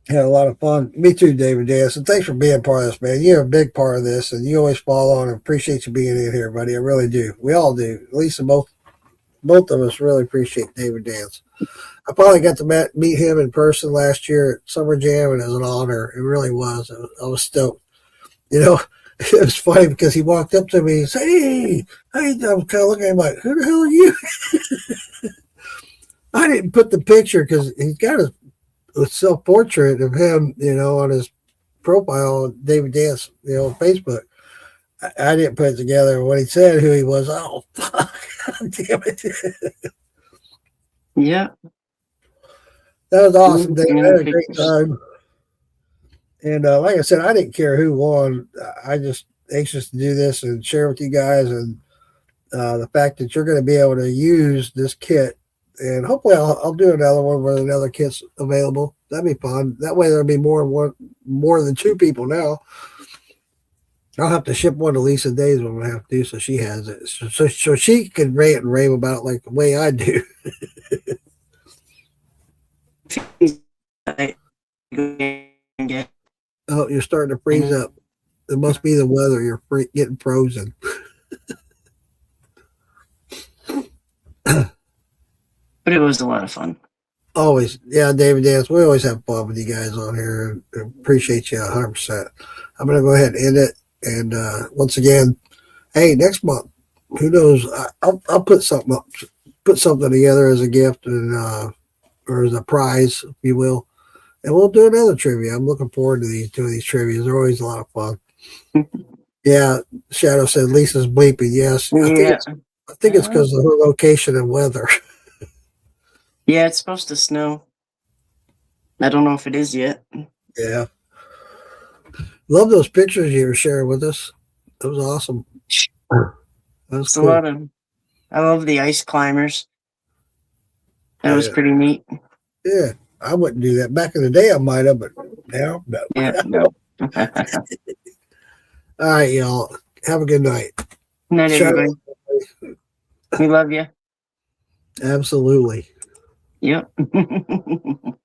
Had a lot of fun. Me too, David Dance. And thanks for being part of this, man. You're a big part of this, and you always follow on. I appreciate you being in here, buddy. I really do. We all do. At least both of us really appreciate David Dance. I finally got to meet him in person last year at Summer Jam, and it was an honor. It really was. I was stoked. It was funny because he walked up to me and said, hey, I was kind of looking at him like, who the hell are you? I didn't put the picture because he's got a self-portrait of him, on his profile, David Dance, on Facebook. I didn't put it together. When he said who he was, oh, fuck. Damn it. Yeah. That was awesome, Dave. Yeah, I had a great pictures. time. And like I said, I didn't care who won. I just anxious to do this and share with you guys, and the fact that you're going to be able to use this kit. And hopefully, I'll do another one where another kit's available. That'd be fun. That way, there'll be more than two people now. I'll have to ship one to Lisa Days when I have to, so she has it, so she can rant and rave about it like the way I do. Oh, you're starting to freeze up. It must be the weather. You're getting frozen. But it was a lot of fun. Always. Yeah, David Dance, we always have fun with you guys on here. And appreciate you 100%. I'm going to go ahead and end it. And once again, hey, next month, who knows? I'll put something up, put something together as a gift and or as a prize, if you will. And we'll do another trivia. I'm looking forward to doing these trivias. They're always a lot of fun. Yeah, Shadow said Lisa's bleeping. Yes, Yeah. I think it's because of her location and weather. Yeah, it's supposed to snow. I don't know if it is yet. Yeah. Love those pictures you were sharing with us. That was awesome. That was It's cool. a lot of. I love the ice climbers. That was Yeah. pretty neat. Yeah, I wouldn't do that. Back in the day, I might have, but now, no. Yeah, no. All right, y'all. Have a good night. Night, Shadow, everybody. We love you. absolutely. Yep.